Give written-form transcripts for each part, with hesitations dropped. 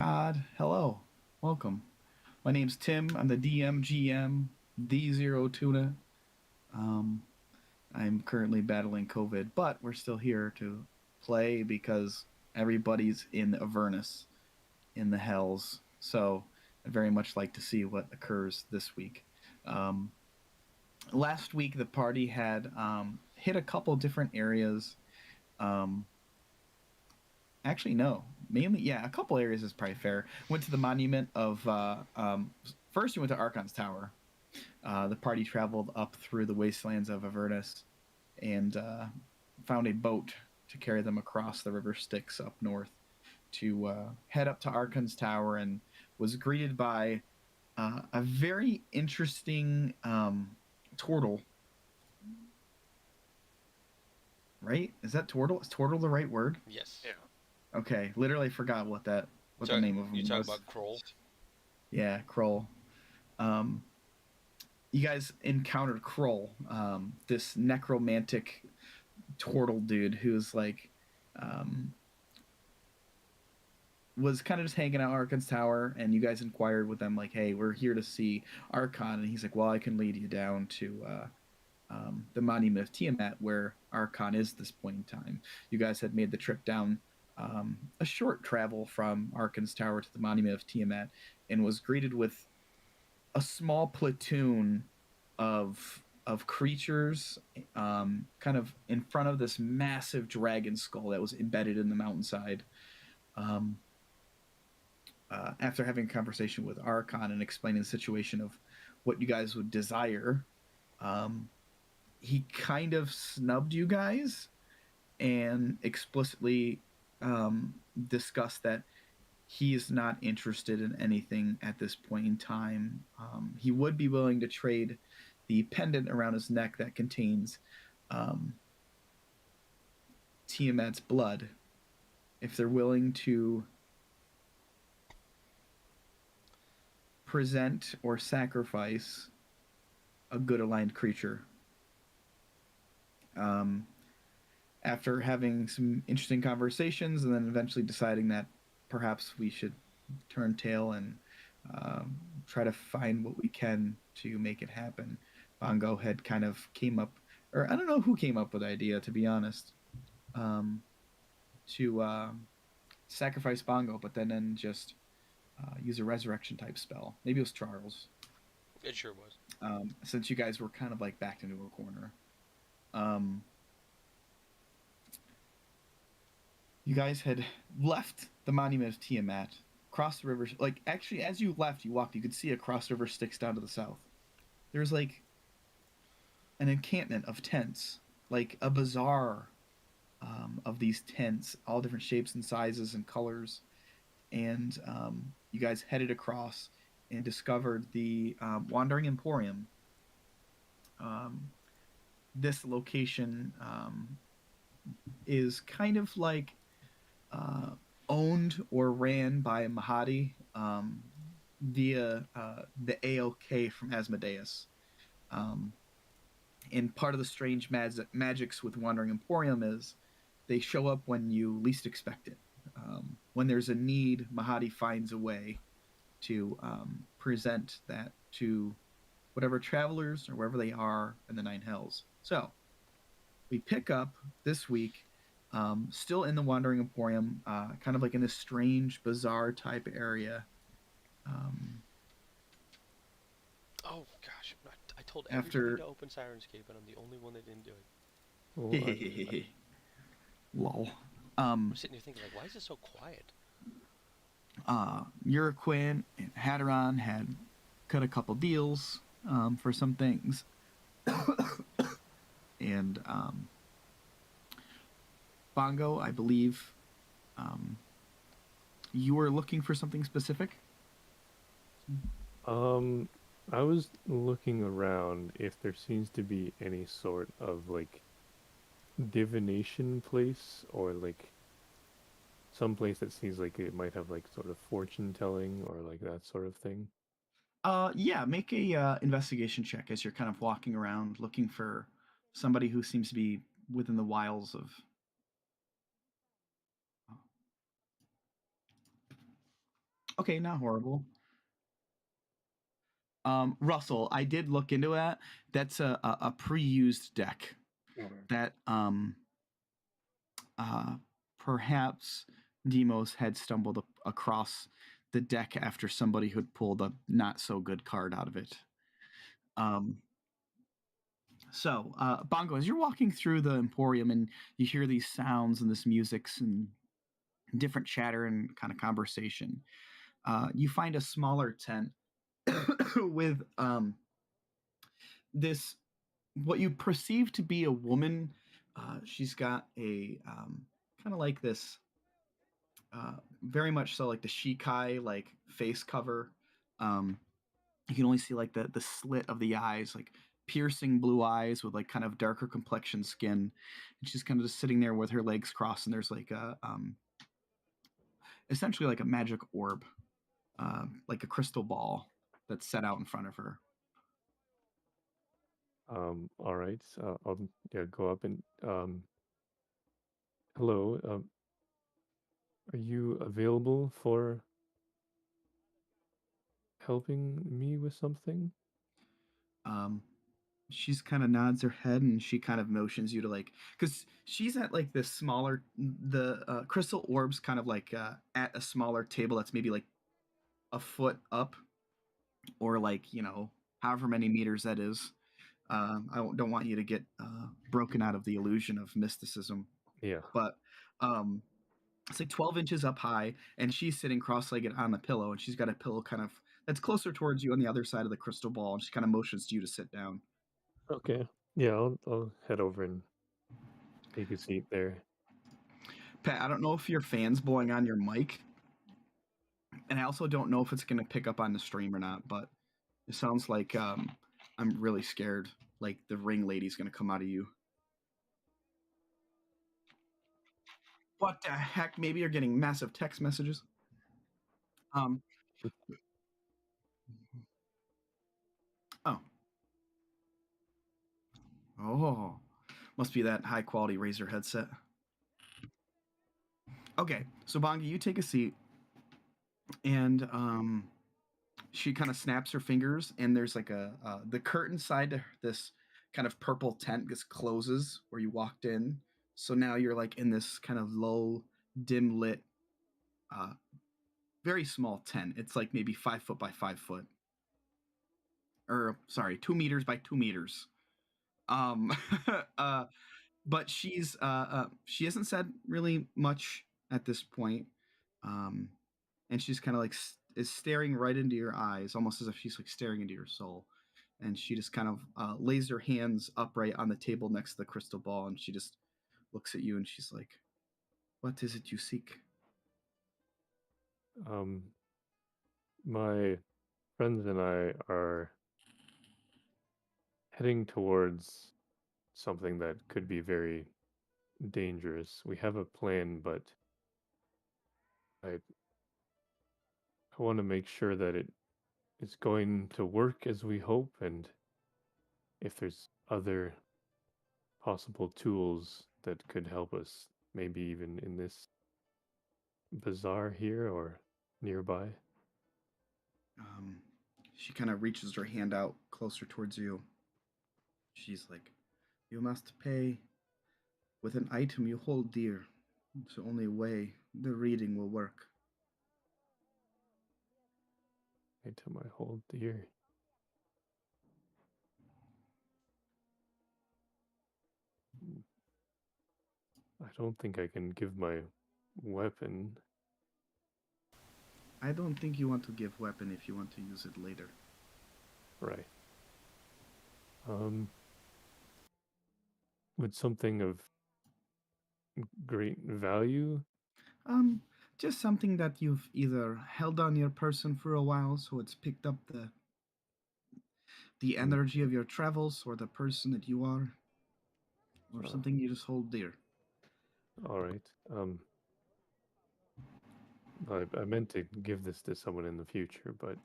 Hello, welcome. My name's Tim. I'm the DMGM D0 Tuna. Um, I'm currently battling COVID, but we're still here to play because everybody's in Avernus in the Hells. So I'd very much like to see what occurs this week. Um, Last week, the party had hit a couple different areas. Um, Actually, no. Mainly, yeah, a couple areas is probably fair. Went to the monument of. First, we went to Archon's Tower. The party traveled up through the wastelands of Avernus and found a boat to carry them across the River Styx up north to head up to Archon's Tower, and was greeted by a very interesting turtle. Right? Is that turtle? Is turtle the right word? Yes. Yeah. Okay, literally forgot what the name of him You was. talking about Kroll? Yeah, Kroll. Um, you guys encountered Kroll, this necromantic turtle dude who's like, um, was kind of just hanging out at Archon's Tower, and you guys inquired with them like, "Hey, we're here to see Archon," and he's like, "Well, I can lead you down to the monument of Tiamat, where Archon is at this point in time." You guys had made the trip down a short travel from Archon's Tower to the monument of Tiamat, and was greeted with a small platoon of creatures, kind of in front of this massive dragon skull that was embedded in the mountainside. Um, After having a conversation with Archon and explaining the situation of what you guys would desire, um, he kind of snubbed you guys and explicitly discussed that he is not interested in anything at this point in time. He would be willing to trade the pendant around his neck that contains um, Tiamat's blood if they're willing to present or sacrifice a good aligned creature. Um, After having some interesting conversations and then eventually deciding that perhaps we should turn tail and try to find what we can to make it happen. Bongo had kind of came up, or I don't know who came up with the idea, to be honest, um, to sacrifice Bongo, but then just use a resurrection type spell. Maybe it was Charles. It sure was. Since you guys were kind of like backed into a corner. Um, you guys had left the monument of Tiamat, crossed the river. Like, actually, as you left, you walked, you could see across the river Styx down to the south. There's like an encampment of tents, like a bazaar of these tents, all different shapes and sizes and colors. And you guys headed across and discovered the Wandering Emporium. Um, this location is kind of like uh, owned or ran by Mahadi via the AOK from Asmodeus. Um, and part of the strange magics with Wandering Emporium is they show up when you least expect it. When there's a need, Mahadi finds a way to present that to whatever travelers or wherever they are in the Nine Hells. So we pick up this week, still in the Wandering Emporium, kind of like in this strange, bizarre type area. Um, Oh gosh, I told everybody After to open Sirenscape, and I'm the only one that didn't do it. What? lol. I'm sitting here thinking, like, why is it so quiet? Uraquin and Hadron had cut a couple deals for some things, and Bongo, I believe, um, you were looking for something specific. Um, I was looking around if there seems to be any sort of like divination place or like some place that seems like it might have like sort of fortune telling or like that sort of thing. Yeah, make a investigation check as you're kind of walking around looking for somebody who seems to be within the wiles of. Okay, not horrible. Russell, I did look into that. That's a pre-used deck Okay. that uh, perhaps Demos had stumbled across the deck after somebody had pulled a not so good card out of it. Um, Bongo, as you're walking through the Emporium and you hear these sounds and this music and different chatter and kind of conversation, you find a smaller tent with this what you perceive to be a woman. She's got a kind of like this, very much so like the Shikai like face cover. Um, you can only see like the slit of the eyes, like piercing blue eyes with like kind of darker complexion skin, and she's kind of just sitting there with her legs crossed, and there's like a essentially like a magic orb, like a crystal ball that's set out in front of her. All right. I'll go up and hello. Are you available for helping me with something? Um, she's kind of nods her head and she kind of motions you to like, because she's at like this smaller, the crystal orbs kind of like at a smaller table that's maybe like a foot up, or like, however many meters that is. I don't want you to get broken out of the illusion of mysticism, Yeah. but um, it's like 12 inches up high, and she's sitting cross-legged on the pillow, and she's got a pillow kind of that's closer towards you on the other side of the crystal ball, and she kind of motions to you to sit down. Okay. Yeah, I'll head over and take a seat there. Pat, I don't know if your fan's blowing on your mic, and I also don't know if it's going to pick up on the stream or not, but it sounds like I'm really scared, like the ring lady's going to come out of you. What the heck? Maybe you're getting massive text messages. Um. Oh. Oh. Must be that high quality Razer headset. Okay, so Bongi, you take a seat, and she kind of snaps her fingers, and there's like the curtain side to this kind of purple tent just closes where you walked in. So now you're like in this kind of low, dim lit, uh, very small tent. It's like maybe 5 foot by 5 foot, or sorry, 2 meters by 2 meters. Um, but she hasn't said really much at this point, um, and she's kind of like is staring right into your eyes, almost as if she's like staring into your soul. And she just kind of lays her hands upright on the table next to the crystal ball, and she just looks at you, and she's like, "What is it you seek?" Um, my friends and I are heading towards something that could be very dangerous. We have a plan, but I want to make sure that it is going to work as we hope, and if there's other possible tools that could help us, maybe even in this bazaar here or nearby. Um, she kind of reaches her hand out closer towards you. She's like, "You must pay with an item you hold dear. It's the only way the reading will work." Item I hold dear. I don't think I can give my weapon. I don't think you want to give weapon if you want to use it later. Right. Would something of great value? Um, just something that you've either held on your person for a while, so it's picked up the Mm, energy of your travels or the person that you are, or uh, something you just hold dear. all right. I meant to give this to someone in the future, but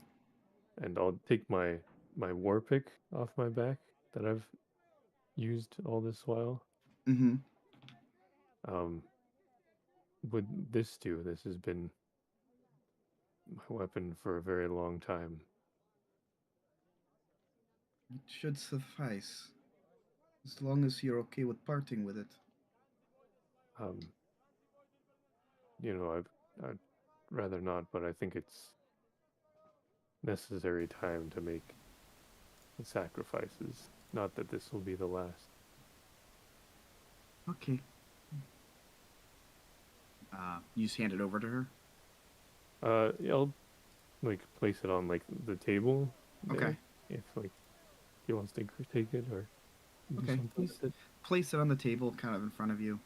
and I'll take my war pick off my back that I've used all this while. Mm-hmm. Um, would this do? This has been my weapon for a very long time. It should suffice, as long as you're okay with parting with it. Um, I'd rather not, but I think it's necessary time to make the sacrifices. Not that this will be the last. Okay. You just hand it over to her? Yeah, I'll like place it on like the table there. Okay. If like he wants to take it or do Okay. something Please with it. place it on the table kind of in front of you.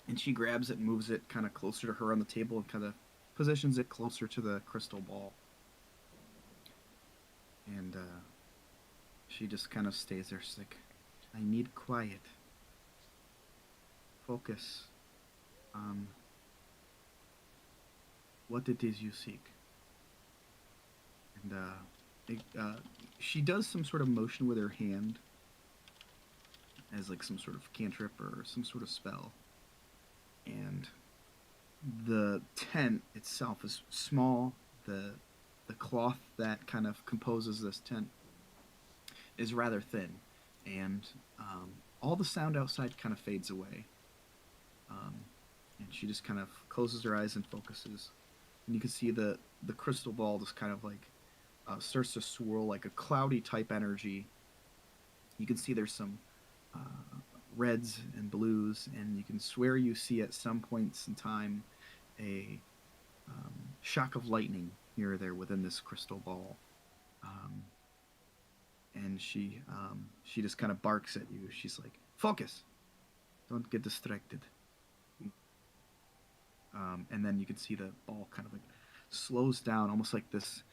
And she grabs it, moves it kind of closer to her on the table, and kind of positions it closer to the crystal ball. And she just kind of stays there. She's like, I need quiet. Focus on what it is you seek. And she does some sort of motion with her hand as like some sort of cantrip or some sort of spell. And the tent itself is small. The cloth that kind of composes this tent is rather thin, and all the sound outside kind of fades away. Um, and she just kind of closes her eyes and focuses, and you can see the crystal ball just kind of like starts to swirl like a cloudy type energy. You can see there's some uh, reds and blues, and you can swear you see at some points in time a shock of lightning here or there within this crystal ball. Um, and she just kind of barks at you. She's like, "Focus! Don't get distracted." And then you can see the ball kind of like slows down, almost like this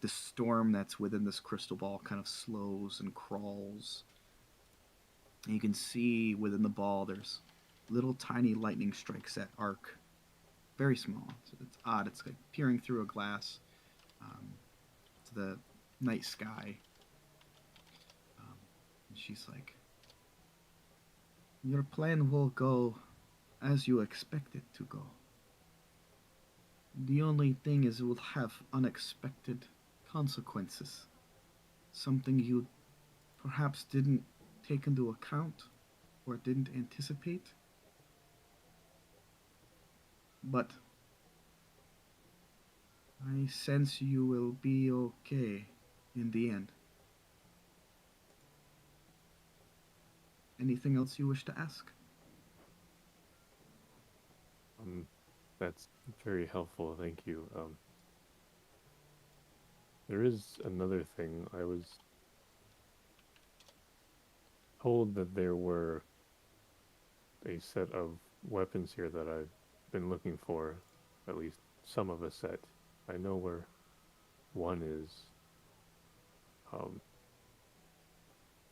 storm that's within this crystal ball kind of slows and crawls. And you can see within the ball there's little tiny lightning strikes that arc, very small. So it's odd. It's like peering through a glass um, to the night sky. Um, and she's like, "Your plan will go as you expect it to go. The only thing is it will have unexpected consequences. Something you perhaps didn't take into account or didn't anticipate. But I sense you will be okay in the end. Anything else you wish to ask?" That's very helpful, thank you. There is another thing. I was told that there were a set of weapons here that I've been looking for, at least some of a set. I know where one is. Um,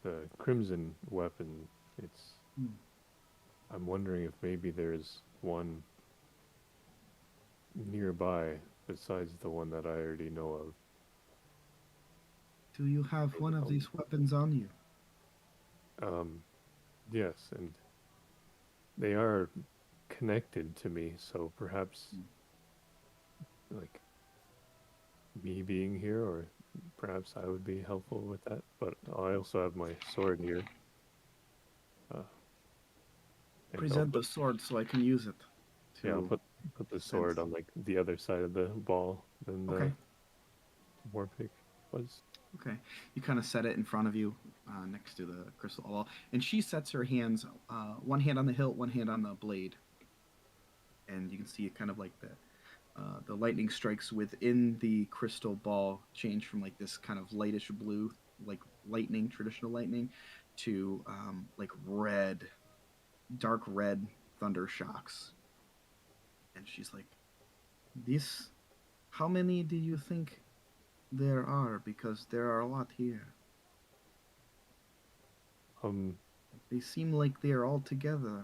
the Crimson weapon. It's. Hmm. I'm wondering if maybe there's one nearby besides the one that I already know of. Do you have one of these weapons on you? Um, yes, and they are connected to me, so perhaps like me being here, or perhaps I would be helpful with that. But I also have my sword here. Uh, and Present the sword so I can use it. Yeah, I'll put the sword on like the other side of the ball than Okay. the war pick was. Okay. You kind of set it in front of you, next to the crystal ball, and she sets her hands, one hand on the hilt, one hand on the blade, and you can see it kind of like the lightning strikes within the crystal ball change from like this kind of lightish blue, like lightning, traditional lightning, to like red, dark red thunder shocks. And she's like, "This, how many do you think there are? Because there are a lot here. Um, They seem like they are all together."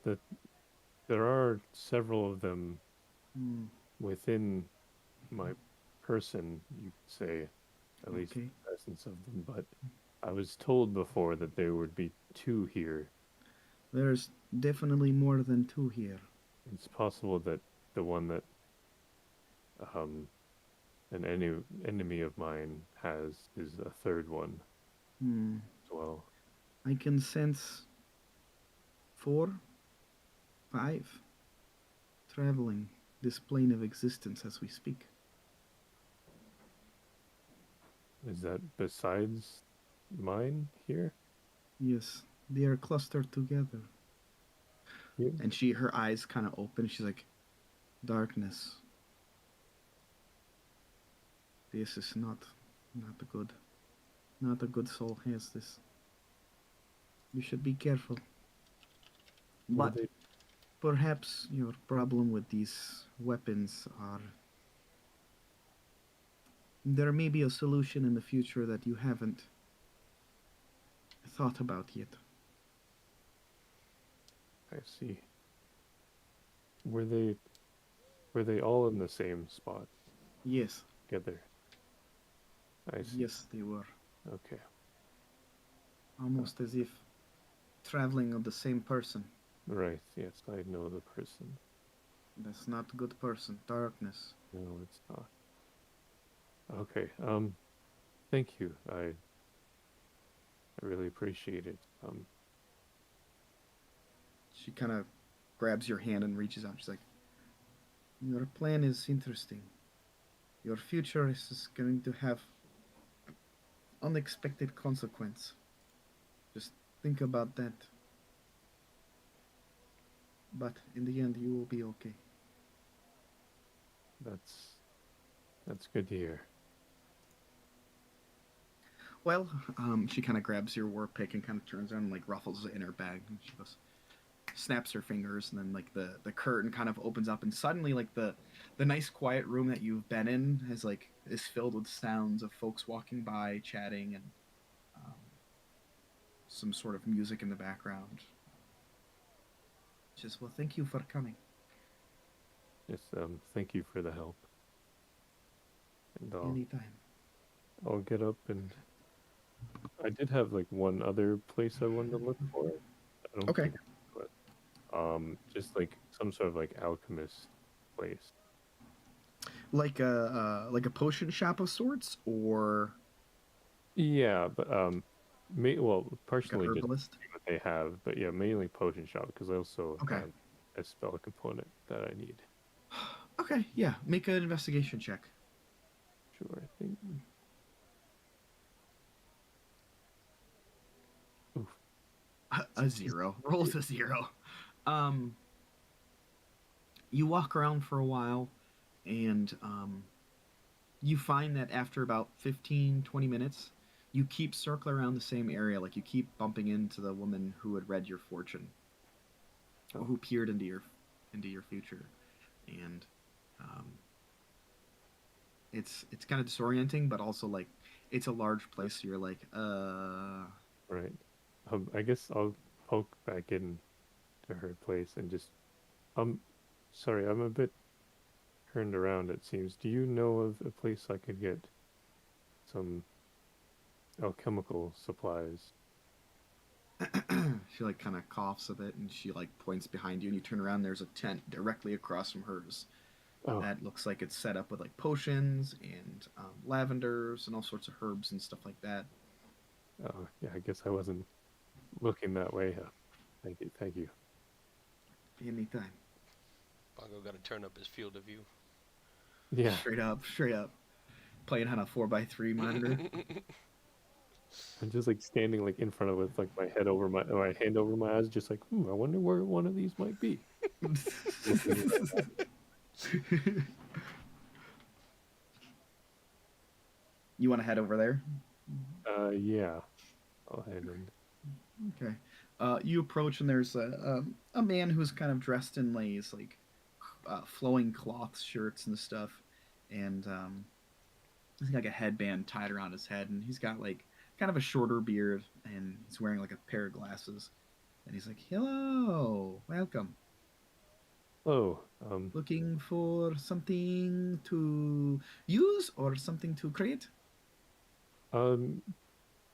the there are several of them Hmm. within my person, you could say, at least Okay. the presence of them. But I was told before that there would be two here. There's definitely more than two here. It's possible that the one that an enemy of mine has is a third one Hmm. as well. I can sense 4, 5 traveling this plane of existence as we speak. Is that besides mine here? Yes, they are clustered together. You? And her eyes kind of open. She's like, darkness. This is not good. Not a good soul has this. You should be careful. What But are they? perhaps your problem with these weapons are. There may be a solution in the future that you haven't thought about yet. I see. Were they were they all in the same spot Yes, together? I see. yes, they were. Okay. Almost as if traveling of the same person. Right. Yes, I know the person. That's not a good person. Darkness. No, it's not. Okay. Thank you. I really appreciate it. She kind of grabs your hand and reaches out. She's like, your plan is interesting. Your future is going to have unexpected consequence. Just think about that. But in the end, you will be okay. That's good to hear. Well, she kind of grabs your war pick and kind of turns around and like ruffles it in her bag. And she goes, snaps her fingers, and then like the curtain kind of opens up, and suddenly like the nice quiet room that you've been in is filled with sounds of folks walking by, chatting, and um, some sort of music in the background. Just well, thank you for coming. Yes. Thank you for the help. And Anytime. I'll get up and I did have like one other place I wanted to look for. I don't Okay. think, but just like some sort of like alchemist place. Like a potion shop of sorts, or Yeah, but well, like an personally just herbalist. see what they have, but yeah, mainly potion shop because I also Okay. have a spell component that I need. Okay, yeah. Make an investigation check. Sure, I think. Oof. A 0. Rolls a 0. Um, you walk around for a while, and you find that after about 15, 20 minutes, you keep circling around the same area. Like you keep bumping into the woman who had read your fortune, or Oh, who peered into your future, and um, it's kind of disorienting, but also like it's a large place. So you're like, right. I guess I'll poke back in to her place and just um, sorry, I'm a bit turned around. It seems. Do you know of a place I could get some alchemical supplies? she like kind of coughs a bit, and she like points behind you, and you turn around. There's a tent directly across from hers Oh, that looks like it's set up with like potions and lavenders and all sorts of herbs and stuff like that. oh, yeah. I guess I wasn't looking that way. Thank you, thank you. Anytime. Bongo got to turn up his field of view. Yeah, Straight up. Playing on a 4x3 monitor. I'm just like standing like in front of it with like my hand over my eyes, just like, I wonder where one of these might be. Looking right You want to head over there? yeah. I'll head in. Okay. You approach, and there's a man who's kind of dressed in like flowing cloth shirts and stuff, and he's got like a headband tied around his head, and he's got like kind of a shorter beard, and he's wearing like a pair of glasses, and he's like, "Hello, welcome. Oh, Looking for something to use or something to create?" um,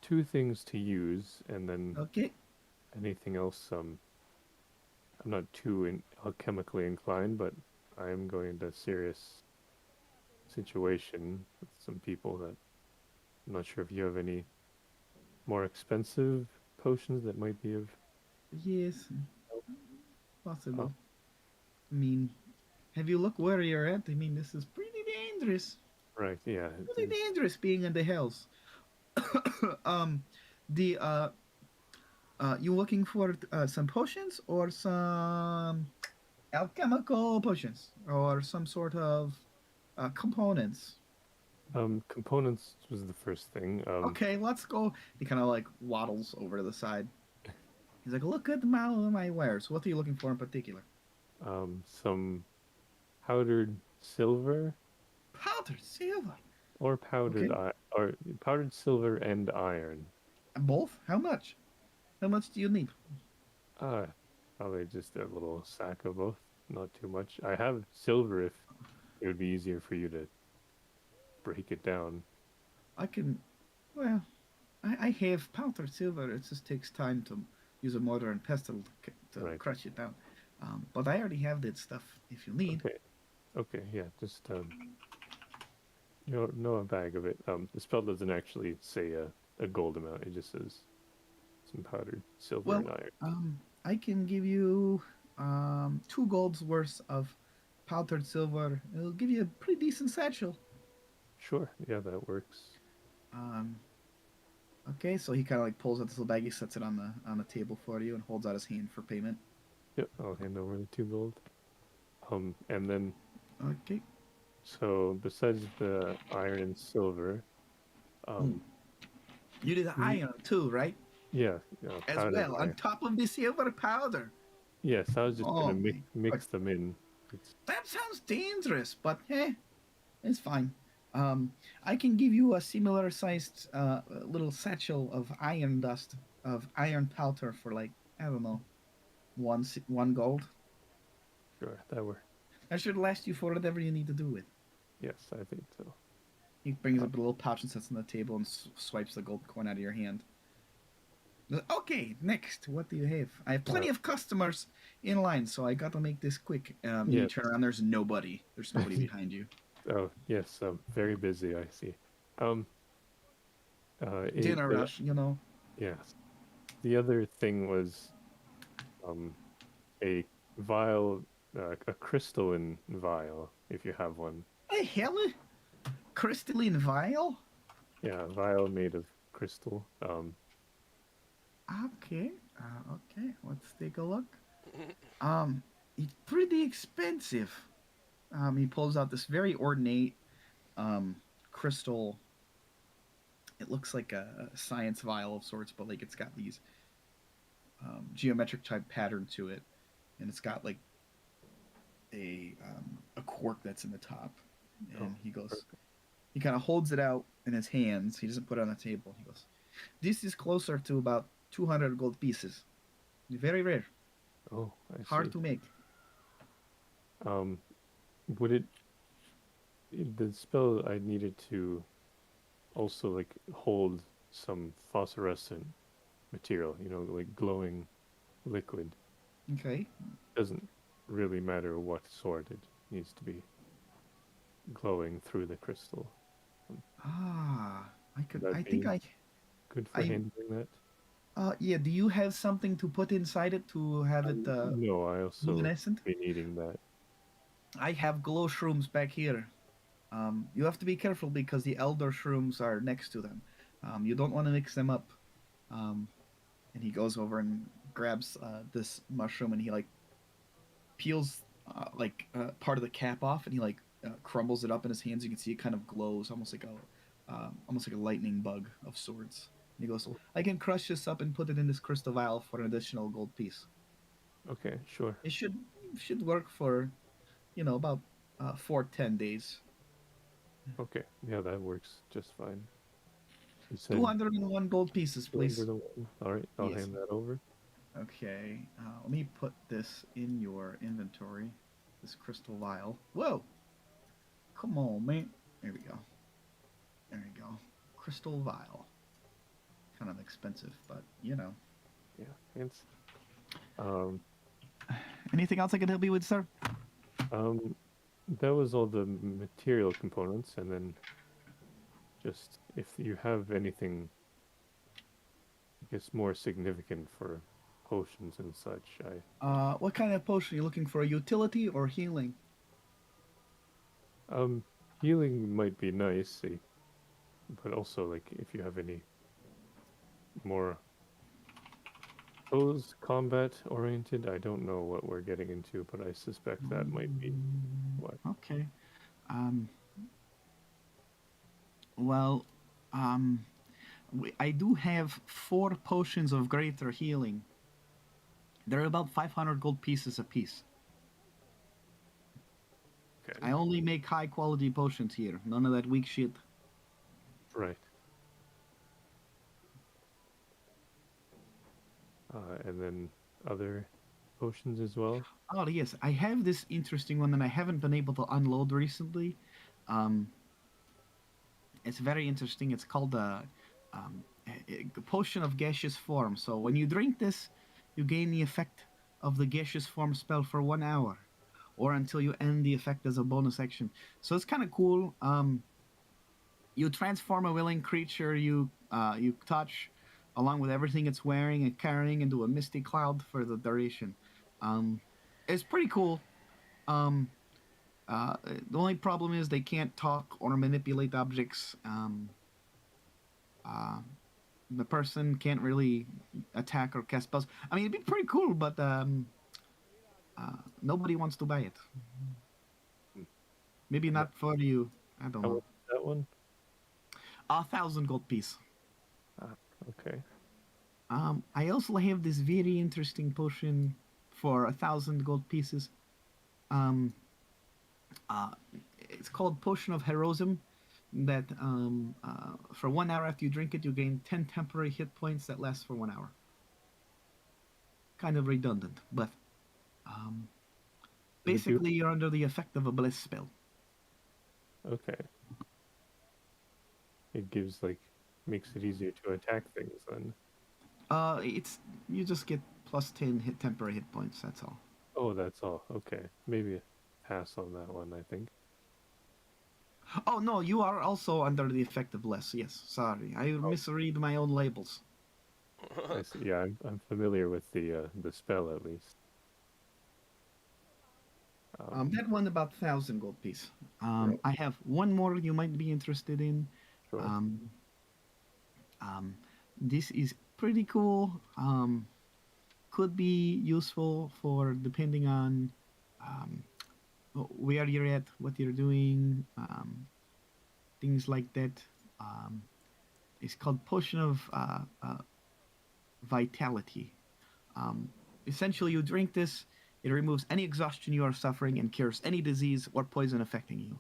two things to use, and then Okay. anything else. I'm not too alchemically inclined, but I am going to serious situation with some people that I'm not sure if you have any more expensive potions that might be of Yes, help. possible. Oh, I mean, have you looked where you're at? I mean, this is pretty dangerous. right, yeah, it Pretty is. dangerous being in the hills. um, the you looking for some potions or some alchemical potions or some sort of components? Components was the first thing. Okay, let's go. He kind of like waddles over to the side. He's like, look at my wares. What are you looking for in particular? Some powdered silver Powdered silver. or powdered Okay, or powdered silver and iron. both. How much? How much do you need? Uh, Probably just a little sack of both, not too much. I have silver if it would be easier for you to break it down. I can. Well, I have powdered silver. It just takes time to use a mortar and pestle to Right. crush it down. But I already have that stuff if you need. Okay. Okay. Yeah. Just know a bag of it. The spell doesn't actually say a gold amount. It just says some powdered silver Well, and iron. I can give you 2 golds worth of powdered silver. It'll give you a pretty decent satchel. Sure. Yeah, that works. Um, okay, so he kind of like pulls out this little bag. He sets it on the table for you and holds out his hand for payment. Yep. I'll hand over the 2 gold. And then Okay. so besides the iron and silver, Mm. um, You did y- iron too, right? yeah, As powdered well, on iron. top of the silver powder. Yes, I was just Oh gonna my god. mix them in. It's That sounds dangerous, but it's fine. I can give you a similar sized little satchel of iron dust, of iron powder for like, I don't know, 1 gold. sure that works. That should last you for whatever you need to do with. Yes, I think so. He brings Uh, up a little pouch and sets on the table and swipes the gold coin out of your hand. Okay, next, what do you have? I have plenty uh, of customers in line, so I gotta make this quick. You yes. turn around, there's nobody. There's nobody behind you. Oh, yes. Very busy. I see. Um. Dinner rush, you know. Yes. The other thing was um a vial, a crystalline vial, if you have one. Hey, hell, crystalline vial. Yeah, a vial made of crystal. Okay, okay. Let's take a look. Um, it's pretty expensive. He pulls out this very ornate crystal. It looks like a science vial of sorts, but like it's got these geometric type pattern to it, and it's got like a cork that's in the top. Oh, And he goes, perfect. he kind of holds it out in his hands. He doesn't put it on the table. He goes, "This is closer to about 200 gold pieces. Very rare, Oh, I hard see. to make." Um, would the spell I needed to also like hold some phosphorescent material, like glowing liquid. Okay. Doesn't really matter what sort, it needs to be glowing through the crystal. Um, Ah, I could. Would I that think be good for I. handling that? Yeah. Do you have something to put inside it to have it No, I also luminescent? be needing that. I have glow shrooms back here. You have to be careful because the elder shrooms are next to them. You don't want to mix them up. Um, and he goes over and grabs this mushroom and he like peels part of the cap off and he like crumbles it up in his hands. You can see it kind of glows, almost like a lightning bug of sorts. And he goes, Oh, "I can crush this up and put it in this crystal vial for an additional gold piece. okay, sure. It should work for about 4-10 days. Okay, yeah, that works just fine. You said 201 gold pieces, please." 201. All right, I'll Yes. hand that over. Okay. Let me put this in your inventory. This crystal vial. Whoa! Come on, man. There we go. There we go. Crystal vial. Kind of expensive, but Yeah, thanks. Um, Anything else I can help you with, sir? um, that was all the material components, and then just if you have anything, I guess, more significant for potions and such, What kind of potion are you looking for? Utility or healing? um, healing might be nice, but also like if you have any more those combat oriented, I don't know what we're getting into, but I suspect that might be what. Okay. Um, well, um, I do have 4 potions of greater healing. They're about 500 gold pieces a piece. I Okay, only make high quality potions here. None of that weak shit. right. And then other potions as well. Oh yes, I have this interesting one that I haven't been able to unload recently. Um, it's very interesting. It's called a potion of gaseous form. So when you drink this, you gain the effect of the gaseous form spell for 1 hour, or until you end the effect as a bonus action. So it's kind of cool. You transform a willing creature you touch, along with everything it's wearing and carrying, into a misty cloud for the duration. Um, it's pretty cool. Um, the only problem is they can't talk or manipulate objects. Uh, the person can't really attack or cast spells. I mean, it'd be pretty cool, but nobody wants to buy it. Hmm. Maybe And not for you. I don't how know. much is that one? 1,000 gold piece. Ah, okay. I also have this very interesting potion for 1,000 gold pieces. Um, uh, it's called Potion of Heroism. That for 1 hour after you drink it, you gain 10 temporary hit points that last for 1 hour. Kind of redundant, but um, Does it do? basically you're under the effect of a bliss spell. Okay. It gives like makes it easier to attack things then. It's you just get plus 10 hit temporary hit points. That's all. Oh, that's all. Okay. Maybe pass on that one, I think. Oh no, you are also under the effect of bliss. Yes, sorry, I Oh, misread my own labels. I see. Yeah, I'm familiar with the spell at least. That one about 1,000 gold piece. Right. I have one more you might be interested in. Sure. Um, um, this is pretty cool. Could be useful for depending on um, where you're at, what you're doing, things like that. Um, it's called Potion of Vitality. Um, Essentially, you drink this, it removes any exhaustion you are suffering and cures any disease or poison affecting you.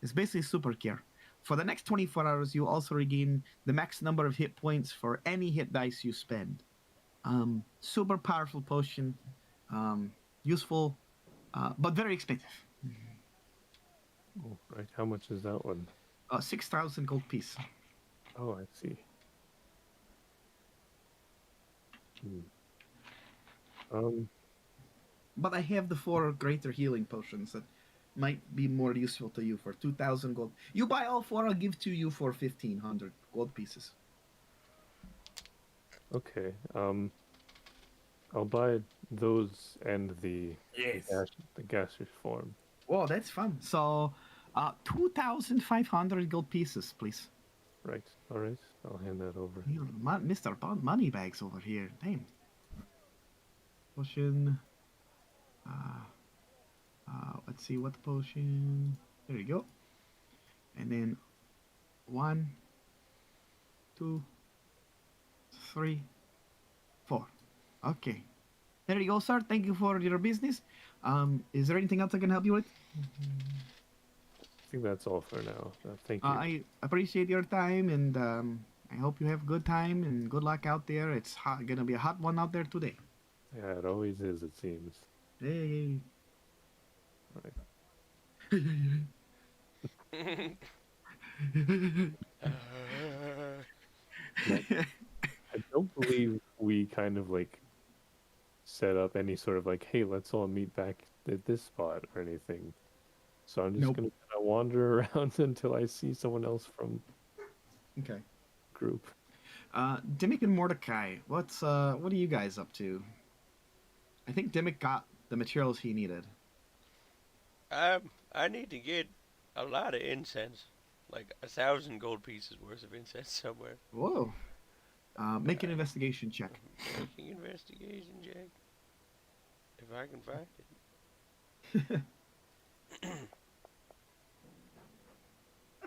It's basically super cure. For the next 24 hours, you also regain the max number of hit points for any hit dice you spend. Super powerful potion, um, useful, but very expensive. Oh, right. How much is that one? 6,000 gold piece. Oh, I see. Hmm. Um, But I have the 4 greater healing potions that might be more useful to you for 2,000 gold. You buy all 4, I'll give to you for 1,500 gold pieces. okay. I'll buy those and Yes. the gaseous form. Oh, that's fun. So, 2,500 gold pieces, please. Right. All right. I'll hand that over. You, Mr. Moneybags over here. Damn. Potion. Uh, let's see what potion. There you go. And then 1, 2, 3, 4. Okay. There you go, sir. Thank you for your business. Is there anything else I can help you with? I think that's all for now. Thank you. I appreciate your time, and I hope you have a good time and good luck out there. It's gonna be a hot one out there today. Yeah, it always is, it seems. Hey. Right. I don't believe we kind of like set up any sort of like, hey, let's all meet back at this spot or anything. So I'm just Nope. gonna kind of wander around until I see someone else from Okay. group. Dimmick and Mordecai, what are you guys up to? I think Dimmick got the materials he needed. I need to get a lot of incense, like 1,000 gold pieces worth of incense somewhere. Whoa. Make an Uh, investigation check. Making investigation check. If I can find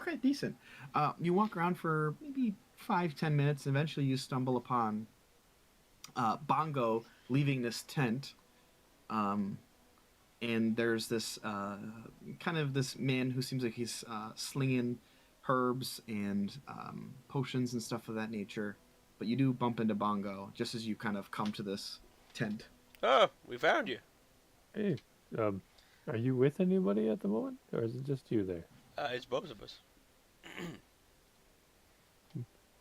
Okay, decent. You walk around for maybe 5-10 minutes. Eventually, you stumble upon Bongo leaving this tent. Um, and there's this kind of this man who seems like he's slinging herbs and potions and stuff of that nature. But you do bump into Bongo just as you kind of come to this tent. Oh, we found you. Hey, um, are you with anybody at the moment, or is it just you there? It's both of us.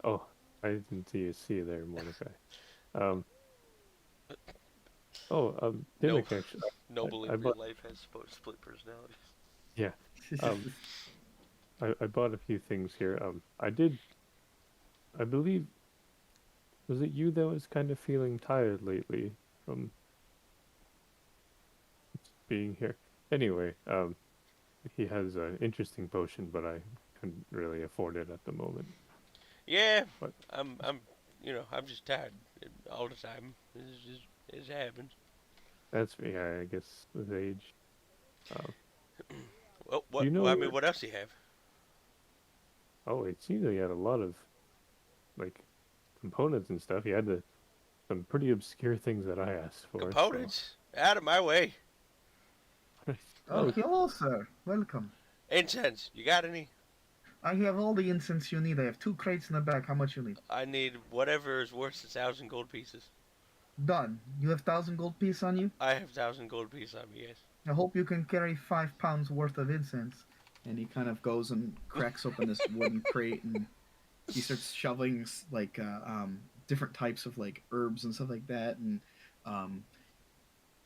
Oh, I didn't see you there, Mordecai. Um, No, Dimmick actually. Noble I in real bought, life has split personalities. yeah. Um, I bought a few things here. I believe, was it you that was kind of feeling tired lately from being here? Anyway, he has an interesting potion, but I couldn't really afford it at the moment. Yeah, But I'm just tired all the time. It happens. that's yeah, I guess with age. Um, Well, do you I know? mean, what else do you have? Oh, it seems like he had a lot of like components and stuff. He had some pretty obscure things that I asked for. So, Components? Out of my way. oh, Hello, sir. Welcome. Incense. You got any? I have all the incense you need. I have 2 crates in the back. How much you need? I need whatever is worth 1,000 gold pieces. Done. You have 1,000 gold piece on you? I have 1,000 gold pieces on me, yes. I hope you can carry 5 pounds worth of incense. And he kind of goes and cracks open this wooden crate, and he starts shoving different types of like herbs and stuff like that. And um,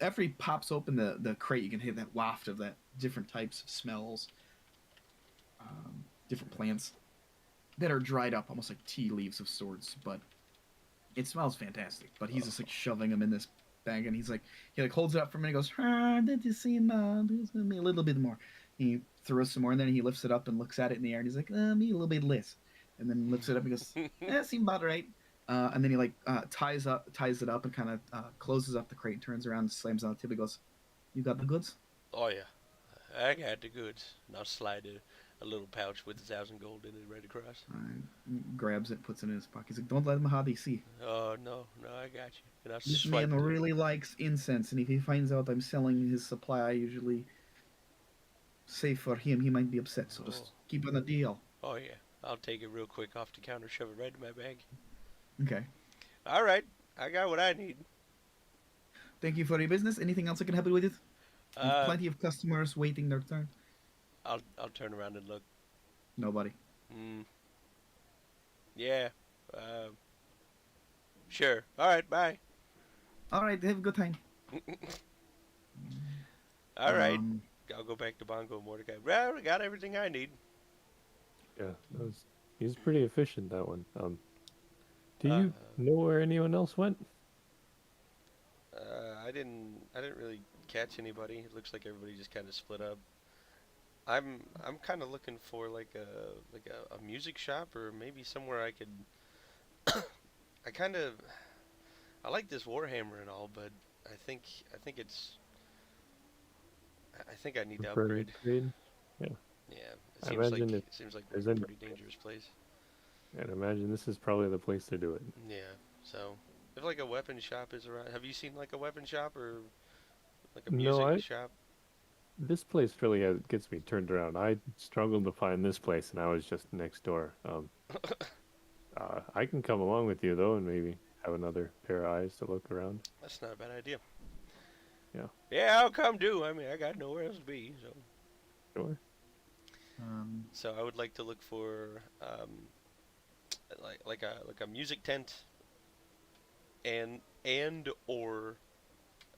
after he pops open the crate, you can hear that waft of that different types of smells, different plants that are dried up, almost like tea leaves of sorts. But it smells fantastic. But he's just like shoving them in this bag, and he holds it up for a minute, and goes, ah, did you see there's gonna be a little bit more. He throws some more in there, and he lifts it up and looks at it in the air, and he's like, me a little bit less, and then lifts it up and goes, seems about right. And then he ties it up and kind of closes up the crate, and turns around and slams on the tip. He goes, "You got the goods?" Oh, yeah. I got the goods. And I'll slide a little pouch with 1,000 gold in it right across. Grabs it, puts it in his pocket. He's like, "Don't let him how they see. Oh, no, I got you. And I'll This swipe man the. really likes incense, and if he finds out I'm selling his supply, I usually say for him he might be upset. So Oh, just keep on the deal." oh, yeah. I'll take it real quick off the counter, shove it right in my bag. Okay. All right. I got what I need. Thank you for your business. Anything else I can help you with? It? We have Uh, plenty of customers waiting their turn. I'll turn around and look. Nobody. Mm, yeah. Uh, sure. All right. Bye. All right, have a good time. All right. Um, I'll go back to Bongo and Mordecai. Well, I got everything I need. yeah, he's pretty efficient, that one. Do Uh, you know where anyone else went? I didn't really catch anybody. It looks like everybody just kind of split up. I'm kind of looking for like a music shop or maybe somewhere I could. I kind of I like this Warhammer and all, but I think it's I think I need to Prefer to upgrade. trade? Yeah, Yeah, I imagine if it seems like there's we're in a any, pretty dangerous place. I'd imagine this is probably the place to do it. Yeah, so if like a weapon shop is around, have you seen like a weapon shop or like a No, music I shop? this place really gets me turned around. I struggled to find this place, and I was just next door. I can come along with you though, and maybe have another pair of eyes to look around. That's not a bad idea. Yeah, Yeah, I'll come do. I mean, I got nowhere else to be, so sure. um, I would like to look for like a music tent and or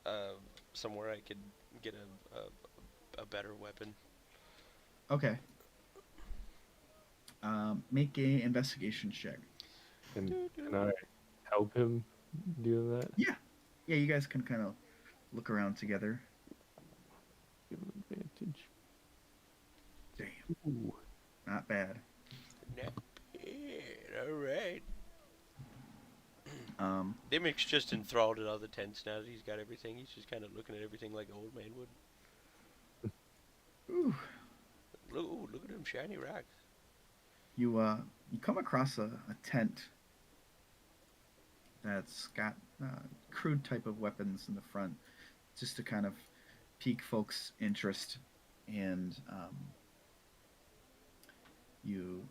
uh, somewhere I could get a better weapon. Okay. Make a investigation check. And can I Doo-doo. help him do that? Yeah. Yeah, you guys can kind of look around together. Give him advantage. Damn, Ooh. not bad. Not bad. All right. Um, Dimmick's just enthralled at all the tents now that he's got everything. He's just kind of looking at everything like an old man would. ooh, Ooh, look at them shiny rocks. you come across a tent that's got crude type of weapons in the front, just to kind of pique folks' interest, and you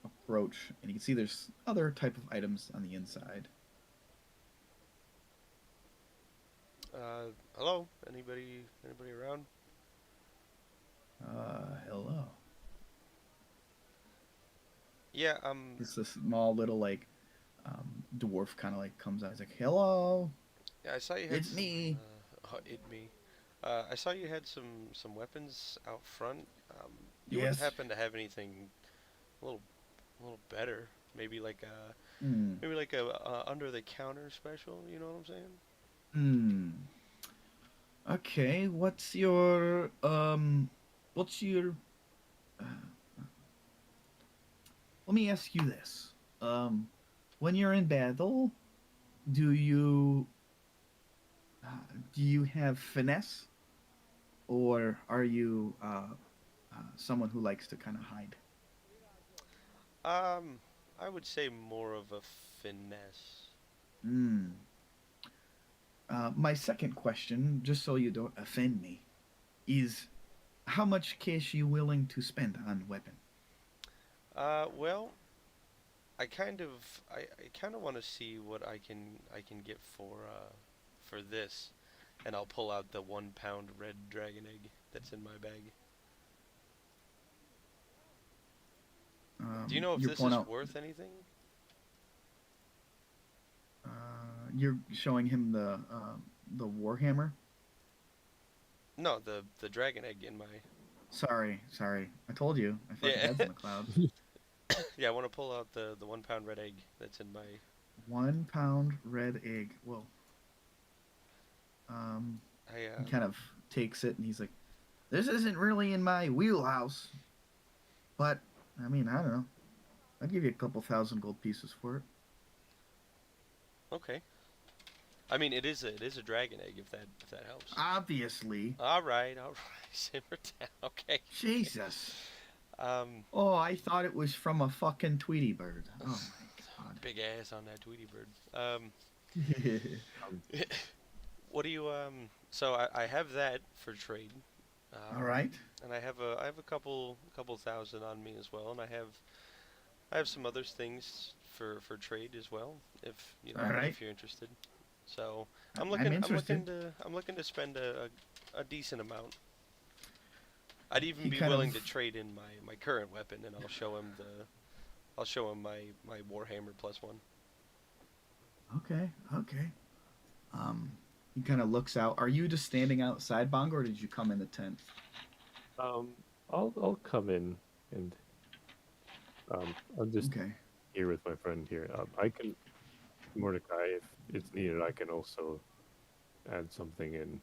approach, and you can see there's other type of items on the inside. Hello? Anybody around? Hello. Yeah, It's a small little like dwarf kind of like comes out. He's like, "Hello, yeah, I saw you had it's me." it me. I saw you had some weapons out front. You wouldn't Yes. happen to have anything a little better? Maybe like a Hmm. under the counter special. You know what I'm saying? Hmm. Okay. What's your uh, let me ask you this. Um, when you're in battle, do you uh, do you have finesse, or are you someone who likes to kind of hide? Um, I would say more of a finesse. Hmm. My second question, just so you don't offend me, is how much cash are you willing to spend on weapon? Well, I kind of want to see what I can get for this, and I'll pull out the 1 pound red dragon egg that's in my bag. Do you know if You're this pulling is out. worth anything? You're showing him the warhammer. No, the dragon egg in my. Sorry. I told you. I thought your Yeah, head's in the clouds. yeah. I want to pull out the 1 pound red egg that's in my. 1 pound red egg. Whoa. Um, I he kind of takes it and he's like, "This isn't really in my wheelhouse, but I mean, I don't know. I'd give you a couple thousand gold pieces for it." Okay. I mean, it is a dragon egg if that helps. Obviously. All right. Simmer down. Okay. Jesus. Um, Oh, I thought it was from a fucking Tweety bird. Oh my god. big ass on that Tweety bird. Um, Um, what do you So I have that for trade. All Um, right. and I have a couple thousand on me as well, and I have some other things for trade as well, if All right. if you're interested. So I'm interested. I'm looking to spend a decent amount. I'd even He be kind willing to of trade in my current weapon, and I'll show him my Warhammer +1. okay. Um, he kind of looks out. Are you just standing outside, Bongo, or did you come in the tent? um, I'll come in and I'm just Okay. here with my friend here. I can Mordecai, if it's needed, I can also add something in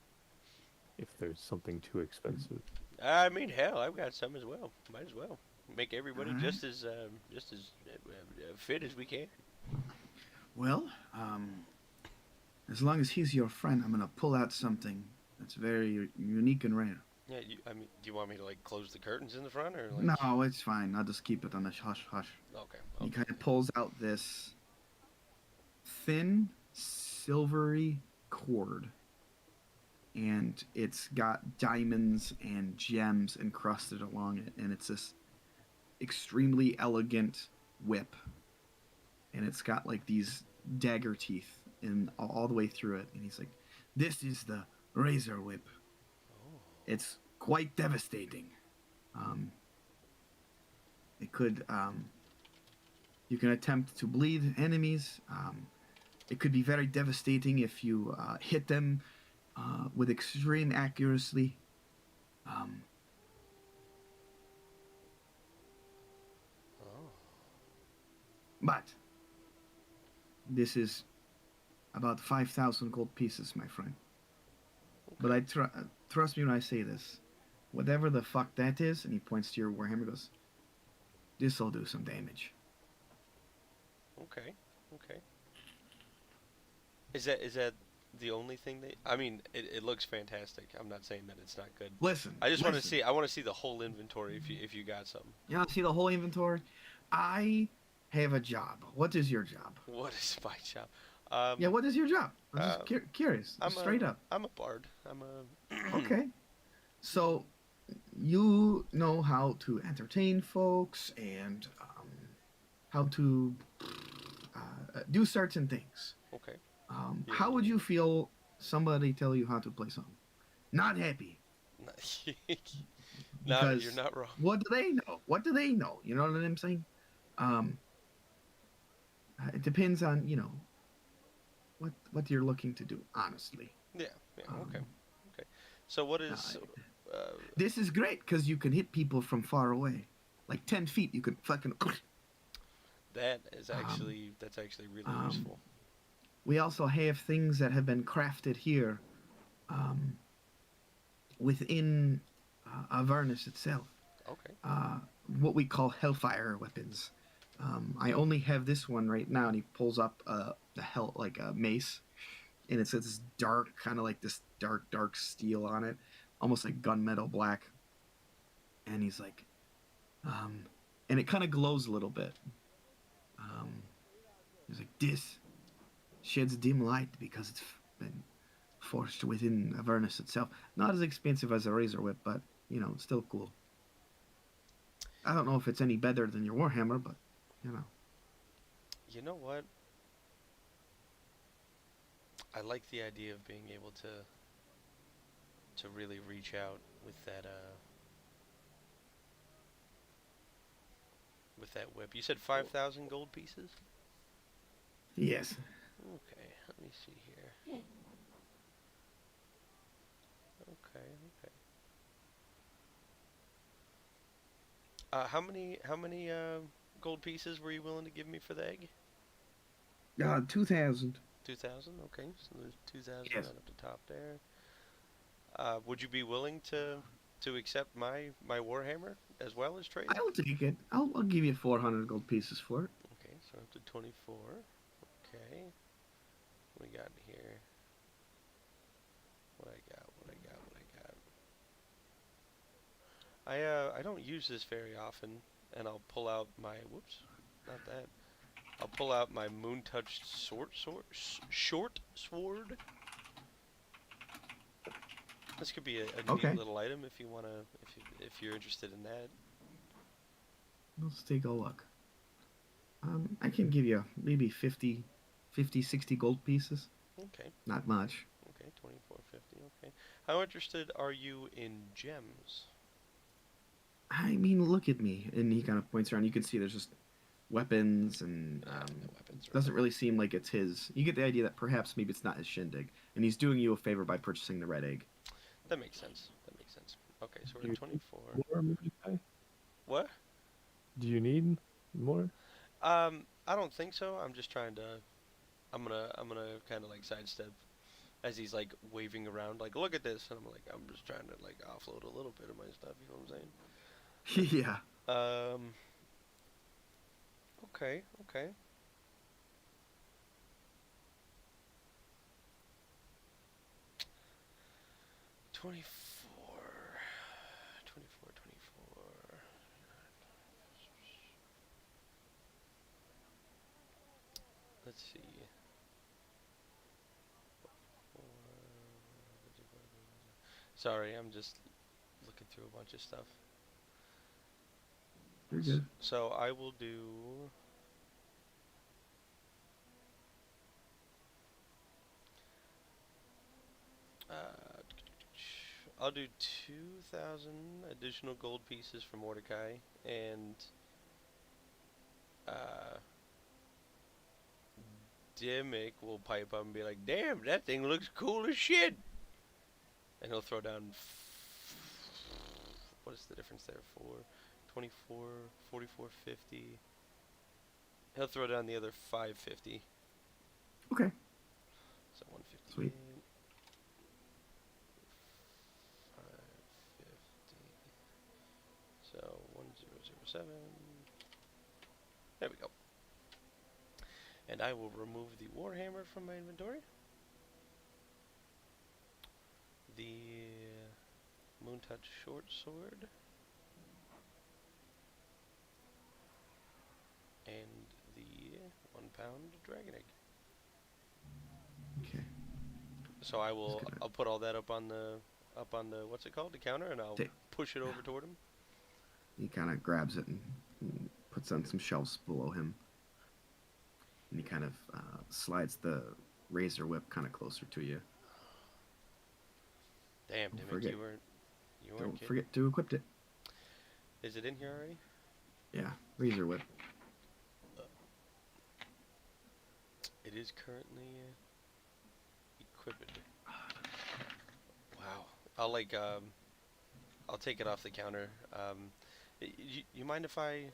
if there's something too expensive. I mean, hell, I've got some as well. Might as well make All everybody right. just as fit as we can. Well, as long as he's your friend, I'm gonna pull out something that's very unique and rare. Yeah, I mean, do you want me to like close the curtains in the front or like? No, it's fine. I'll just keep it on the hush hush. Okay, He okay. kind of pulls out this thin, silvery cord, and it's got diamonds and gems encrusted along it, and it's this extremely elegant whip, and it's got like these dagger teeth in all the way through it, and he's like, "This is the razor whip. Oh, It's quite devastating. Um, it could you can attempt to bleed enemies. It could be very devastating if you hit them with extreme accuracy. Um, But this is about 5,000 gold pieces, my friend. But Okay. trust me when I say this. Whatever the fuck that is, and he points to your warhammer, goes, this'll do some damage. Okay. Okay. Is that the only thing that? I mean, it looks fantastic. I'm not saying that it's not good. Listen, I just want to listen. see. I want to see the whole inventory if you got some. You want to see the whole inventory? I have a job. What is your job? What is my job? Yeah, what is your job? I'm just Uh, curious, I'm just a straight up. I'm a bard. I'm a Okay. So you know how to entertain folks and how to do certain things. okay. Yeah, How would yeah. you feel somebody tell you how to play something? Not happy No, you're because not wrong. what do they know? What do they know? You know what I'm saying? Um, it depends on what you're looking to do. Honestly, Yeah, yeah. Okay, um, okay. So what uh, is? Uh, this is great because you can hit people from far away, like 10 feet. You could fucking. that is Um, actually really um, useful. we also have things that have been crafted here um, within Avernus itself. Okay. Uh, what we call Hellfire weapons. I only have this one right now, and he pulls up the hell like a mace, and it's this dark, kind of like this dark steel on it, almost like gunmetal black. And he's like, um, and it kind of glows a little bit. Um, he's like, this sheds dim light because it's been forged within Avernus itself. Not as expensive as a razor whip, but it's still cool. I don't know if it's any better than your Warhammer, but you know. You know what? I like the idea of being able to really reach out with that whip. You said 5,000 gold pieces? Yes. Okay, let me see here. Okay, okay. How many gold pieces were you willing to give me for the egg? 2,000. 2,000. Okay, so there's 2,000 Yes. right up the top there. Would you be willing to accept my warhammer as well as trade? I'll take it. I'll give you 400 gold pieces for it. Okay, so up to 24. Okay, what we got in here? What I got? What I got? What I got? I don't use this very often, and I'll pull out my whoops, not that. I'll pull out my moon touched short sword. This could be a neat Okay. little item if you wanna if you're interested in that. Let's take a look. I can give you maybe 60 gold pieces. Okay, Not much. okay, 24.50. Okay, how interested are you in gems? I mean, look at me. And he kind of points around. You can see there's just weapons, and Yeah, the weapons are doesn't really seem like it's his. You get the idea that perhaps maybe it's not his shindig, and he's doing you a favor by purchasing the red egg. that makes sense. That makes sense. Okay, so we're Do at you need 24. more Mordecai? What? Do you need more? I don't think so. I'm just trying to. I'm gonna kind of like sidestep as he's like waving around, like look at this, and I'm just trying to like offload a little bit of my stuff. You know what I'm Yeah. saying? Okay, okay. 24, 24, 24. Let's see. Sorry, I'm just looking through a bunch of stuff. You're good. So I will do. Uh, I'll do 2,000 additional gold pieces for Mordecai, and uh, Dimmick will pipe up and be like, "Damn, that thing looks cool as shit," and he'll throw down. What is the difference there? 4, 24, 44, 50. He'll throw down the other 550. Okay. So 158. Sweet. 550. So 1007. There we go. And I will remove the Warhammer from my inventory. The Moontouch short sword. And the 1 pound dragon egg. Okay. So I will. Just gonna- I'll put all that up on the what's it called, the counter, and I'll Ta- push it over toward him. He kind of grabs it and puts on some shelves below him. And he kind of slides the razor whip kind of closer to you. Damn, Don't Dimmick, forget- you weren't Don't kidding. forget to equip it. Is it in here already? Yeah, razor whip. It is currently equipped. Wow. I'll take it off the counter. You mind if I?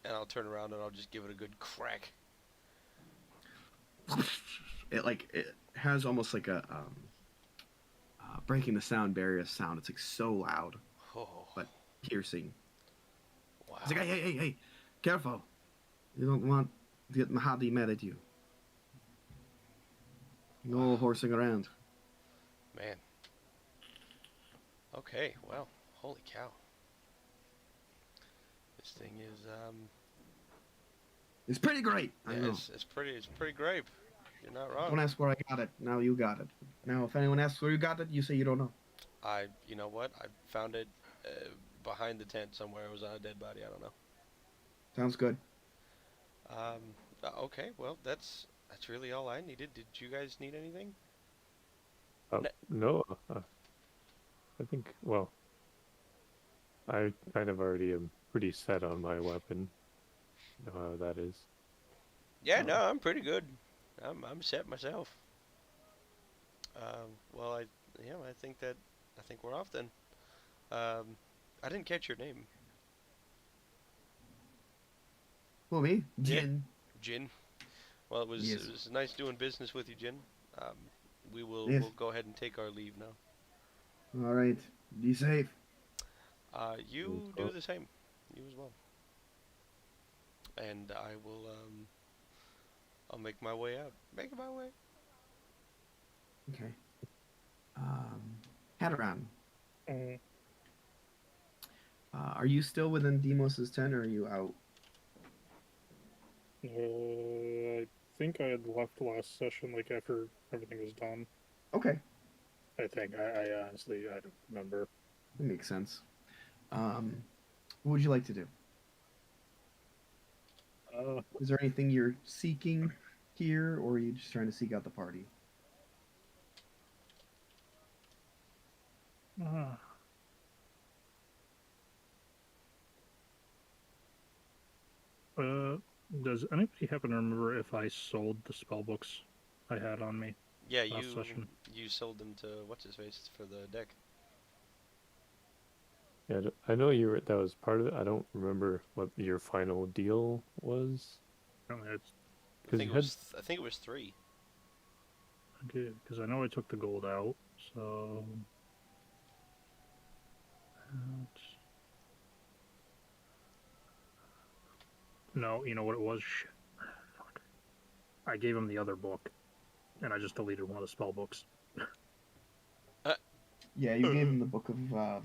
And I'll turn around and I'll just give it a good crack. It has almost like a breaking the sound barrier sound. It's like so loud Oh, but piercing. wow. It's like hey, careful! You don't want to get Mahadi mad at you. No horsing around. Man. Okay, well, holy cow. This thing is It's pretty great. I yeah, know. it's pretty grape. You're not wrong. Don't ask where I got it. Now you got it. Now if anyone asks where you got it, you say you don't know. You know what? I found it behind the tent somewhere. It was on a dead body. I don't know. Sounds good. Okay, well, that's really all I needed. Did you guys need anything? No, I think, well, I kind of already am pretty set on my weapon. You know how that is. Yeah, no, I'm pretty good. I'm set myself. Well, I think we're off then. I didn't catch your name. Well, me? Yeah. Jin. Jin. Well, it was Yes. nice doing business with you, Jin. Yes. We'll go ahead and take our leave now. All right. Be safe. You do the same. You as well. And I will I'll make my way out. Making my way. Okay. Hadaran, are you still within Demos's tent, or are you out? I think I had left last session, like after everything was done. Okay, I think. I honestly, I don't remember. that makes sense. What would you like to do? Is there anything you're seeking here, or are you just trying to seek out the party? Does anybody happen to remember if I sold the spell books I had on me? Yeah, Last session. you sold them to what's his face for the deck. Yeah, I know you were, that was part of it. I don't remember what your final deal was. It's I think it was 3. okay, because I know I took the gold out, so. No, you know what it was? Shit. Fuck. I gave him the other book, and I just deleted one of the spell books. Yeah, you gave him the Book of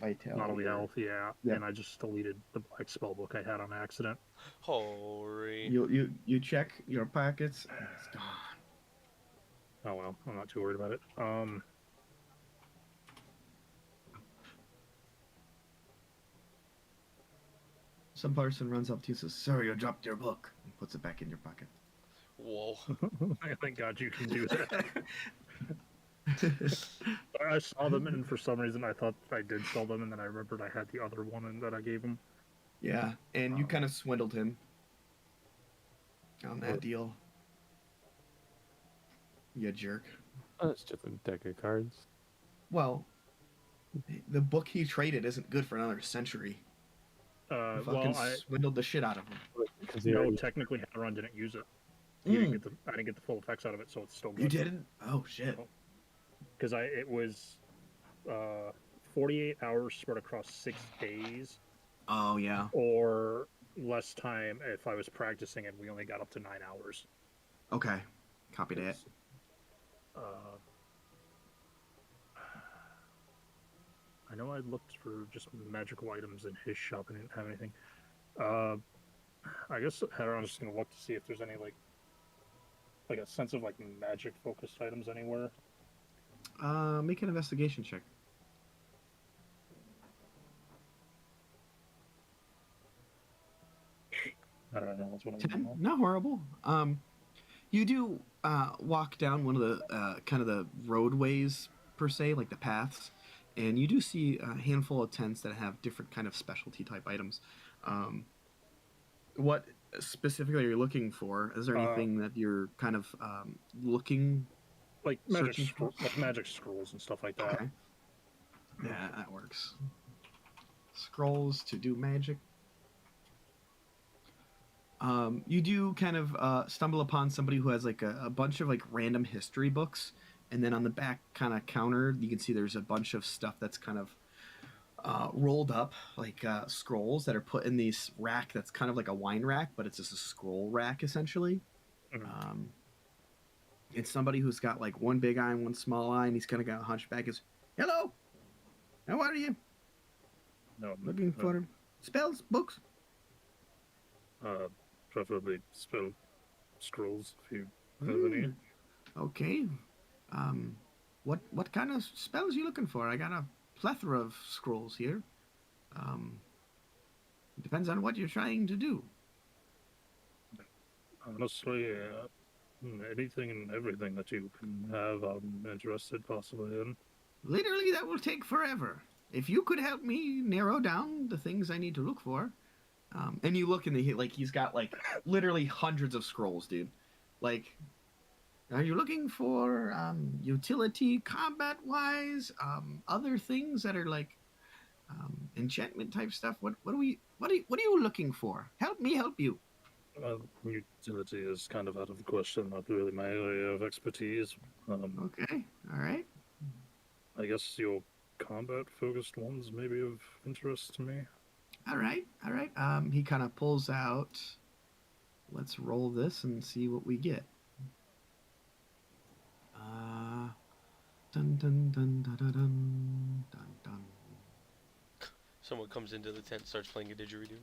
Vitality. Bodily Health, yeah. Yeah. And I just deleted the black spell book I had on accident. Holy. You check your pockets, and it's gone. Oh well, I'm not too worried about it. Some person runs up to you and says, "Sir, you dropped your book," and puts it back in your pocket. Whoa. Thank God you can do that. I saw them, and for some reason I thought I did sell them, and then I remembered I had the other one and that I gave him. Yeah, and you kind of swindled him on that What? deal. You jerk. Oh, it's just a deck of cards. Well, the book he traded isn't good for another century. You fucking Well, swindled the shit out of him. 'cause they No, already- technically, Hadron didn't use it. I didn't get the full effects out of it, so it's still good. You didn't? Oh shit. Because it was 48 hours spread across 6 days, Oh yeah. or less time if I was practicing and we only got up to 9 hours. Okay. Copy that. I know I looked for just magical items in his shop and didn't have anything. I guess I'm just gonna look to see if there's any like a sense of like magic focused items anywhere. Make an investigation check. I don't know. That's what I'm 10? doing. Not horrible. You do walk down one of the kind of the roadways per se, like the paths, and you do see a handful of tents that have different kind of specialty type items. What specifically are you looking for? Is there anything that you're kind of looking? Like Searching for- like magic scrolls and stuff like that. Okay. Yeah, that works. Scrolls to do magic. You do kind of stumble upon somebody who has like a bunch of like random history books, and then on the back kind of counter, you can see there's a bunch of stuff that's kind of rolled up, like scrolls that are put in this rack that's kind of like a wine rack, but it's just a scroll rack essentially. Mhm. It's somebody who's got like one big eye and one small eye, and he's kind of got a hunchback. Is hello, how are you? No, Looking for spells, books? preferably spell scrolls if you have any. Hmm. Okay. What kind of spells you looking for? I got a plethora of scrolls here. It depends on what you're trying to do. Honestly, anything and everything that you can have, I'm interested possibly in. Literally, that will take forever. If you could help me narrow down the things I need to look for, and you look in the like he's got like literally hundreds of scrolls, dude. Like, are you looking for utility, combat wise, other things that are like enchantment type stuff? What are you looking for? Help me help you. Utility is kind of out of the question, not really my area of expertise. Okay, all right. I guess your combat-focused ones may be of interest to me. All right, all right. He kind of pulls out. Let's roll this and see what we get. Dun dun dun dun dun dun dun dun. Someone comes into the tent, starts playing a didgeridoo.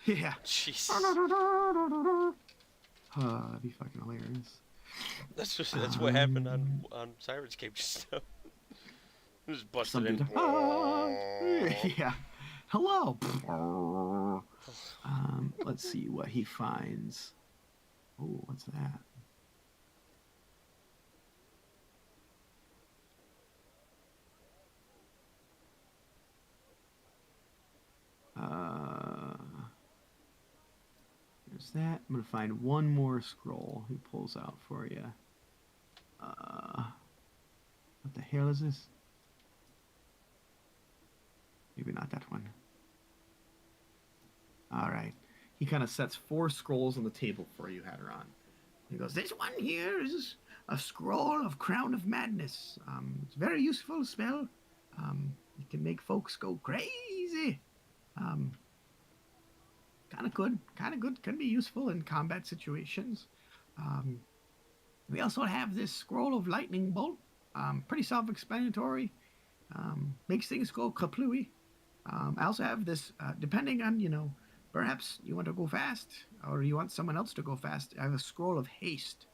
Yeah. Jesus. That'd be fucking hilarious. That's what happened on Sirenscape just now. Just busted Some in. dude. Yeah. Hello. Let's see what he finds. Oh, what's that? There's that. I'm gonna find one more scroll he pulls out for you. What the hell is this? Maybe not that one. All right. He kind of sets 4 scrolls on the table for you, Hadron. He goes, "This one here is a scroll of Crown of Madness. It's a very useful spell. It can make folks go crazy. Kind of good. Can be useful in combat situations. We also have this scroll of Lightning Bolt. Pretty self-explanatory. Makes things go kaplooey. I also have this, depending on, perhaps you want to go fast or you want someone else to go fast. I have a scroll of haste.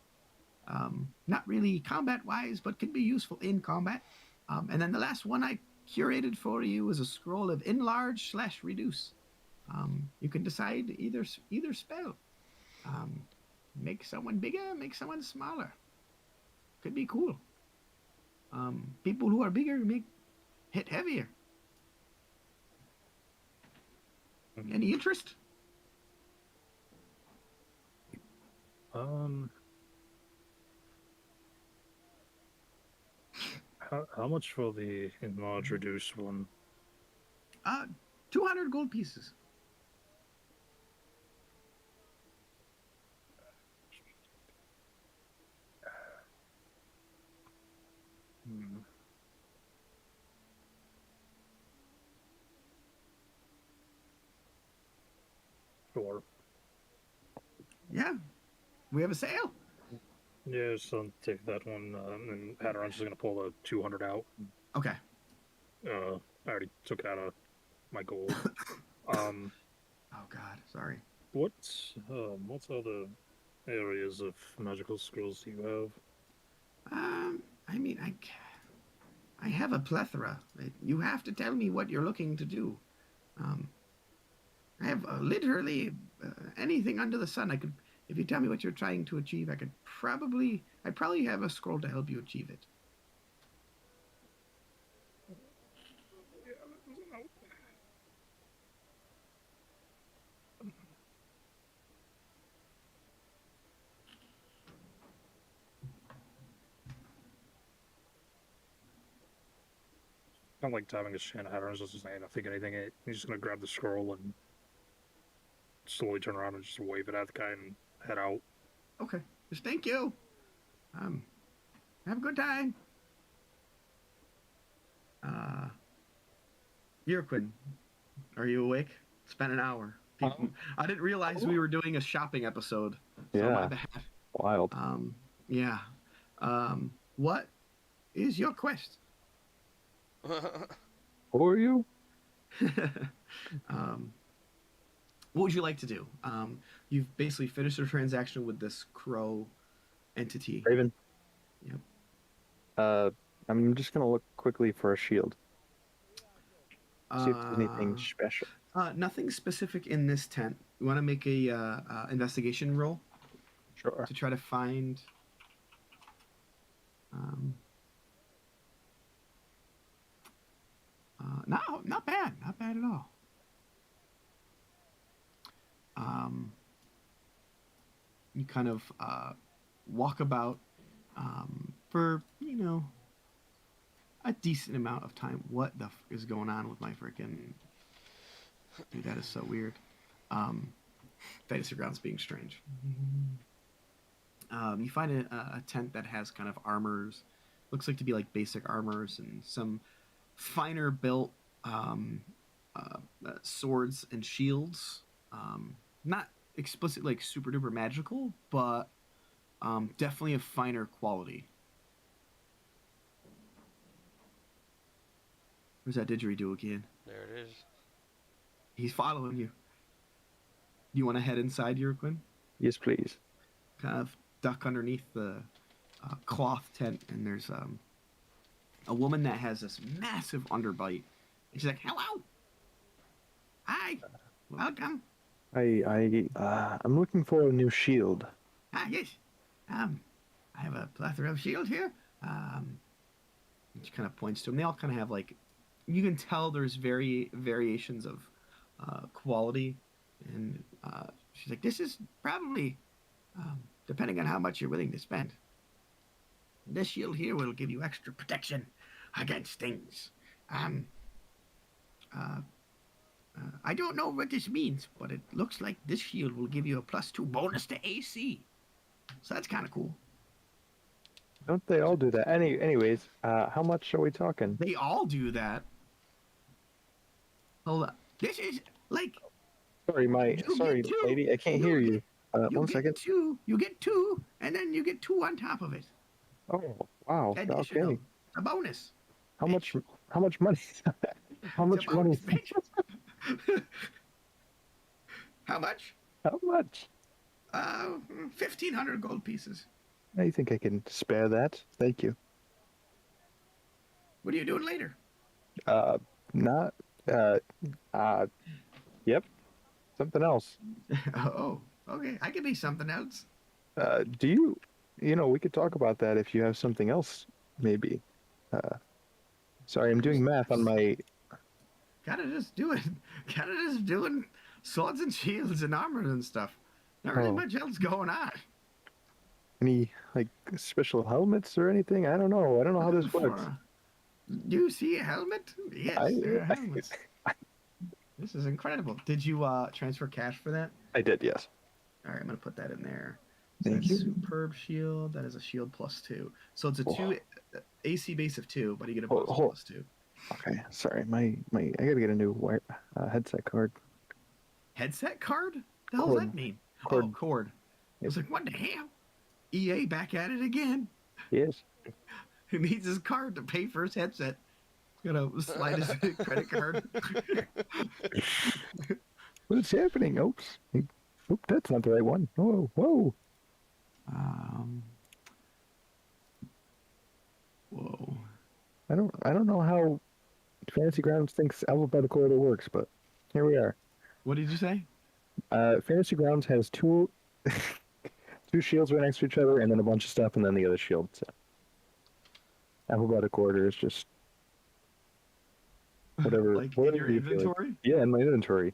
Not really combat-wise, but can be useful in combat. And then the last one I curated for you is a scroll of enlarge/reduce. You can decide either spell. Make someone bigger, make someone smaller. Could be cool. People who are bigger hit heavier. Any interest? How much for the enlarge reduce one? 200 gold pieces. Or Yeah, we have a sale. yeah, so take that one. And Hadron's just gonna pull the 200 out. Okay. I already took out my gold. Um, Oh God, sorry. what's other areas of magical skills do you have? I mean, I have a plethora. You have to tell me what you're looking to do. Um, I have literally anything under the sun. I could, if you tell me what you're trying to achieve, I probably have a scroll to help you achieve it. Kind of like tapping his chin. Hadron's just saying, I think anything. He's just gonna grab the scroll and slowly turn around and just wave it at the guy and head out. Okay, just thank you. Have a good time. Yurquin, are you awake? It's been an hour. I didn't realize we were doing a shopping episode. So my Yeah. bad. Wild. Yeah. What is your quest? Who are you? What would you like to do? You've basically finished a transaction with this crow entity. Raven. Yep. I'm just gonna look quickly for a shield. See if there's anything Uh, special. Nothing specific in this tent. You want to make a investigation roll Sure. to try to find. No, not bad. Not bad at all. You kind of walk about for, a decent amount of time. What the is going on with my freaking... Dude, that is so weird. Fantasy Grounds being strange. You find a tent that has kind of armors. Looks like to be like basic armors and some finer built swords and shields. Not explicit like super duper magical, but definitely a finer quality. Where's that didgeridoo again? There it is. He's following you. You want to head inside, Yurquin? Yes, please. Kind of duck underneath the cloth tent, and there's a woman that has this massive underbite. And she's like, "Hello, hi, welcome. I'm looking for a new shield. Yes, I have a plethora of shields here." And she kind of points to them. They all kind of have like, you can tell there's variations of quality, and she's like, "This is probably depending on how much you're willing to spend. This shield here will give you extra protection against things. I don't know what this means, but it looks like this shield will give you a +2 bonus to AC. So that's kind of cool. Don't they all do that? Anyways, how much are we talking? They all do that. Hold up. This is like Sorry, get two. lady, I can't You hear get- you. you One get second. two. You get two, and then you get two on top of it. Oh, wow. Additional. Okay. A bonus. How much money? How much It's a money? bonus, bitch. How much? How much? 1,500 gold pieces. I think I can spare that. Thank you. What are you doing later? Not yep. Something else. Oh, okay. I could be something else. Do we could talk about that if you have something else, maybe. Sorry, I'm doing math on my. Gotta just doing swords and shields and armor and stuff. Not really Oh. much else going on. Any like special helmets or anything? I don't know. I don't know how this works. Do you see a helmet? Yes, there are helmets. This is incredible. Did you transfer cash for that? I did, yes. All right, I'm gonna put that in there. So Thank that's you. superb shield. That is a shield +2. So it's a Oh. 2 AC base of 2, but you get a Hold- bonus hold. +2. Okay, sorry. My I gotta get a new headset card. Headset card? The hell's Cord. that mean? Cord. Oh, cord. I was like, what the hell? EA back at it again. Yes. He needs his card to pay for his headset. He's gonna slide his credit card. What's happening? Oops. Oop, that's not the right one. Whoa, whoa. Um. Whoa. I don't know how Fantasy Grounds thinks alphabetical order works, but here we are. What did you say? Fantasy Grounds has two two shields right next to each other, and then a bunch of stuff, and then the other shield. So alphabetical order is just whatever. Like in whatever your you feel like. inventory? Yeah, in my inventory.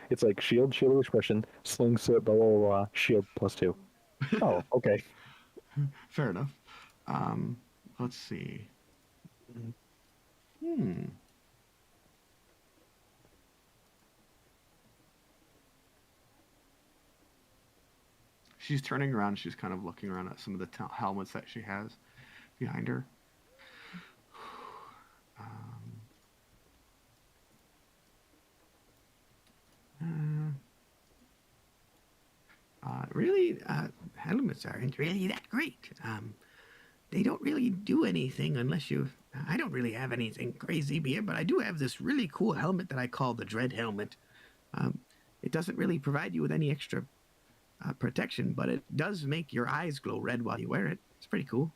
It's like shield of expression, slingshot, blah blah blah, shield +2. Oh, okay. Fair enough. Let's see. She's turning around. She's kind of looking around at some of the helmets that she has behind her. Really, helmets aren't really that great. They don't really do anything unless you. I don't really have anything crazy here, but I do have this really cool helmet that I call the Dread Helmet. It doesn't really provide you with any extra protection, but it does make your eyes glow red while you wear it. It's pretty cool.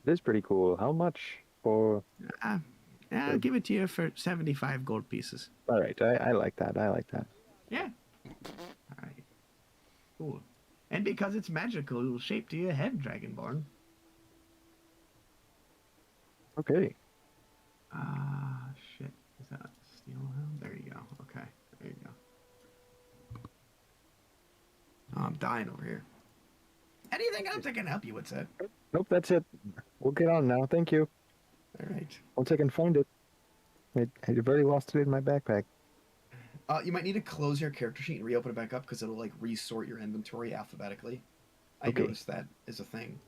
It is pretty cool. How much for? I'll give it to you for 75 gold pieces. All right, I like that. I like that. Yeah. All right. Cool. And because it's magical, it will shape to your head, Dragonborn. Okay. Shit. Is that steel helm? There you go. Okay. There you go. Oh, I'm dying over here. Anything else I can help you with, sir? Nope, that's it. We'll get on now. Thank you. All right. Once I can find it. I've already lost it in my backpack. You might need to close your character sheet and reopen it back up because it'll like resort your inventory alphabetically. I Okay. noticed that is a thing.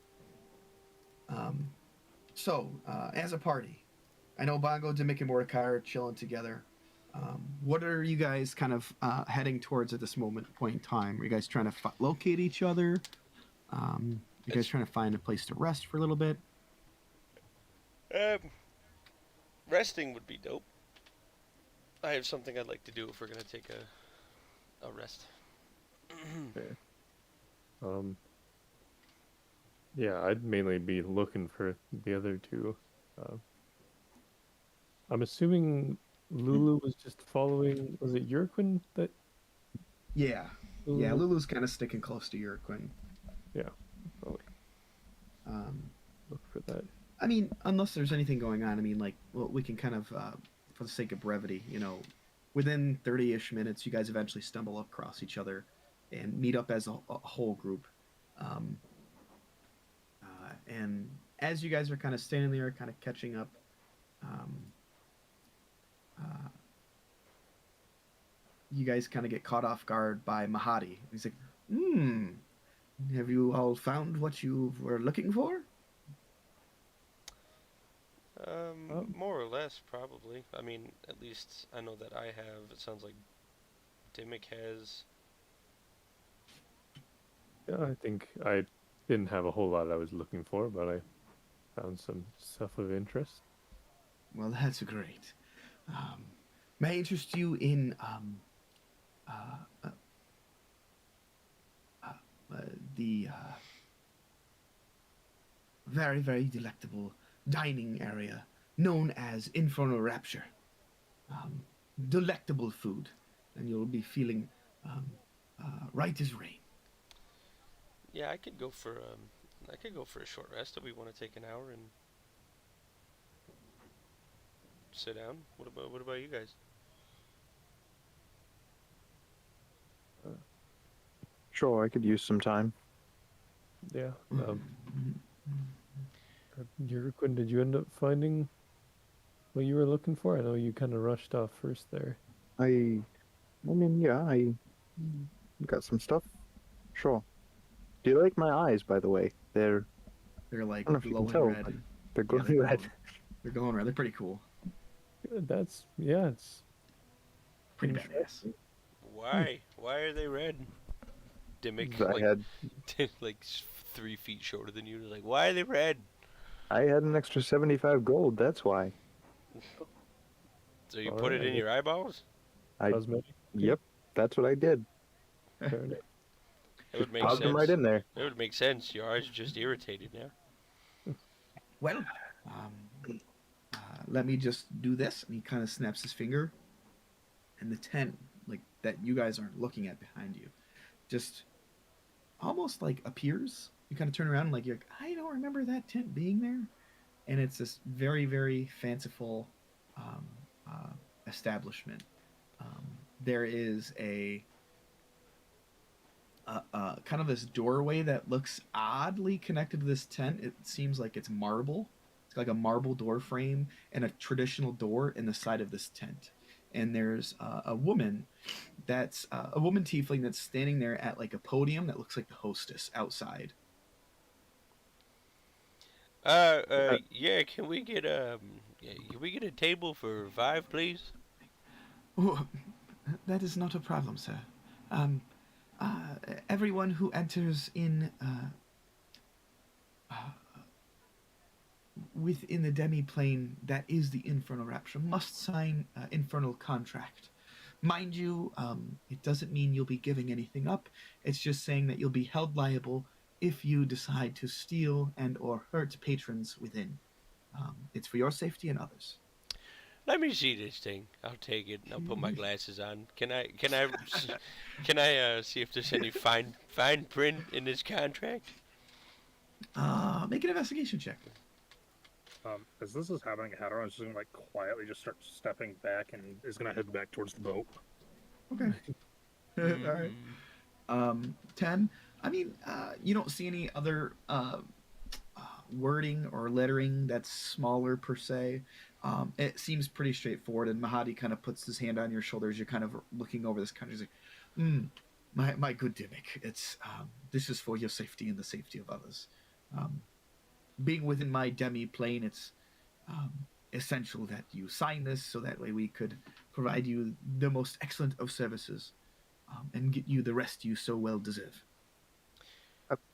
So, as a party, I know Bongo, Dimmick, and Mordecai are chilling together. What are you guys kind of heading towards at this point in time? Are you guys trying to locate each other? You guys trying to find a place to rest for a little bit? Resting would be dope. I have something I'd like to do if we're gonna take a rest. Yeah, I'd mainly be looking for the other two. I'm assuming Lulu was just following. Was it Yurquin that? Yeah. Lulu Yeah, was- Lulu's kind of sticking close to Urquin. Yeah. Probably look for that. I mean, unless there's anything going on, I mean, like, well, we can kind of, for the sake of brevity, you know, within 30-ish minutes, you guys eventually stumble across each other and meet up as a whole group. And as you guys are kind of standing there, kind of catching up, you guys kind of get caught off guard by Mahadi. He's like, have you all found what you were looking for? More or less, probably. I mean, at least I know that I have. It sounds like Dimmick has. Yeah, I think I didn't have a whole lot I was looking for, but I found some stuff of interest. Well, that's great. May I interest you in the very, very delectable dining area known as Infernal Rapture. Delectable food, and you'll be feeling right as rain. Yeah, I could go for a short rest if we want to take an hour and sit down. What about you guys? Sure, I could use some time. Yeah. Yurquin, did you end up finding what you were looking for? I know you kind of rushed off first there. I mean, yeah, I got some stuff. Sure. Do you like my eyes, by the way? They're Like I don't know if you can glowing tell, red. they're Yeah, glowing red. They're glowing red. They're pretty cool. That's yeah. It's Pretty Interesting. badass. Why? Why are they red? Dimmick, I like had 3 feet shorter than you. Like, why are they red? I had an extra 75 gold. That's why. So you All put right, it I in guess your eyeballs? I cosmetic. Yep, that's what I did. Fair enough. That would make Popped them right sense. in there. That would make sense. Your eyes are just irritated now. Well, let me just do this. And he kind of snaps his finger, and the tent, like that you guys aren't looking at behind you, just almost like appears. You kind of turn around, like you're like, I don't remember that tent being there, and it's this very, very fanciful um, establishment. Um, there is a kind of this doorway that looks oddly connected to this tent. It seems like it's marble. It's like a marble door frame and a traditional door in the side of this tent. And there's a woman that's a woman tiefling that's standing there at like a podium that looks like the hostess outside. Yeah. Can we get a table for 5, please? Oh, that is not a problem, sir. Um, uh, Everyone who enters in within the demi-plane that is the Infernal Rapture must sign Infernal Contract. Mind you, it doesn't mean you'll be giving anything up. It's just saying that you'll be held liable if you decide to steal and or hurt patrons within. It's for your safety and others. Let me see this thing. I'll take it. And I'll put my glasses on. Can I see if there's any fine print in this contract? Make an investigation check. As this is happening, Hadron is just gonna like quietly just start stepping back and is gonna head back towards the boat. Okay. All right. 10. I mean, you don't see any other wording or lettering that's smaller per se. It seems pretty straightforward, and Mahadi kind of puts his hand on your shoulders. You're kind of looking over this country. He's like, my good Dimmick, it's this is for your safety and the safety of others. Being within my demi plane, it's essential that you sign this so that way we could provide you the most excellent of services and get you the rest you so well deserve.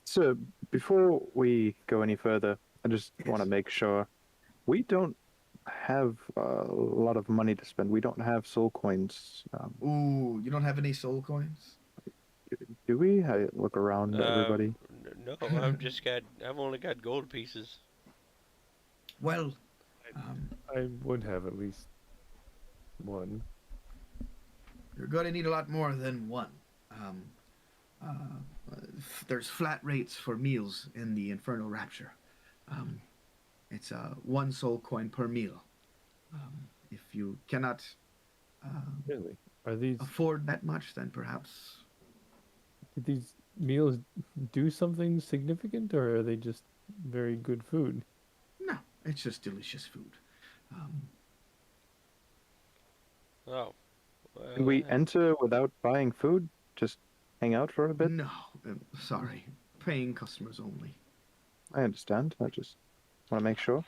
So before we go any further, I just want to make sure we don't have a lot of money to spend. We don't have soul coins. Ooh, you don't have any soul coins? Do we? I look around at everybody. No, I've only got gold pieces. Well, I would have at least one. you're going to need a lot more than one. There's flat rates for meals in the Infernal Rapture. It's 1 soul coin per meal. If you cannot Really? Are these afford that much, then perhaps. did these meals do something significant, or are they just very good food? No, it's just delicious food. Oh. Can we enter without buying food? Just hang out for a bit? No, sorry. Paying customers only. I understand. I just want to make sure.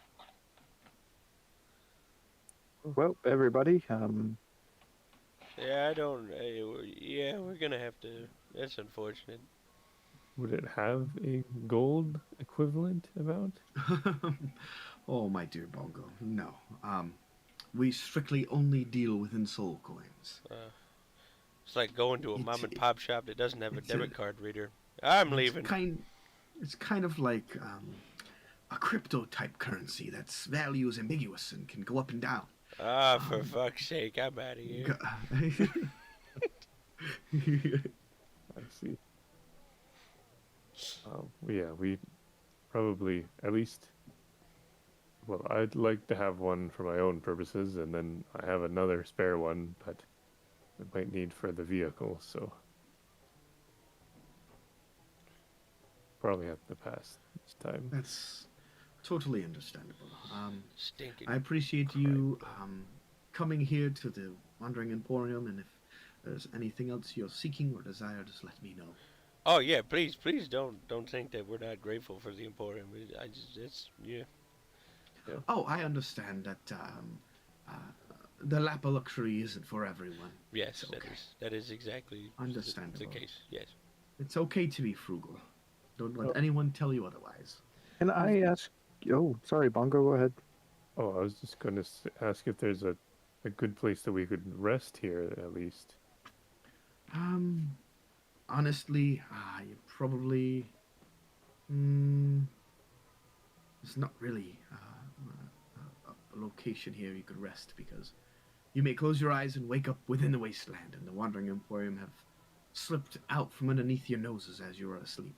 Well, everybody, Yeah, I don't. Yeah, we're gonna have to. That's unfortunate. Would it have a gold equivalent amount? Oh, my dear Bongo, no. We strictly only deal within soul coins. It's like going to a It's- mom and pop shop that doesn't have a it's debit a- card reader. I'm leaving. It's kind of like a crypto type currency that's value is ambiguous and can go up and down. Ah, for fuck's sake, I'm out of here. I see. Yeah, we probably at least. Well, I'd like to have one for my own purposes, and then I have another spare one that I might need for the vehicle. So probably have to pass this time. That's totally understandable. Stinking. I appreciate you coming here to the Wandering Emporium, and if there's anything else you're seeking or desire, just let me know. Oh yeah, please don't think that we're not grateful for the Emporium. Yeah. Oh, I understand that the lap of luxury isn't for everyone. Yes, It's okay. that is exactly Understandable. the case. Yes. It's okay to be frugal. Don't let Oh. anyone tell you otherwise. Can I ask? Oh, sorry, Bongo. Go ahead. Oh, I was just going to ask if there's a good place that we could rest here at least. Honestly, you probably. It's not really a location here you could rest because you may close your eyes and wake up within the wasteland, and the Wandering Emporium have slipped out from underneath your noses as you were asleep.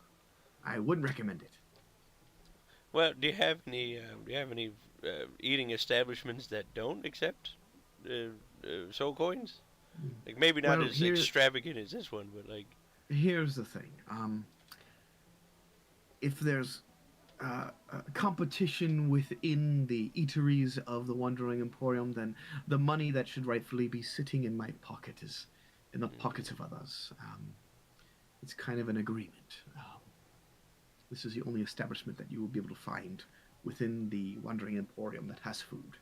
I wouldn't recommend it. Well, do you have any eating establishments that don't accept soul coins? Like maybe not Well, as here- extravagant as this one, but like Here's the thing. If there's competition within the eateries of the Wandering Emporium, then the money that should rightfully be sitting in my pocket is in the pockets of others. It's kind of an agreement. This is the only establishment that you will be able to find within the Wandering Emporium that has food.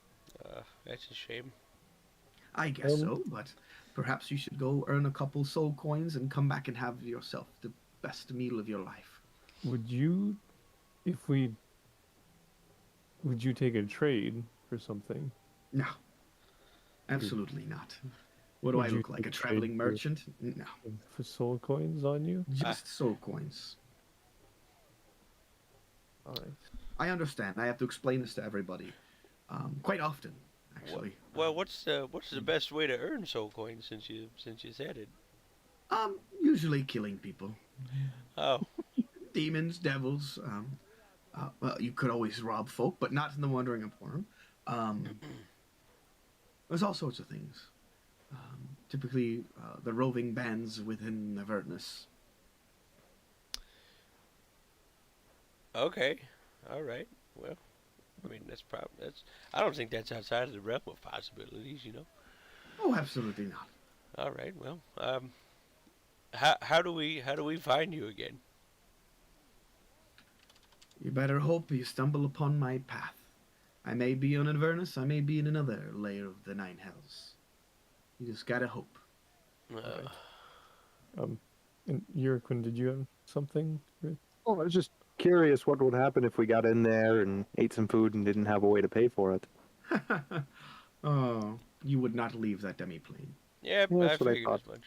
that's a shame. I guess so, but perhaps you should go earn a couple soul coins and come back and have yourself the best meal of your life. Would you, would you take a trade for something? No, absolutely not. What do Would I you look like? A take traveling trade for- merchant? No, For soul coins on you? just soul coins. All right. I understand. I have to explain this to everybody, quite often, actually. Well, what's the best way to earn soul coins since you said it? Usually killing people, Oh, demons, devils. Well, you could always rob folk, but not in the Wandering Emporium. There's all sorts of things. Typically, the roving bands within Avernus. okay, all right. Well, I mean that's. I don't think that's outside of the realm of possibilities, you know. Oh, absolutely not. All right. Well, how do we find you again? You better hope you stumble upon my path. I may be on Avernus, I may be in another layer of the Nine Hells. You just gotta hope. And Yurikun, did you have something? Oh, I was just curious what would happen if we got in there and ate some food and didn't have a way to pay for it. Oh, you would not leave that demi-plane. Yeah, Yeah, I that's what I figured thought. as much.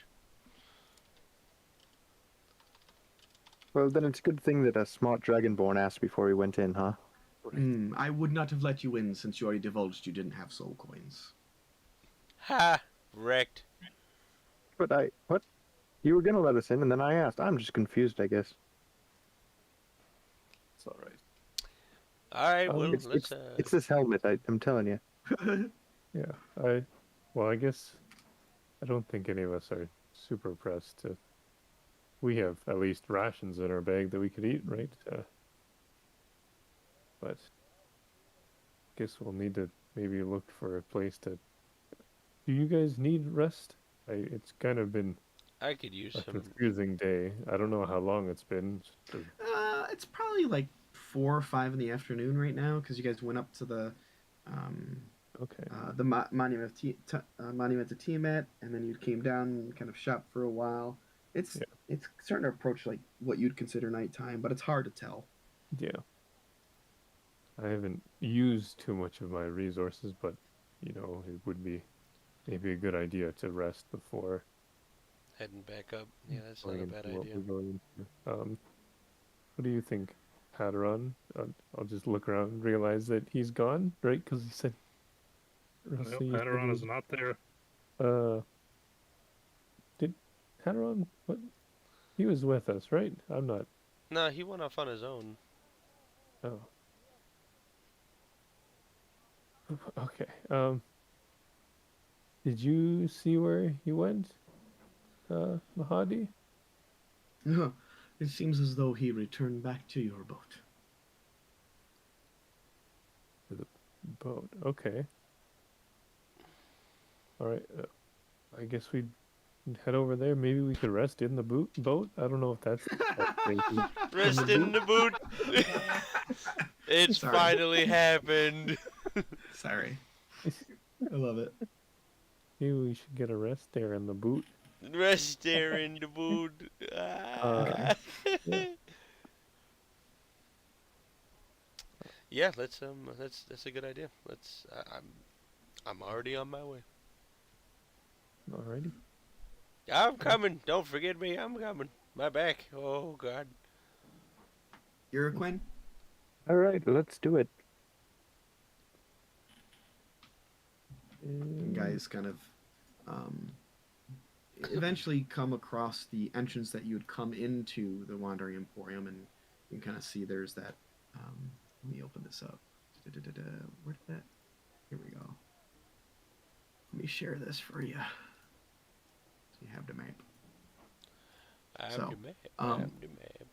Well, then it's a good thing that a smart dragonborn asked before he went in, huh? I would not have let you in since you already divulged you didn't have soul coins. Ha! Wrecked. But what? You were gonna let us in, and then I asked. I'm just confused, I guess. It's all right. All right. Well, It's, let's. it's this helmet, I'm telling you. Yeah, well, I guess I don't think any of us are super pressed to. We have at least rations in our bag that we could eat, right? But I guess we'll need to maybe look for a place to. Do you guys need rest? It's kind of been I could use a some. confusing day. I don't know how long it's been. It's probably like 4 or 5 in the afternoon right now because you guys went up to the Okay. monument to Tiamat, and then you came down and kind of shopped for a while. It's starting to approach like what you'd consider nighttime, but it's hard to tell. Yeah. I haven't used too much of my resources, but it would be maybe a good idea to rest before Heading back up. Yeah, that's not going a into bad what idea. we're going into. What do you think, Hadaron? I'll just look around and realize that he's gone, right? Because he said. Nope, Rusty, you said Aderon he- is not there. Did Hadaron? What? He was with us, right? I'm not. No, he went off on his own. Oh. Okay. Did you see where he went, Mahadi? It seems as though he returned back to your boat. Boat. Okay. All right. I guess we'd head over there. Maybe we could rest in the boat. I don't know if that's crazy. Rest in the boot. It's Sorry. finally happened. Sorry. I love it. Maybe we should get a rest there in the boot. Rest there in the moon. Ah. yeah. Yeah, that's a good idea. I'm already on my way. Alrighty. I'm coming. Don't forget me. I'm coming. My back. Oh God. Iroquois, All right, let's do it. you guys kind of eventually come across the entrance that you would come into the Wandering Emporium, and you can kind of see there's that. Let me open this up. Where did that? Here we go. Let me share this for you. So you have the map. I'm So, the man. um, I'm the man.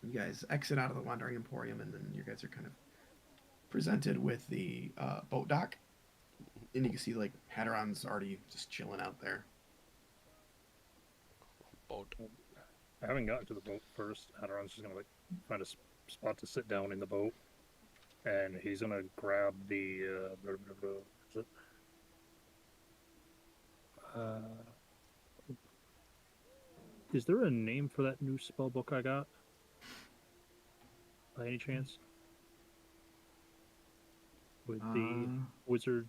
You guys exit out of the Wandering Emporium, and then you guys are kind of presented with the boat dock, and you can see like Hadron's already just chilling out there. Boat. I haven't gotten to the boat first. Hadron's just gonna like find a spot to sit down in the boat, and he's gonna grab the is it? Is there a name for that new spell book I got? By any chance? With the wizard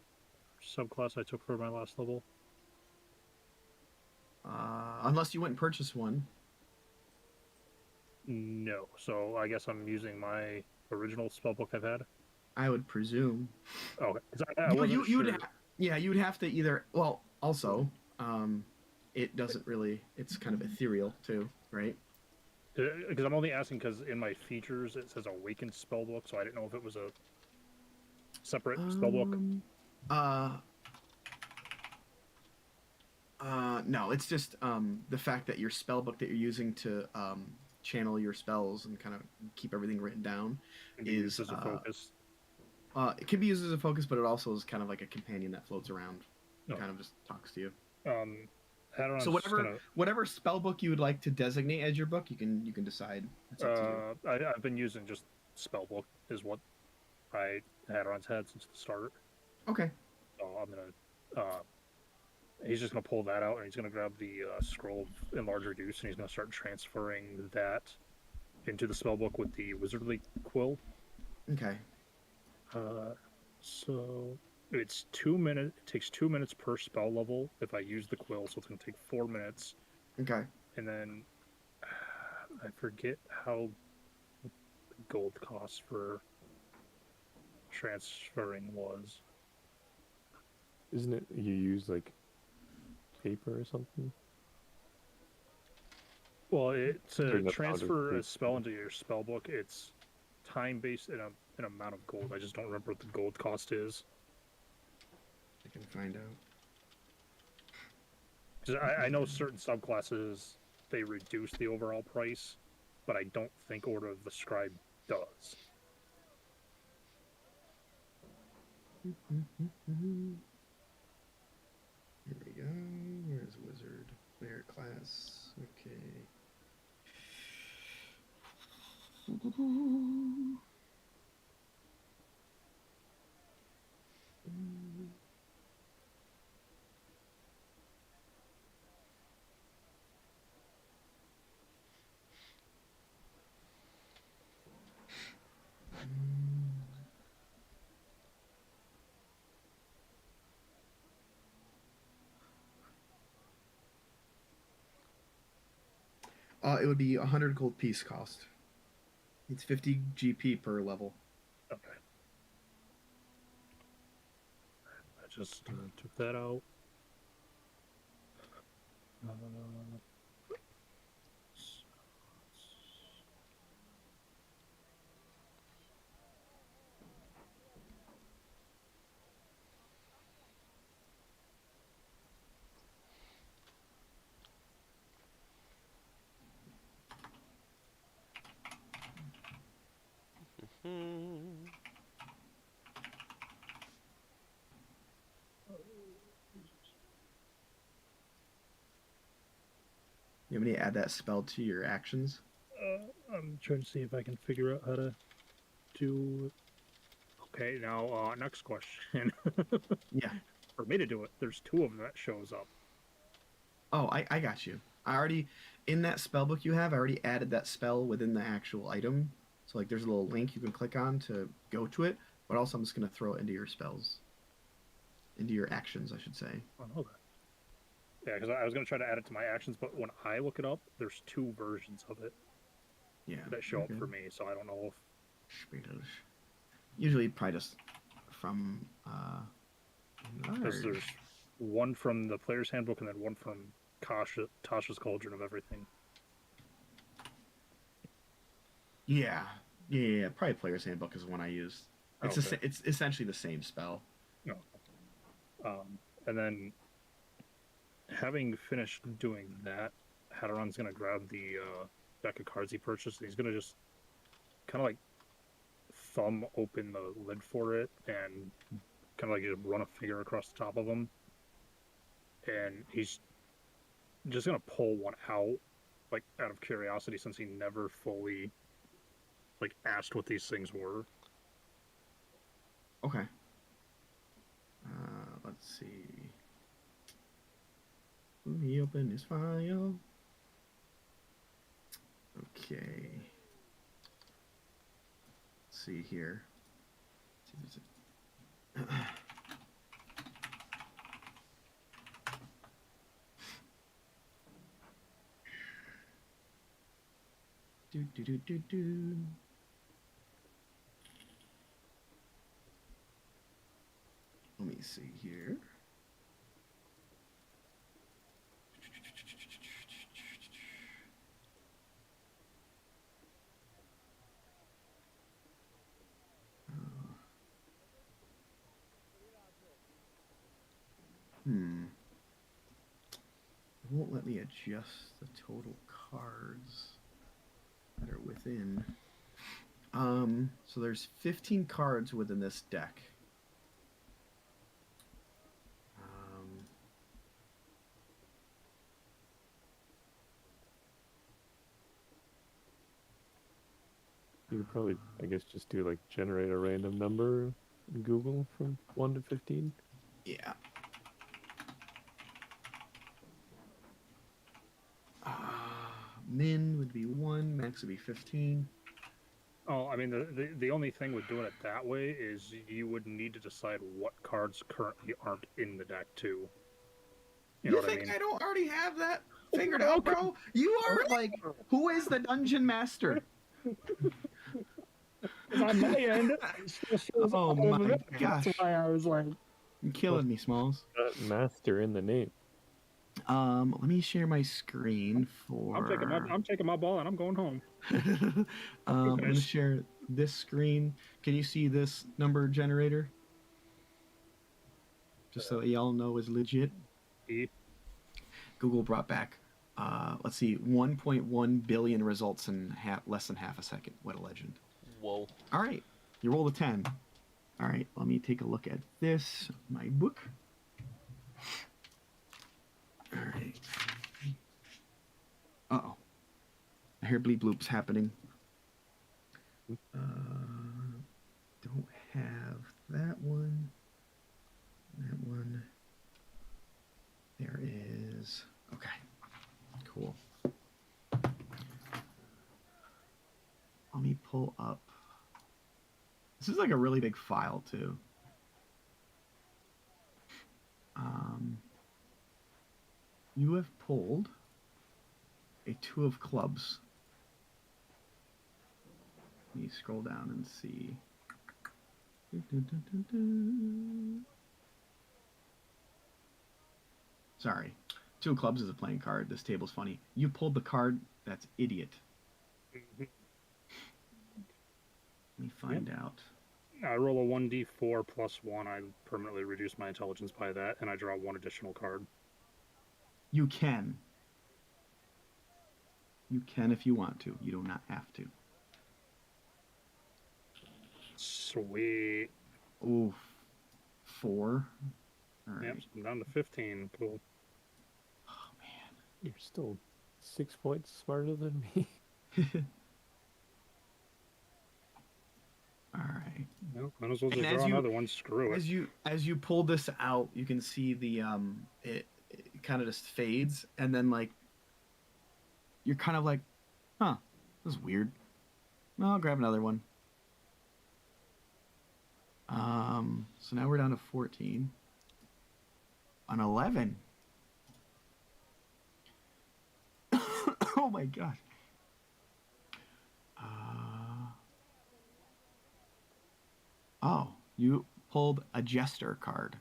subclass I took for my last level? Unless you went and purchased one. No. So I guess I'm using my original spell book I've had. I would presume. Oh, 'cause I wasn't you sure. would yeah, you would have to either. Well, also, it doesn't really. It's kind of ethereal too, right? Because I'm only asking because in my features it says awakened spellbook, so I didn't know if it was a separate spellbook. No, it's just the fact that your spell book that you're using to channel your spells and kind of keep everything written down Can be used as a focus. It can be used as a focus, but it also is kind of like a companion that floats around, and Oh. kind of just talks to you. Hadron's So gonna, whatever spell book you would like to designate as your book, you can decide. It's up to you. I've been using just spellbook is what Hadron's had since the start. Okay. So I'm gonna he's just gonna pull that out and he's gonna grab the scroll of enlarge reduce and he's gonna start transferring that into the spellbook with the wizardly quill. Okay. So it's 2 minutes. It takes 2 minutes per spell level if I use the quill, so it's gonna take 4 minutes. Okay. And then I forget how gold cost for transferring was. Isn't it you use like paper or something? Well, During to the powder transfer a phase. spell into your spell book, it's time based in an amount of gold. I just don't remember what the gold cost is. I can find out. 'Cause I know certain subclasses they reduce the overall price, but I don't think Order of the Scribe does. Here we go. Where's wizard? Player class. Okay. It would be 100 gold piece cost. It's 50 GP per level. Okay. I just took that out. Hmm. You want me to add that spell to your actions? I'm trying to see if I can figure out how to do. Okay, now next question. Yeah. for me to do it, there's 2 of them that shows up. Oh, I got you. I already in that spell book you have. I already added that spell within the actual item. So like, there's a little link you can click on to go to it. But also, I'm just gonna throw it into your spells, into your actions, I should say. I know that. Yeah, because I was gonna try to add it to my actions, but when I look it up, there's 2 versions of it Yeah. that show up okay. for me. So I don't know if Spells. Usually, probably just from because large. there's one from the player's handbook and then one from Tasha's Cauldron of Everything. Yeah. Probably Player's Handbook is the one I used. It's Okay. it's essentially the same spell. No. And then, having finished doing that, Hadron's gonna grab the deck of cards he purchased, and he's gonna just kind of like thumb open the lid for it and kind of like just run a finger across the top of them. And he's just gonna pull one out, like out of curiosity, since he never fully like asked what these things were. Okay. Let's see. Let me open his file. Okay. Let's see here. Let's see if there's a- do. Let me see here. It won't let me adjust the total cards that are within. So there's 15 cards within this deck. You could probably, I guess, just do like generate a random number in Google from 1 to 15. Yeah. Min would be 1, max would be 15. Oh, I mean, the only thing with doing it that way is you would need to decide what cards currently aren't in the deck, too. You know what I think mean? I don't already have that figured out, bro? You are like, who is the dungeon master? On my end, it still shows Oh all of my it. gosh. That's why I was like, You're killing me, Smalls. Got master in the name. Let me share my screen for. I'm taking my ball and I'm going home. I'm gonna share this screen. Can you see this number generator? Just so y'all know is legit. E. Google brought back, let's see, 1.1 billion results in less than half a second. What a legend. Whoa. All right, you rolled a 10. All right, let me take a look at this, my book. All right. Uh-oh. I hear bleep bloops happening. Don't have that one. That one. There is. Okay. Cool. Let me pull up. This is like a really big file too. You have pulled a 2 of clubs. Let me scroll down and see. Sorry. 2 of clubs is a playing card. This table's funny. You pulled the card. That's idiot. Let me find out. I roll a 1d4 plus 1. I permanently reduce my intelligence by that, and I draw 1 additional card. You can. You can if you want to. You do not have to. Sweet. Ooh. 4. All right. Yep, so I'm down to 15. Cool. Oh, man. You're still 6 points smarter than me. All right. Nope, might as well And just as draw you- another one. Screw it. As you pull this out, you can see the it kind of just fades, and then like you're kind of like, huh, this is weird. No, I'll grab another one. So now we're down to 14. An 11. Oh my gosh. Oh, you pulled a jester card.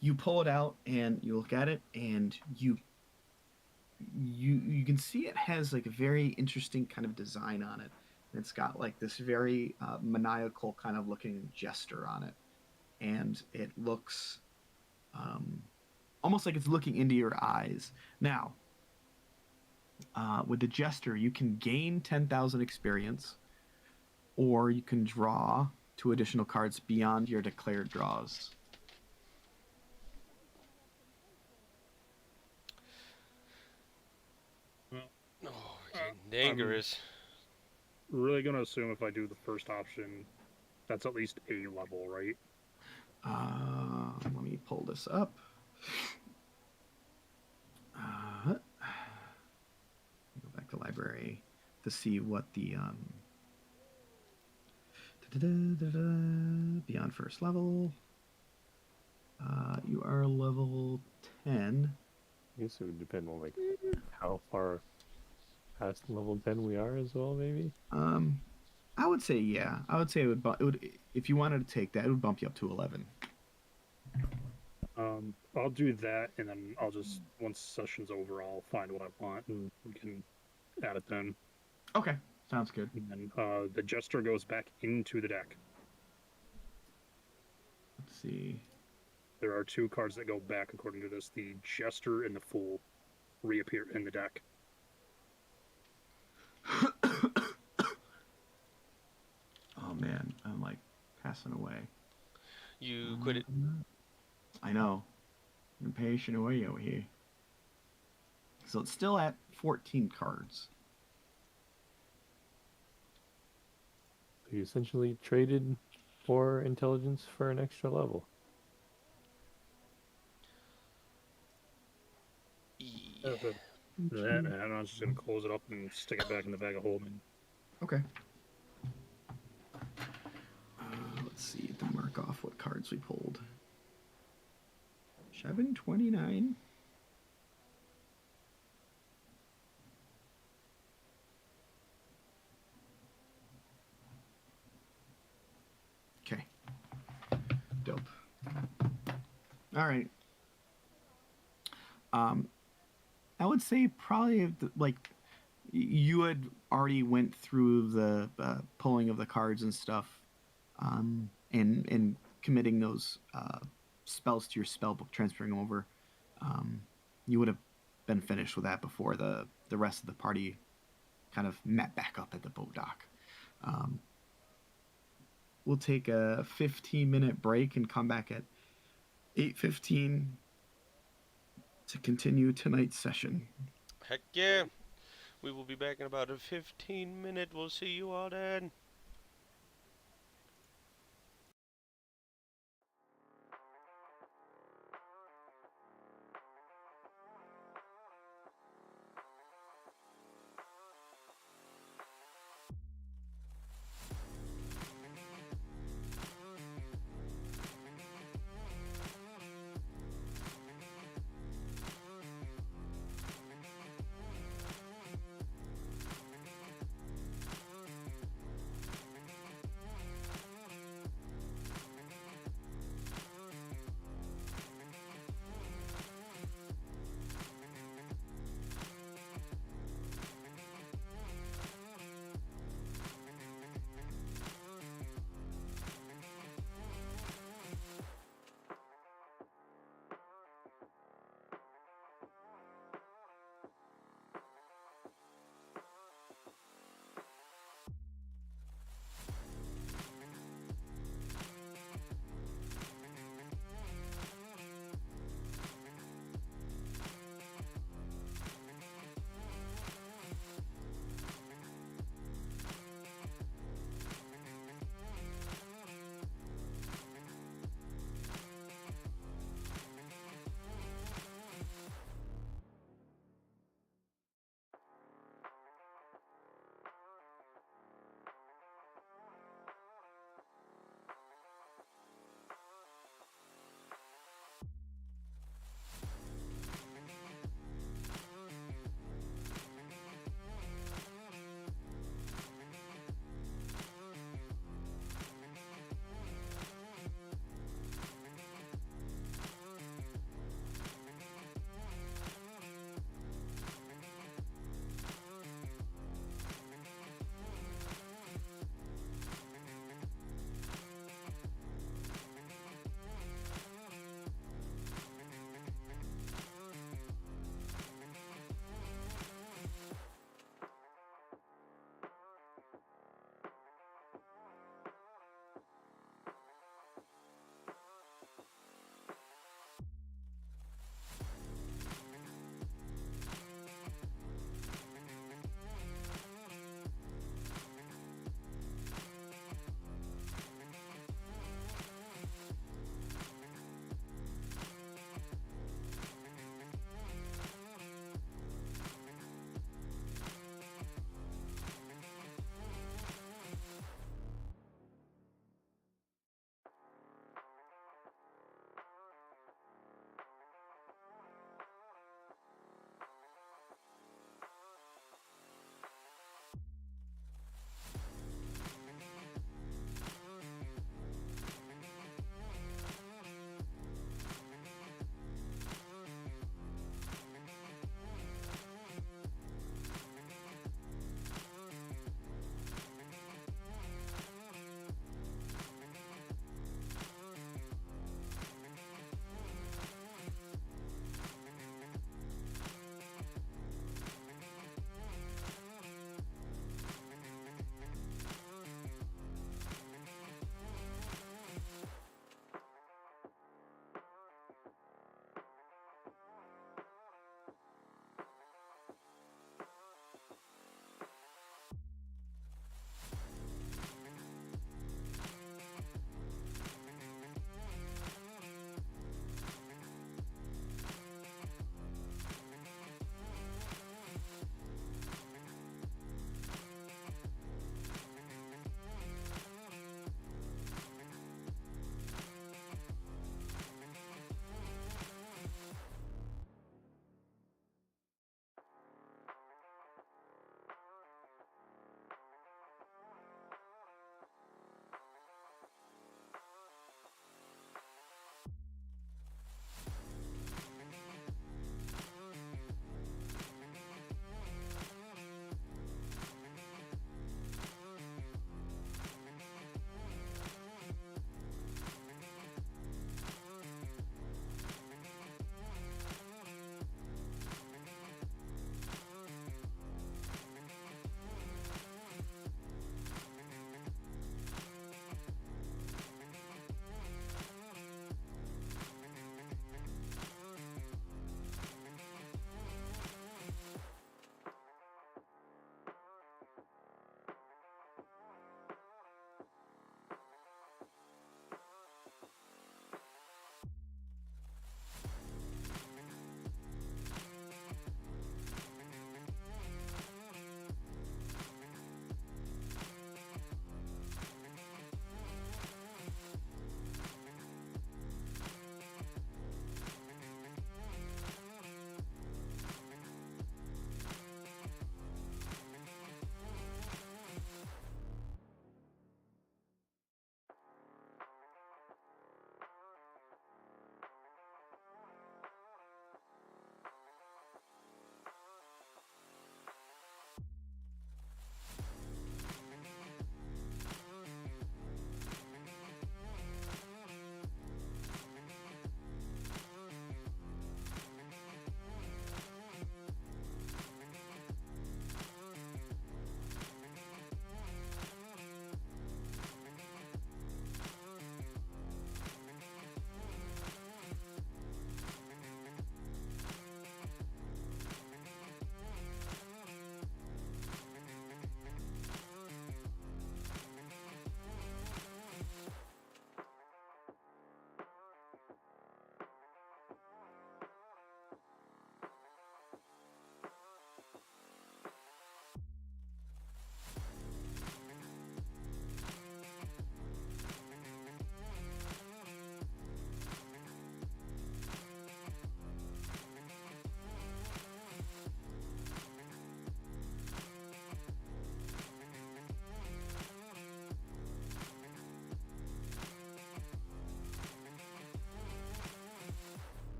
You pull it out and you look at it, and you can see it has like a very interesting kind of design on it. It's got like this very maniacal kind of looking jester on it, and it looks almost like it's looking into your eyes. Now, with the jester, you can gain 10,000 experience, or you can draw 2 additional cards beyond your declared draws. Oh, we're getting dangerous. Really gonna assume if I do the first option, that's at least A level, right? Let me pull this up. Go back to library to see what the beyond first level. You are level 10. I guess it would depend on like how far past level 10 we are as well, maybe. I would say yeah. I would say it would if you wanted to take that, it would bump you up to 11. I'll do that, and then I'll just once session's over, I'll find what I want, and we can add it then. Okay, sounds good. And then the jester goes back into the deck. Let's see. There are 2 cards that go back according to this. The jester and the fool reappear in the deck. Oh man, I'm like passing away. You quit it. I know. I'm patient away over here. So it's still at 14 cards. You essentially traded 4 intelligence for an extra level. That, and I'm just gonna close it up and stick it back in the bag of holding. Okay. Let's see to mark off what cards we pulled. 729. Okay. Dope. All right. I would say probably like you had already went through the pulling of the cards and stuff, and committing those spells to your spell book, transferring them over. You would have been finished with that before the rest of the party kind of met back up at the boat dock. We'll take a 15-minute break and come back at 8:15 to continue tonight's session. Heck yeah. We will be back in about a 15-minute. We'll see you all then.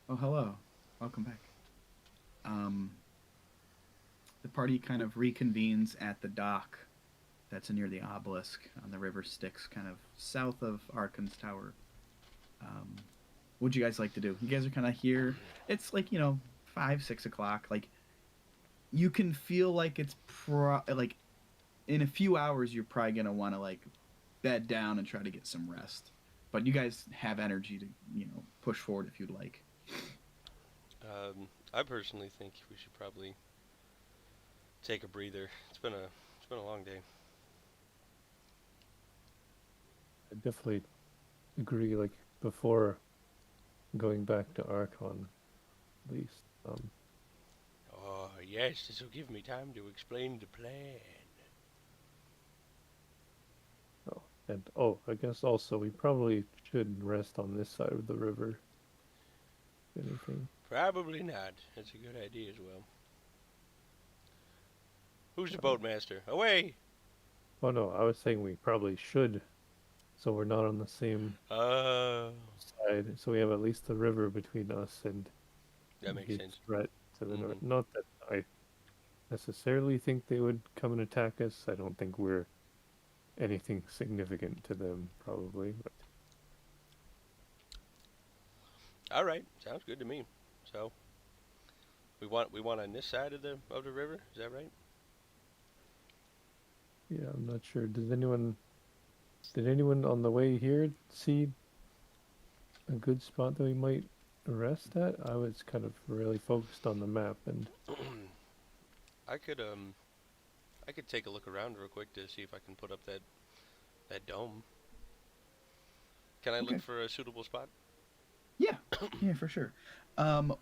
Oh, hello. Welcome back. Um, the party kind of reconvenes at the dock that's near the obelisk on the river Styx, kind of south of Arkan's tower. Um, what'd you guys like to do? You guys are kind of here. It's like, 5, 6 o'clock. Like, you can feel like it's like in a few hours you're probably gonna want to like bed down and try to get some rest. But you guys have energy to push forward if you'd like. I personally think we should probably take a breather. It's been a long day. I definitely agree. Like before going back to Archon, at least. Oh yes, this will give me time to explain the plan. Oh, and I guess also we probably should rest on this side of the river. If anything. Probably not. That's a good idea as well. Who's the Oh. boatmaster? Away! Oh no, I was saying we probably should, so we're not on the same side. So we have at least the river between us and That makes the sense. threat to the north. Mhm. Not that I necessarily think they would come and attack us. I don't think we're anything significant to them, probably. But All right, sounds good to me. So we want on this side of the river. Is that right? yeah, I'm not sure. Did anyone on the way here see a good spot that we might rest at? I was kind of really focused on the map, and I could take a look around real quick to see if I can put up that dome. Can I Okay. look for a suitable spot? Yeah, yeah, for sure.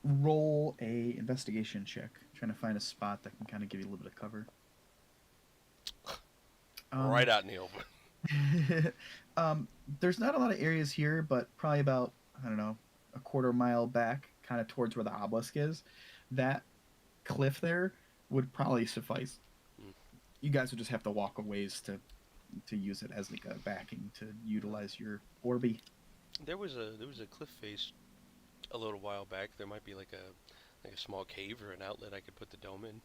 Roll a investigation check, trying to find a spot that can kind of give you a little bit of cover. Right out in the open. There's not a lot of areas here, but probably about, I don't know, a quarter mile back, kind of towards where the obelisk is. That cliff there would probably suffice. Mm. You guys would just have to walk a ways to use it as like a backing to utilize your Orby. There was a cliff face a little while back. There might be like a small cave or an outlet I could put the dome in.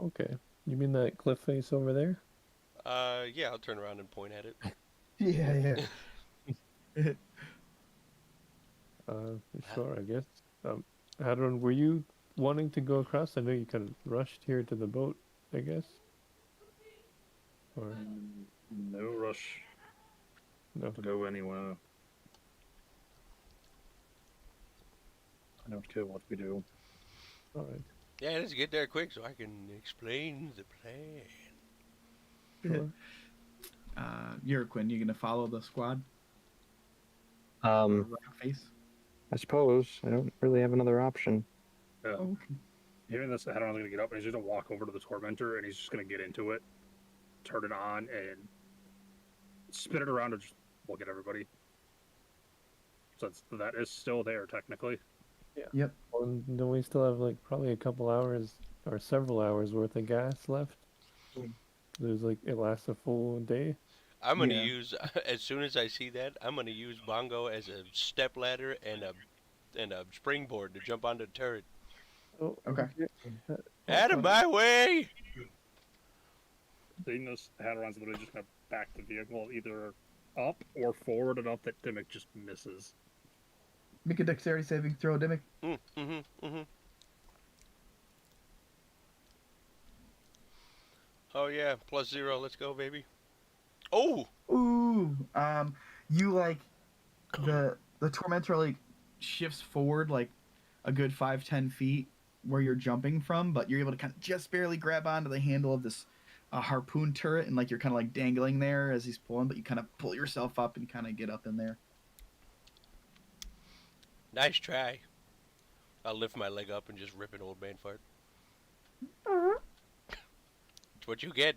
okay. You mean that cliff face over there? Yeah, I'll turn around and point at it. Yeah, yeah. Sure, I guess. Hadron, were you wanting to go across? I know you kind of rushed here to the boat, I guess. Or No rush no? to go anywhere. I don't care what we do. All right. Yeah, let's get there quick so I can explain the plan. Sure. Quinn, you gonna follow the squad? Um, Rock face. I suppose I don't really have another option. Yeah. Oh, okay. Hearing this, Hadron's gonna get up and he's just gonna walk over to the Tormentor and he's just gonna get into it, turn it on, and spin it around and just look at everybody. So that is still there technically. Yep. Well, don't we still have like probably a couple hours or several hours worth of gas left? There's like it lasts a full day. I'm gonna Yeah. use as soon as I see that. I'm gonna use Bongo as a step ladder and a springboard to jump onto the turret. Oh, Okay. Out of my way! Seeing this, Hadron's literally just gonna back the vehicle either up or forward enough that Dimmick just misses. Make a dexterity saving throw, Dimmick. Mm-hmm. Oh yeah, +0. Let's go, baby. Oh! Ooh. You like the tormentor like shifts forward like a good 5-10 feet where you're jumping from, but you're able to kind of just barely grab onto the handle of this harpoon turret, and like you're kind of like dangling there as he's pulling, but you kind of pull yourself up and kind of get up in there. Nice try. I'll lift my leg up and just rip an old man fart. It's what you get.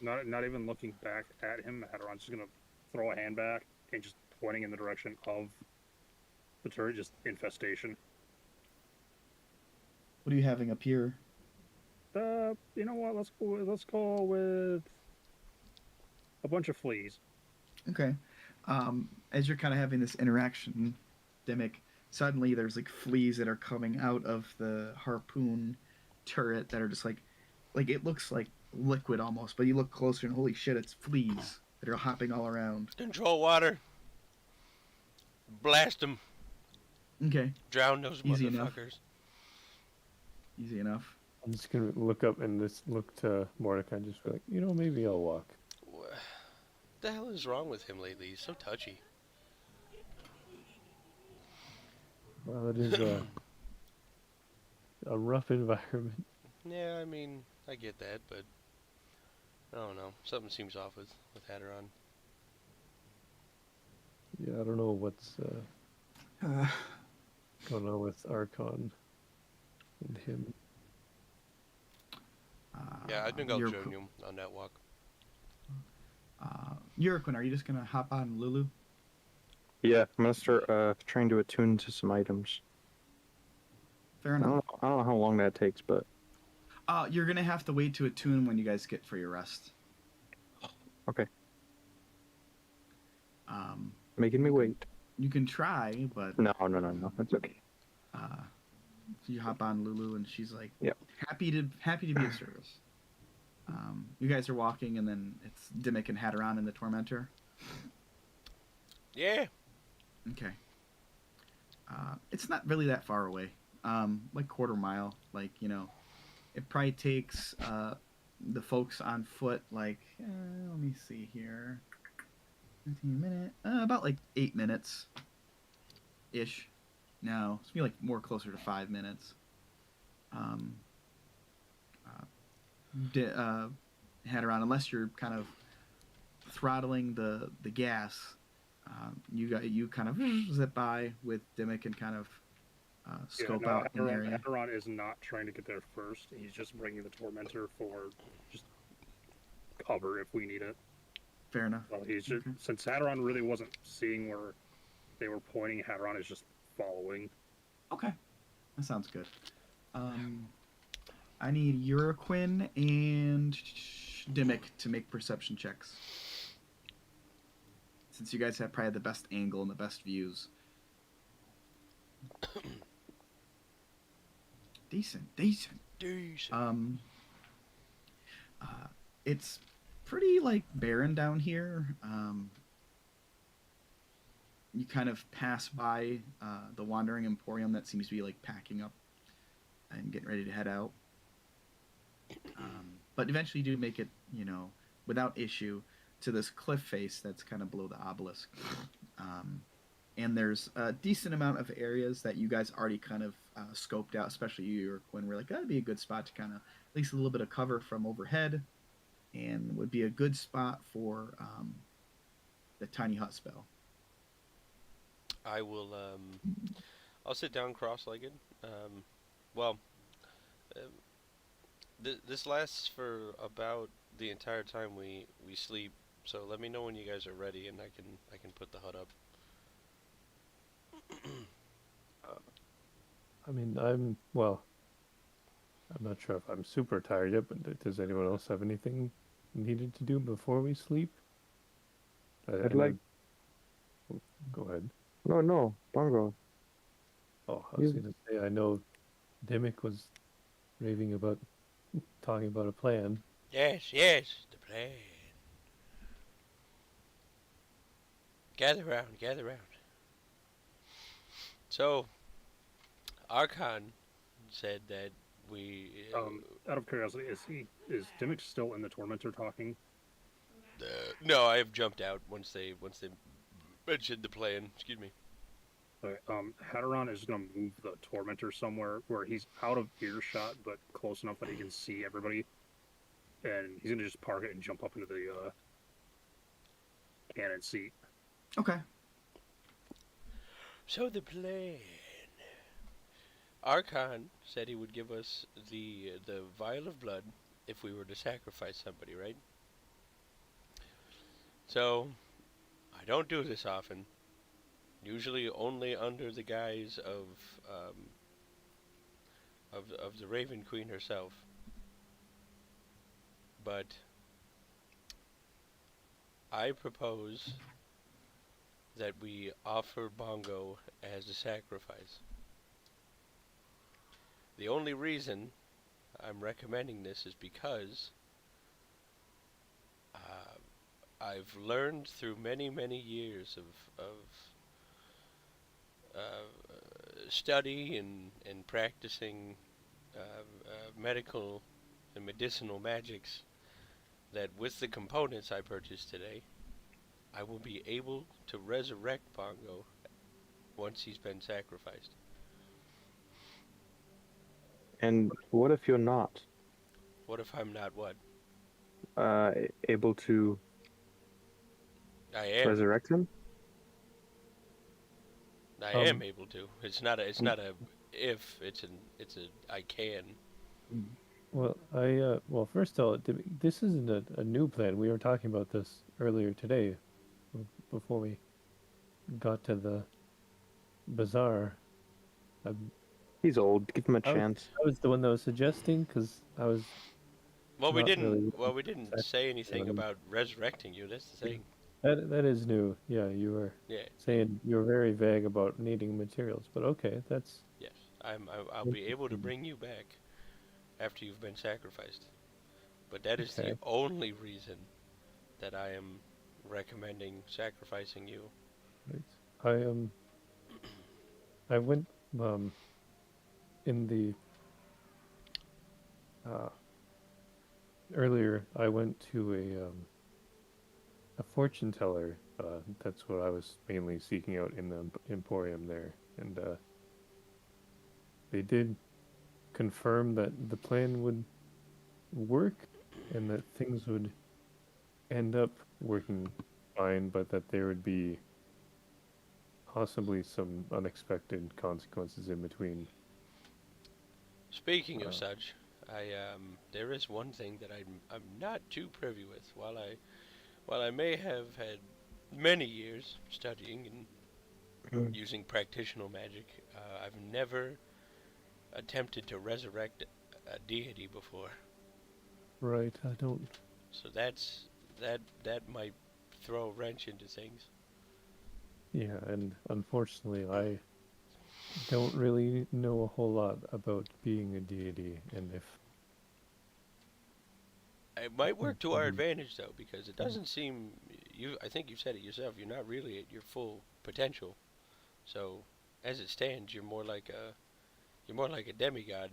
Not even looking back at him, Hadron's just gonna throw a hand back and just pointing in the direction of the turret, just infestation. What are you having up here? You know what? Let's go with a bunch of fleas. Okay. As you're kind of having this interaction, Dimmick, suddenly there's like fleas that are coming out of the harpoon turret that are just like it looks like liquid almost, but you look closer and holy shit, it's fleas that are hopping all around. Control water. Blast them. Okay, Drown those Easy enough. motherfuckers. easy enough. I'm just gonna look up and just look to Mordecai and just be like, maybe I'll walk. What the hell is wrong with him lately? He's so touchy. Well, it is a rough environment. Yeah, I mean, I get that, but I don't know. Something seems off with Haderon. Yeah, I don't know what's Uh, going on with Archon and him. Yeah, I think I'll Ur- join you on that walk. Uraquin, are you just gonna hop on Lulu? Yeah, I'm gonna start trying to attune to some items. Fair I enough. don't know how long that takes, but You're gonna have to wait to attune when you guys get for your rest. okay, You making me can- wait. You can try, but No, that's okay. you hop on Lulu, and she's like, Yep. happy to be of service. You guys are walking, and then it's Dimmick and Haderon and the Tormentor. Yeah. Okay. It's not really that far away. Like quarter mile. Like, it probably takes the folks on foot like let me see here. 15 minutes. About like 8 minutes ish. No, it's gonna be like more closer to 5 minutes. Haderon, unless you're kind of throttling the gas, you kind of zip by with Dimmick and kind of scope out an area. Haderon is not trying to get there first. He's just bringing the Tormentor for just cover if we need it. Fair enough. Well, he's just, Okay. since Haderon really wasn't seeing where they were pointing, Haderon is just following. Okay, that sounds good. I need Uraquin and Dimmick to make perception checks. Since you guys have probably the best angle and the best views. Decent. Decent. It's pretty like barren down here. You kind of pass by the Wandering Emporium that seems to be like packing up and getting ready to head out. But eventually you do make it, without issue to this cliff face that's kind of below the obelisk. And there's a decent amount of areas that you guys already kind of scoped out, especially you, when we're like, that'd be a good spot to kind of at least a little bit of cover from overhead, and would be a good spot for the tiny hut spell. I will. I'll sit down cross-legged. Well, this lasts for about the entire time we sleep. So let me know when you guys are ready, and I can put the hut up. I mean, I'm not sure if I'm super tired yet, but does anyone else have anything needed to do before we sleep? I'd like. Go ahead. No, Bongo. Oh, I was gonna say, I know Dimmick was raving about talking about a plan. Yes, the plan. Gather round. So, Archon said that we. Out of curiosity, is Dimmick still in the Tormentor talking? No, I have jumped out once they mentioned the plan. Excuse me. Okay, Haderon is going to move the Tormentor somewhere where he's out of earshot, but close enough that he can see everybody. And he's going to just park it and jump up into the cannon seat. Okay. So the plan. Archon said he would give us the vial of blood if we were to sacrifice somebody, right? So, I don't do this often. Usually only under the guise of the Raven Queen herself. But I propose that we offer Bongo as a sacrifice. The only reason I'm recommending this is because I've learned through many, many years of study and practicing medical and medicinal magics that with the components I purchased today, I will be able to resurrect Bongo once he's been sacrificed. And what if you're not What if I'm not what? able to I am. resurrect him? I Um, am able to. It's not a. It's not a if. It's an. It's a. I can. Well, well, first of all, this isn't a new plan. We were talking about this earlier today, before we got to the bazaar. I, He's old. Give him a I was, chance. I was the one that was suggesting because I was Well, we not didn't. really Well, we didn't say anything him. about resurrecting you. That's the thing. that is new. Yeah, you were Yeah. saying you were very vague about needing materials, but okay, that's Yes. I'll be able to bring you back after you've been sacrificed. But that is Okay. the only reason that I am recommending sacrificing you. right. I went in the earlier. I went to a fortune teller. That's what I was mainly seeking out in the emporium there, and they did confirm that the plan would work and that things would end up working fine, but that there would be possibly some unexpected consequences in between. Speaking of Uh, such, there is one thing that I'm not too privy with. While I may have had many years studying and using practitioner magic, I've never attempted to resurrect a deity before. Right, I don't. So that might throw a wrench into things. Yeah, and unfortunately, I don't really know a whole lot about being a deity, and if It might work to our Mhm. advantage though, because it doesn't seem you. I think you said it yourself. You're not really at your full potential. So, as it stands, you're more like a demigod.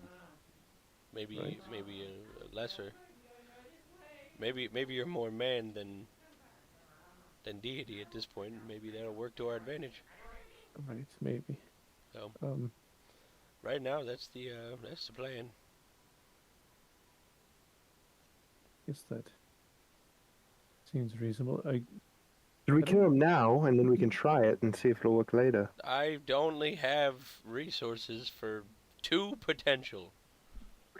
Maybe Right. maybe a lesser. Maybe you're more man than deity at this point. Maybe that'll work to our advantage. right, maybe. So Um, right now, that's the plan. guess that seems reasonable. Should we I kill don't- him now, and then we can try it and see if it'll work later? I only have resources for 2 potential.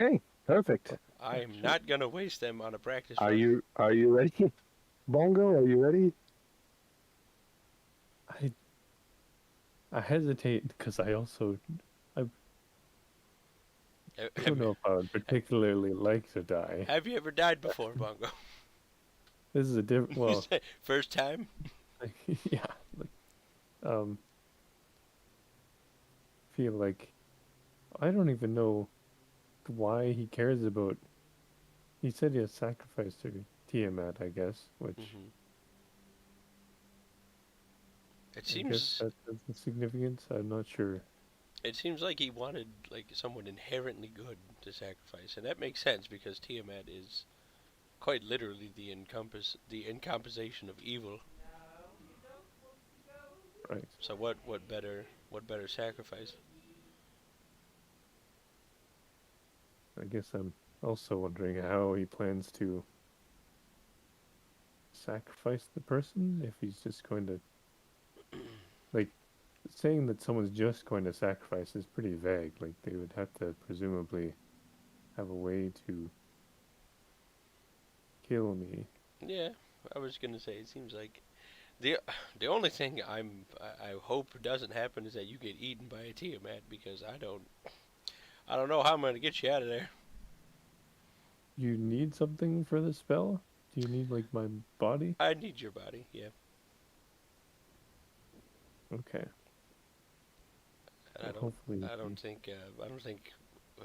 Okay, perfect. I am not gonna waste them on a practice Are run. you ready? Bongo, are you ready? I hesitate because I also Have, I don't know if I would particularly like to die. have you ever died before, Bongo? This is a different. Well, First time? yeah. Like, feel like I don't even know why he cares about. He said he has sacrificed to Tiamat, I guess, which Hmm. It I guess seems that has the significance. I'm not sure. it seems like he wanted like someone inherently good to sacrifice, and that makes sense because Tiamat is quite literally the encompassation of evil. Right. So what better sacrifice? I guess I'm also wondering how he plans to sacrifice the person if he's just going to like saying that someone's just going to sacrifice is pretty vague. Like they would have to presumably have a way to kill me. Yeah, I was gonna say it seems like the the only thing I hope doesn't happen is that you get eaten by a Tiamat because I don't know how I'm gonna get you out of there. You need something for the spell? Do you need like my body? I need your body, yeah. Okay. And Hopefully. I don't think, uh,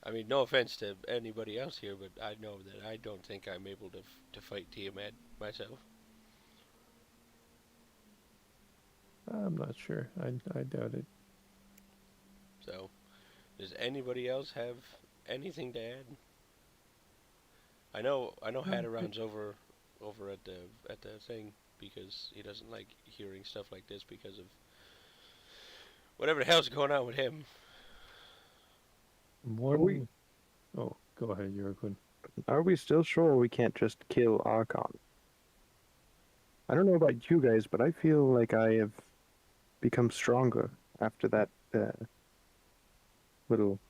I mean, no offense to anybody else here, but I know that I don't think I'm able to fight Tiamat myself. I'm not sure. I doubt it. So, does anybody else have anything to add? I know Hadron's over at the thing because he doesn't like hearing stuff like this because of whatever the hell's going on with him. One. Oh, go ahead, Jurgen. Are we still sure we can't just kill Archon? I don't know about you guys, but I feel like I have become stronger after that little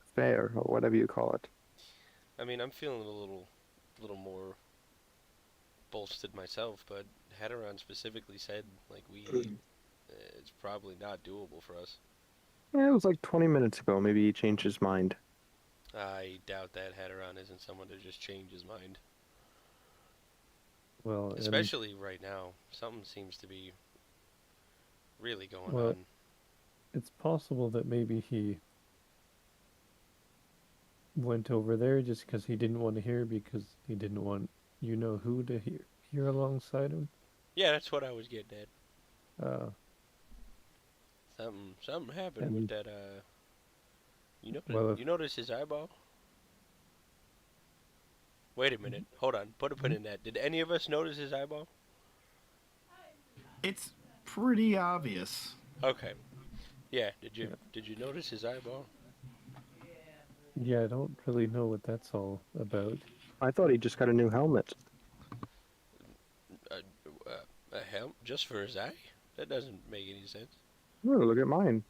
affair, or whatever you call it. I mean, I'm feeling a little more bolstered myself, but Hadron specifically said like it's probably not doable for us. Yeah, it was like 20 minutes ago. Maybe he changed his mind. I doubt that Hadron isn't someone to just change his mind. Well, and- Especially right now. Something seems to be really going Well, on. it's possible that maybe he went over there just because he didn't want to hear, because he didn't want who to hear alongside him. Yeah, that's what I was getting at. Uh, Something happened And- with that Well, if- you notice his eyeball? Wait a minute. Hold on. Put a pin in that. Did any of us notice his eyeball? It's pretty obvious. Okay. Yeah, did you Yeah. did you notice his eyeball? yeah, I don't really know what that's all about. I thought he just got a new helmet. A helm just for his eye? That doesn't make any sense. Oh, look at mine.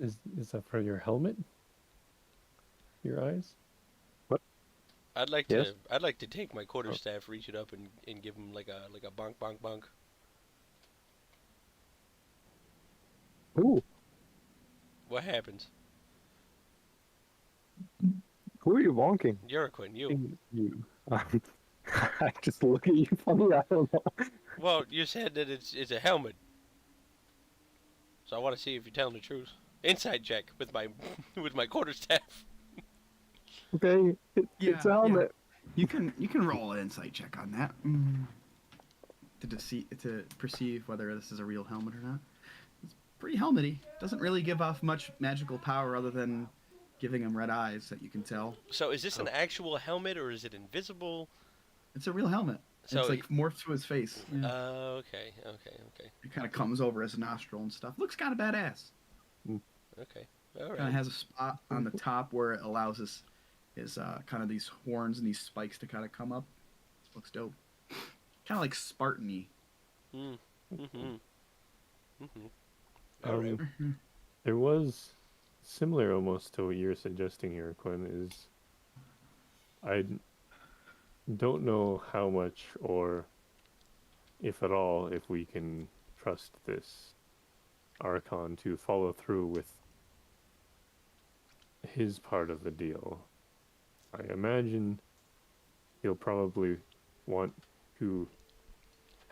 Is that for your helmet? Your eyes? Yes? I'd like to take my quarterstaff, reach it up and give him like a bonk bonk bonk. Ooh, What happens? who are you bonking? Yuraquin, you. You. I just look at you funny. I don't know. Well, you said that it's a helmet. So I want to see if you're telling the truth. Inside check with my with my quarterstaff. Okay, it's a helmet. You can roll an insight check on that to perceive whether this is a real helmet or not. It's pretty helmety. Doesn't really give off much magical power other than giving him red eyes that you can tell. So is this an actual helmet or is it invisible? It's a real helmet. So it's like morphed to his face. Yeah. Okay. It kind of comes over his nostril and stuff. Looks kind of badass. Okay. All Kind of right. has a spot on the top where it allows his kind of these horns and these spikes to kind of come up. Looks dope. Kind of like Spartan-y. Mm-hmm. Mm-hmm. Um, All right. There was similar almost to what you're suggesting here, Quinn, is I don't know how much or if at all if we can trust this Archon to follow through with his part of the deal. I imagine he'll probably want to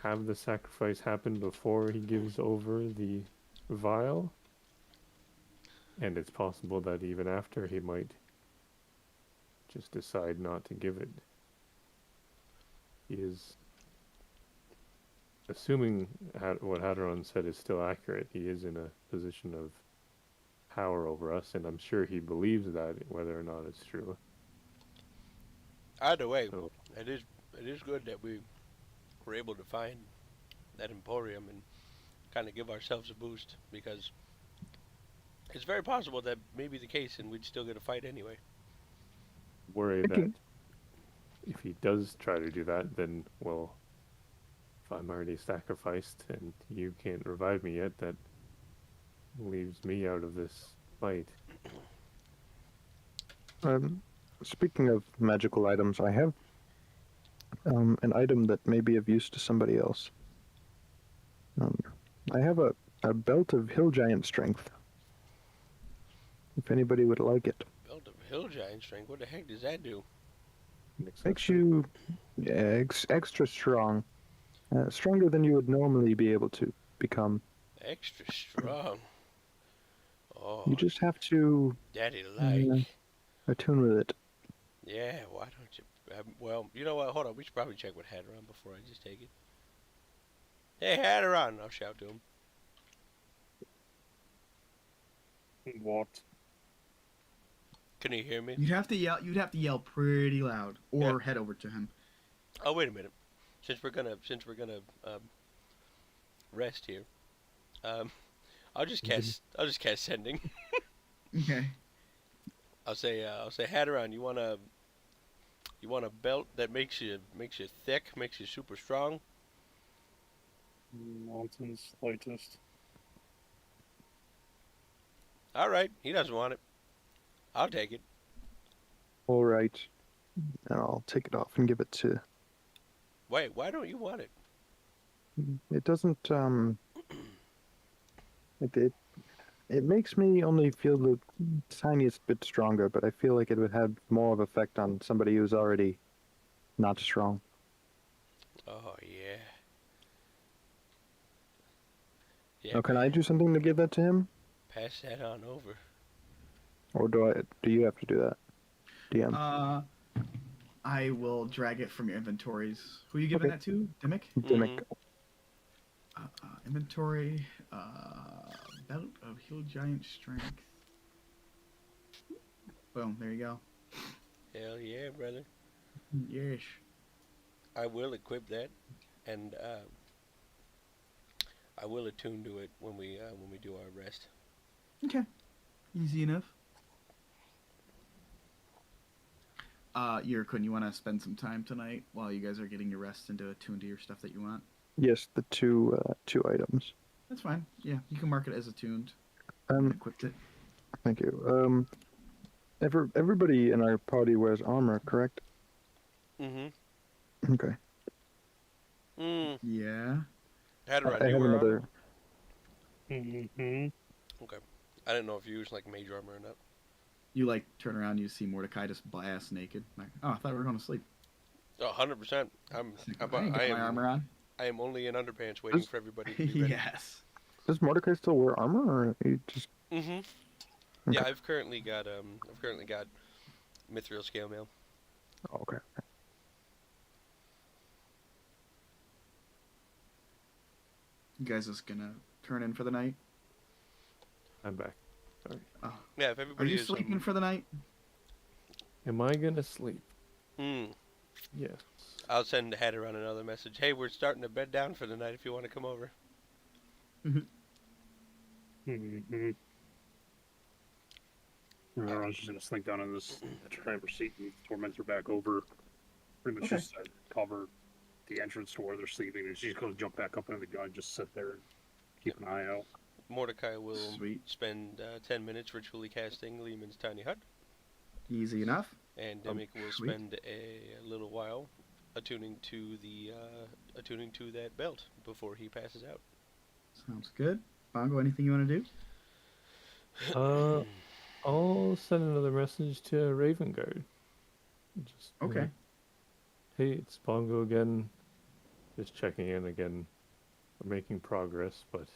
have the sacrifice happen before he gives over the vial. And it's possible that even after he might just decide not to give it. He is, assuming what Hadron said is still accurate, he is in a position of power over us, and I'm sure he believes that, whether or not it's true. Either way, So- it is good that we were able to find that Emporium and kind of give ourselves a boost, because it's very possible that may be the case and we'd still get a fight anyway. Worry Okay. that if he does try to do that, then, well, if I'm already sacrificed and you can't revive me yet, that leaves me out of this fight. Speaking of magical items, I have an item that may be of use to somebody else. I have a belt of hill giant strength. If anybody would like it. Belt of Hill Giant strength. What the heck does that do? Makes you extra strong. Stronger than you would normally be able to. become. Extra strong. Oh, You just have to daddy uh, like. attune with it. Yeah, why don't you? Well, you know what? Hold on. We should probably check with Hadron before I just take it. Hey, Hadron! I'll shout to him. What? Can he hear me? You'd have to yell. You'd have to yell pretty loud, or head over to him. Oh, wait a minute. Since we're gonna rest here, I'll just cast sending. Okay. I'll say Hadron, you want a belt that makes you thick, makes you super strong? Nonsense, lightest. All right, he doesn't want it. I'll take it. All right, and I'll take it off and give it to. Wait, why don't you want it? It doesn't. It makes me only feel the tiniest bit stronger, but I feel like it would have more of effect on somebody who's already not strong. Oh yeah. Yeah. Now, can I do something to give that to him, Pass that on over? or do you have to do that, DM? I will drag it from your inventories. Who are you giving Okay. that to? Dimmick? Dimmick. Inventory. Belt of Heal Giant Strength. Boom. There you go. Hell yeah, brother. Yes. I will equip that, and I will attune to it when we do our rest. Okay. Easy enough. Yurkun, you want to spend some time tonight while you guys are getting your rest and to attune to your stuff that you want? Yes, the two items. That's fine. Yeah, you can mark it as attuned. Equipped it. Thank you. Everybody in our party wears armor, correct? Mm-hmm. Okay. Yeah. Hadron, I you have were another. armor? Mm-hmm. Okay. I didn't know if you used like mage armor or not. You like turn around, you see Mordecai just blast naked. Like, oh, I thought we were going to sleep. Oh, 100%. I didn't get my armor on. I am only in underpants waiting for everybody to be ready. Yes. Does Mordecai still wear armor, or he just? Mm-hmm. Yeah, I've currently got mithril scale mail. Oh, okay. You guys just gonna turn in for the night? I'm back. Sorry. Oh. Yeah, if Are everybody you is sleeping for the night? Am I gonna sleep? Yes. I'll send Hadron another message. Hey, we're starting to bed down for the night if you want to come over. Mm-hmm. Everyone's just gonna slink down in this driver's seat and torment her back over. Pretty much Okay. just cover the entrance to where they're sleeping, and she's gonna jump back up into the gun and just sit there and keep an eye out. Mordecai will Sweet. spend 10 minutes ritually casting Lehman's tiny hut, Easy enough. and Demick will sweet. spend a little while attuning to that belt before he passes out. Sounds good. Bongo, anything you want to do? I'll send another message to Ravengard. Just Okay. Hey, it's Bongo again. Just checking in again. We're making progress, but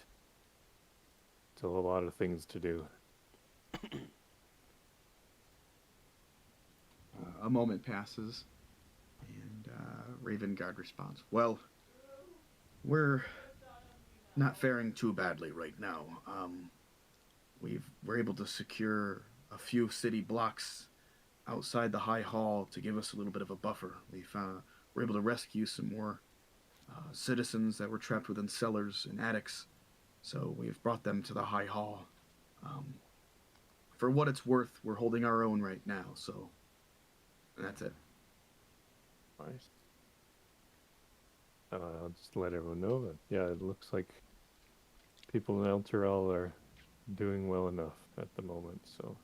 still a lot of things to do. A moment passes, and Ravengard responds, "Well, we're not faring too badly right now. We're able to secure a few city blocks outside the High Hall to give us a little bit of a buffer. We're able to rescue some more citizens that were trapped within cellars and attics, so we've brought them to the High Hall. For what it's worth, we're holding our own right now, so that's it." Nice. I'll just let everyone know that, yeah, it looks like people in Elturel are doing well enough at the moment, so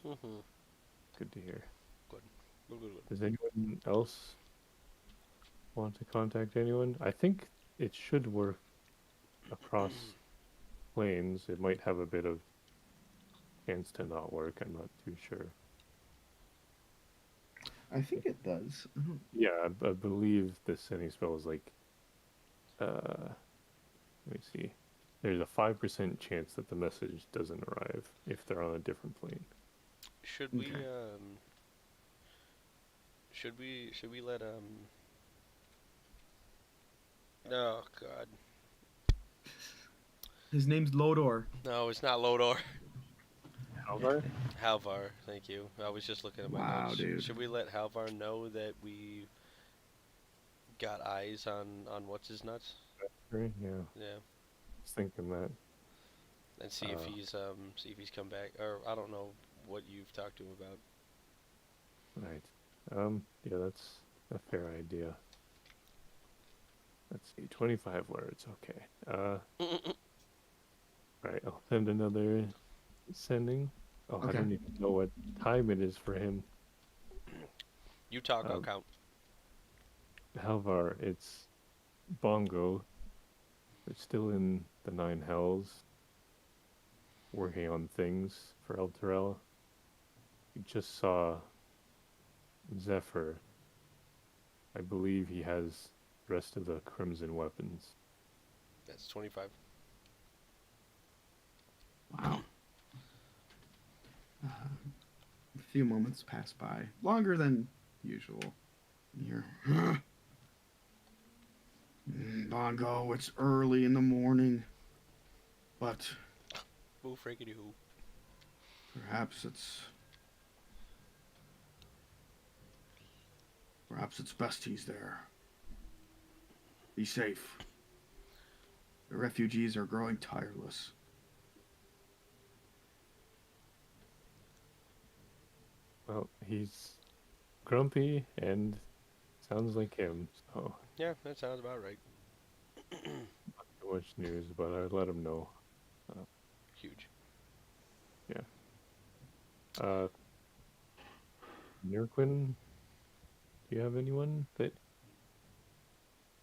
Mm-hmm. good to hear. Good. Does anyone else want to contact anyone? I think it should work across planes. It might have a bit of chance to not work, I'm not too sure. I think it does. Yeah, I believe the sending spell is like Let me see. There's a 5% chance that the message doesn't arrive if they're on a different plane. Should we Okay. should we let Oh God. His name's Lodor. No, it's not Lodor. Halvar? Halvar, thank you. I was just looking at my Wow, notes. dude. Should we let Halvar know that we got eyes on what's his nuts? Right? Yeah. Yeah, I was thinking that. and see if he's come back, or I don't know what you've talked to him about. Right. Yeah, that's a fair idea. Let's see, 25 words, okay. Right, I'll send another sending. Oh, I Okay. don't even know what time it is for him. You talk, I'll Um, count. Halvar, it's Bongo. They're still in the Nine Hells, working on things for Elturel. You just saw Zephyr. I believe he has the rest of the Crimson weapons. That's 25. Wow. A few moments pass by, longer than usual. You're Bongo. It's early in the morning, but Boo friggity who. perhaps it's best he's there. Be safe. The refugees are growing tireless. Well, he's grumpy and sounds like him, so Yeah, that sounds about right. not too much news, but I let him know. Huge. Uh, Nirquin, do you have anyone that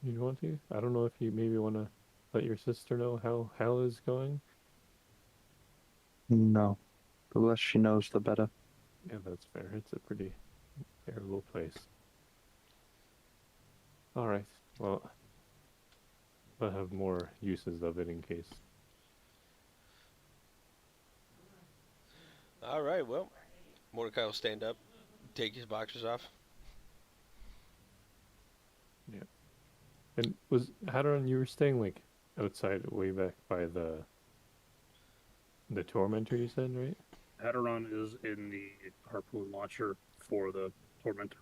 you'd want to? I don't know if you maybe want to let your sister know how Hal is going. No. The less she knows, the better. Yeah, that's fair. It's a pretty terrible place. All right. Well, I'll have more uses of it in case. All right, well, Mordecai will stand up, take his boxers off. And was Hadron, you were staying like outside, way back by the tormentor, you said, right? Hadaron is in the harpoon launcher for the Tormentor.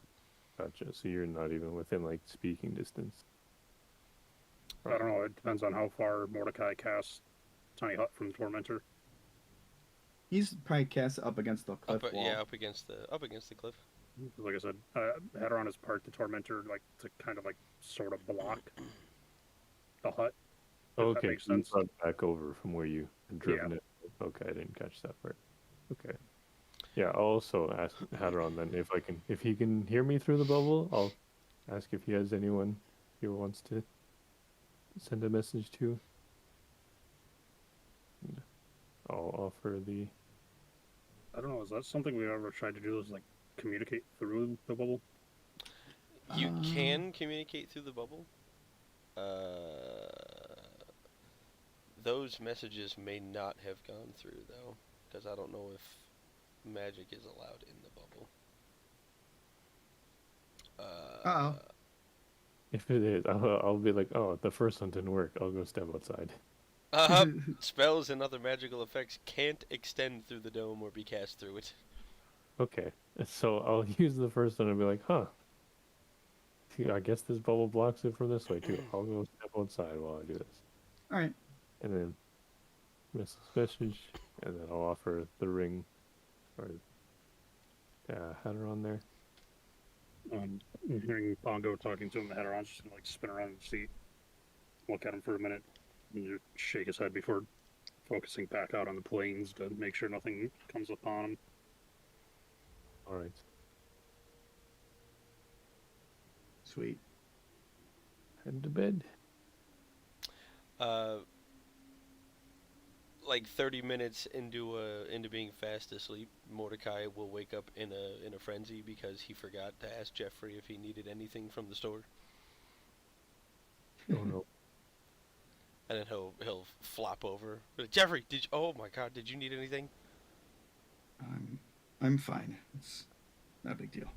Gotcha. So you're not even within like speaking distance. I don't know, it depends on how far Mordecai casts Tiny Hut from the Tormentor. He's probably cast up against the cliff wall. Yeah, up against the cliff. Like I said, Hadaron has parked the Tormentor like to kind of like sort of block the hut. If that Okay, makes so you sense. brought it back over from where you had driven it. Okay, I didn't catch that part. Okay. Yeah, I'll also ask Hadron then if he can hear me through the bubble. I'll ask if he has anyone he wants to send a message to. And I'll offer the. I don't know, is that something we've ever tried to do, is like communicate through the bubble? You can communicate through the bubble. Those messages may not have gone through though, because I don't know if magic is allowed in the bubble. Uh-oh. If it is, I'll be like, oh, the first one didn't work. I'll go step outside. Spells and other magical effects can't extend through the dome or be cast through it. Okay, so I'll use the first one and be like, huh. I guess this bubble blocks it from this way too. I'll go step outside while I do this. All right. And then message, and then I'll offer the ring, or Hadron there. Hearing Bongo talking to him, Hadaron's just gonna like spin around in the seat, look at him for a minute, and just shake his head before focusing back out on the plains to make sure nothing comes upon him. All right. Sweet. Head to bed. Like 30 minutes into being fast asleep, Mordecai will wake up in a frenzy because he forgot to ask Jeffrey if he needed anything from the store. Oh no. and then he'll flop over. But Jeffrey, oh my God, did you need anything? I'm fine. It's not a big deal.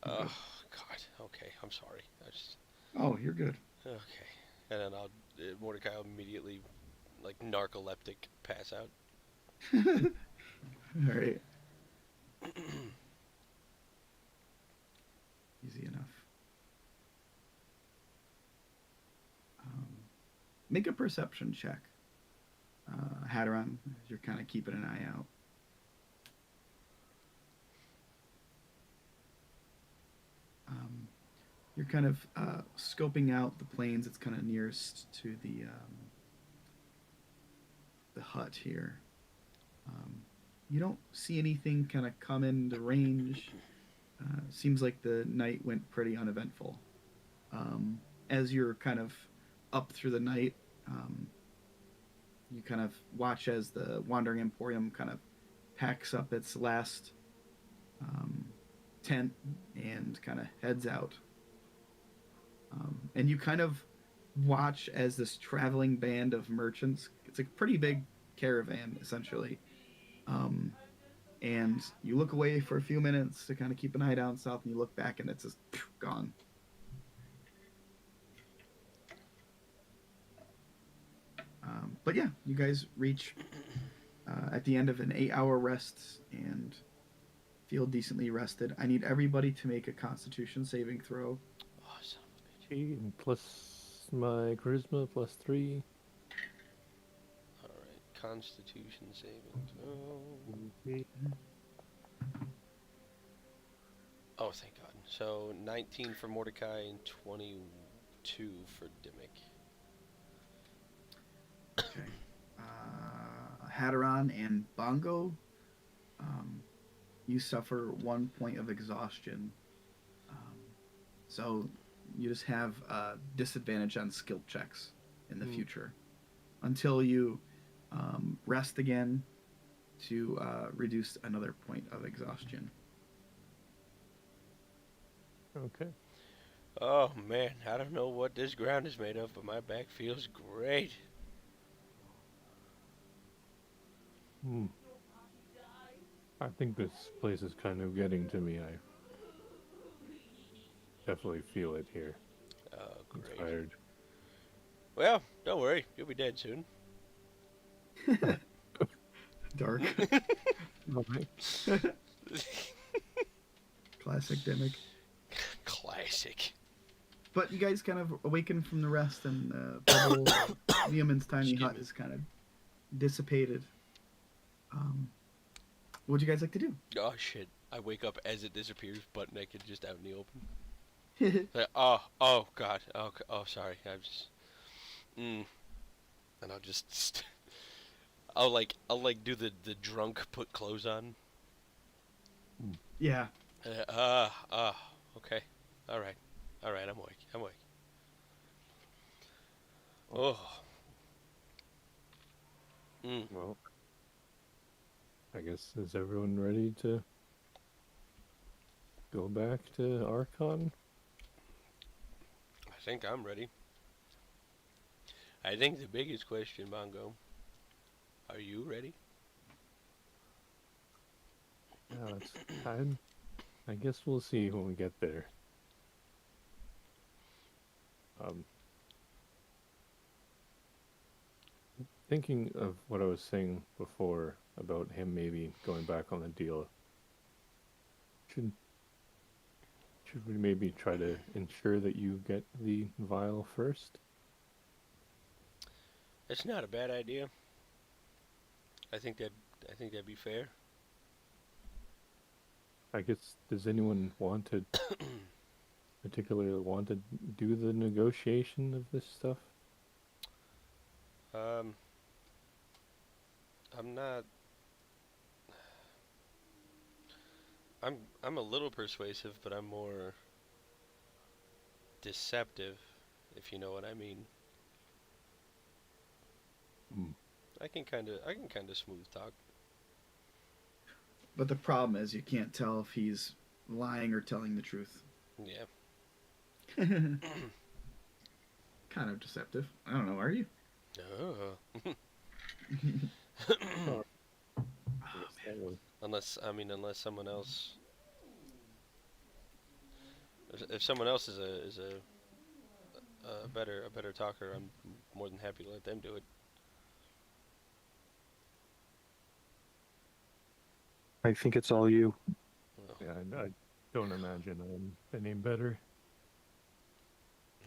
I'm Oh good. God. Okay, I'm sorry. I just Oh, you're good. okay. And then Mordecai will immediately like narcoleptic pass out. All right. Easy enough. Make a perception check, Hadron, as you're kind of keeping an eye out. You're kind of scoping out the plains that's kind of nearest to the hut here. You don't see anything kind of come into range. Seems like the night went pretty uneventful. As you're kind of up through the night, you kind of watch as the Wandering Emporium kind of packs up its last tent and kind of heads out. And you kind of watch as this traveling band of merchants, it's a pretty big caravan, essentially. And you look away for a few minutes to kind of keep an eye down south, and you look back, and it's just gone. But yeah, you guys reach at the end of an 8-hour rest and feel decently rested. I need everybody to make a Constitution saving throw. Oh, son of a bitch. Okay, and plus my charisma +3. All right, Constitution saving throw. Oh, thank God. So 19 for Mordecai and 22 for Dimmick. Okay. Hadron and Bongo, you suffer 1 point of exhaustion. So you just have disadvantage on skill checks in the future until you rest again to reduce another point of exhaustion. Okay. Oh man, I don't know what this ground is made of, but my back feels great. I think this place is kind of getting to me. I definitely feel it here. Oh, I'm great. tired. Well, don't worry, you'll be dead soon. Dark. Okay. Classic Dimmick. Classic. But you guys kind of awaken from the rest, and Liamon's tiny hut is kind of dissipated. What would you guys like to do? Oh shit! I wake up as it disappears, butt naked, just out in the open. Like, oh God, oh sorry, I'm just, and I'll just, I'll like do the drunk put clothes on. Yeah. Okay, all right, I'm awake. Oh. Well, I guess is everyone ready to go back to Archon? I think I'm ready. I think the biggest question, Mongo, are you ready? Yeah, I guess we'll see when we get there. Thinking of what I was saying before about him maybe going back on the deal, should we maybe try to ensure that you get the vial first? It's not a bad idea. I think that'd be fair. I guess, does anyone particularly want to do the negotiation of this stuff? I'm not. I'm a little persuasive, but I'm more deceptive, if you know what I mean. I can kind of smooth talk. But the problem is you can't tell if he's lying or telling the truth. Yeah. Kind of deceptive. I don't know, are you? Oh. Oh, Yes, that one. Unless someone else, if someone else is a better talker, I'm more than happy to let them do it. I think it's all you. Well, Yeah, I don't imagine I'm any better.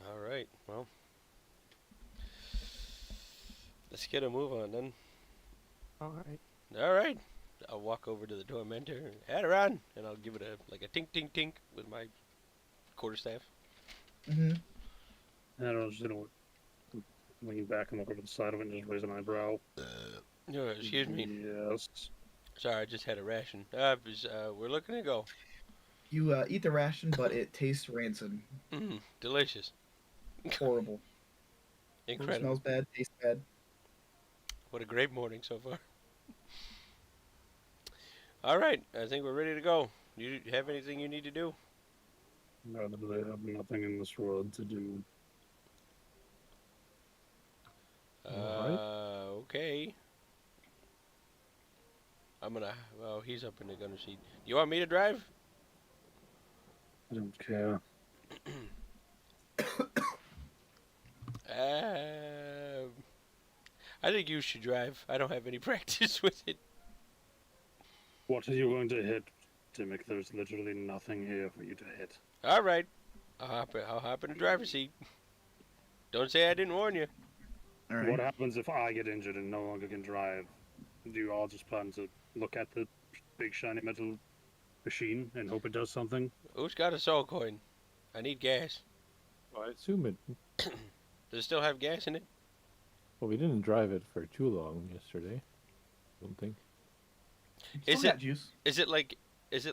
all right. Well, let's get a move on then. All right. All right. I'll walk over to the tormentor, Hadaron, and I'll give it a tink tink tink with my quarterstaff. Mm-hmm. I don't know, just gonna lean back and look over the side of it and just raise an eyebrow. No, excuse me. Yes. Sorry, I just had a ration. We're looking to go. You eat the ration, but it tastes rancid. Delicious. Horrible. Incredible. Smells bad, tastes bad. What a great morning so far. All right, I think we're ready to go. You have anything you need to do? Now that I have nothing in this world to do. Alright. Okay. Well, he's up in the gunner seat. You want me to drive? I don't care. I think you should drive. I don't have any practice with it. What are you going to hit, Dimmick? There's literally nothing here for you to hit. All right. I'll hop in the driver's seat. Don't say I didn't warn you. All right. What happens if I get injured and no longer can drive? Do you all just plan to look at the big shiny metal machine and hope it does something? Who's got a soul coin? I need gas. Well, I assume it. Does it still have gas in it? Well, we didn't drive it for too long yesterday. I don't think. Is Still it- got juice? Is it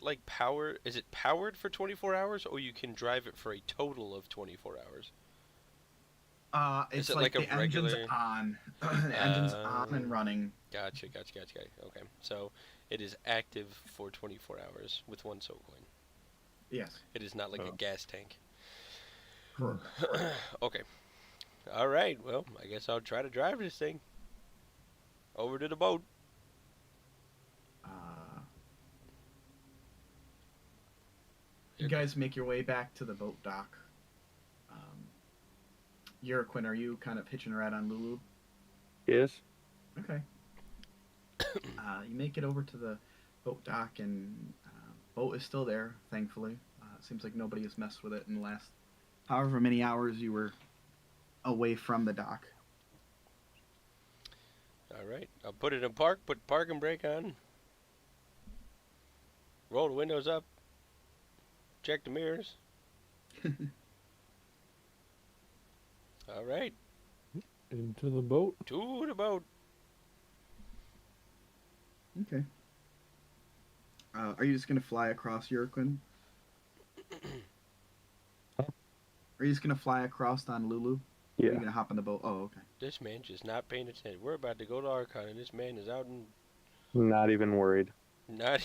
like power? Is it powered for 24 hours, or you can drive it for a total of 24 hours? It's it like like a the engine's regular- on. The engine's on and running. Gotcha. Okay, so it is active for 24 hours with one soul coin. Yes. It is not like a Oh. gas tank. Correct. Okay. All right. Well, I guess I'll try to drive this thing over to the boat. You guys make your way back to the boat dock. Yurquin, are you kind of hitching a ride on Lulu? Yes. Okay. You make it over to the boat dock, and boat is still there, thankfully. It seems like nobody has messed with it in the last however many hours you were away from the dock. All right. I'll put it in park. Put parking brake on. Roll the windows up. Check the mirrors. All right. Into the boat. To the boat. Okay. Are you just gonna fly across Yurquin? Are you just gonna fly across on Lulu? Or are Yeah. you gonna hop on the boat? Oh, okay. This man just not paying attention. We're about to go to Archon, and this man is out and Not even worried. not.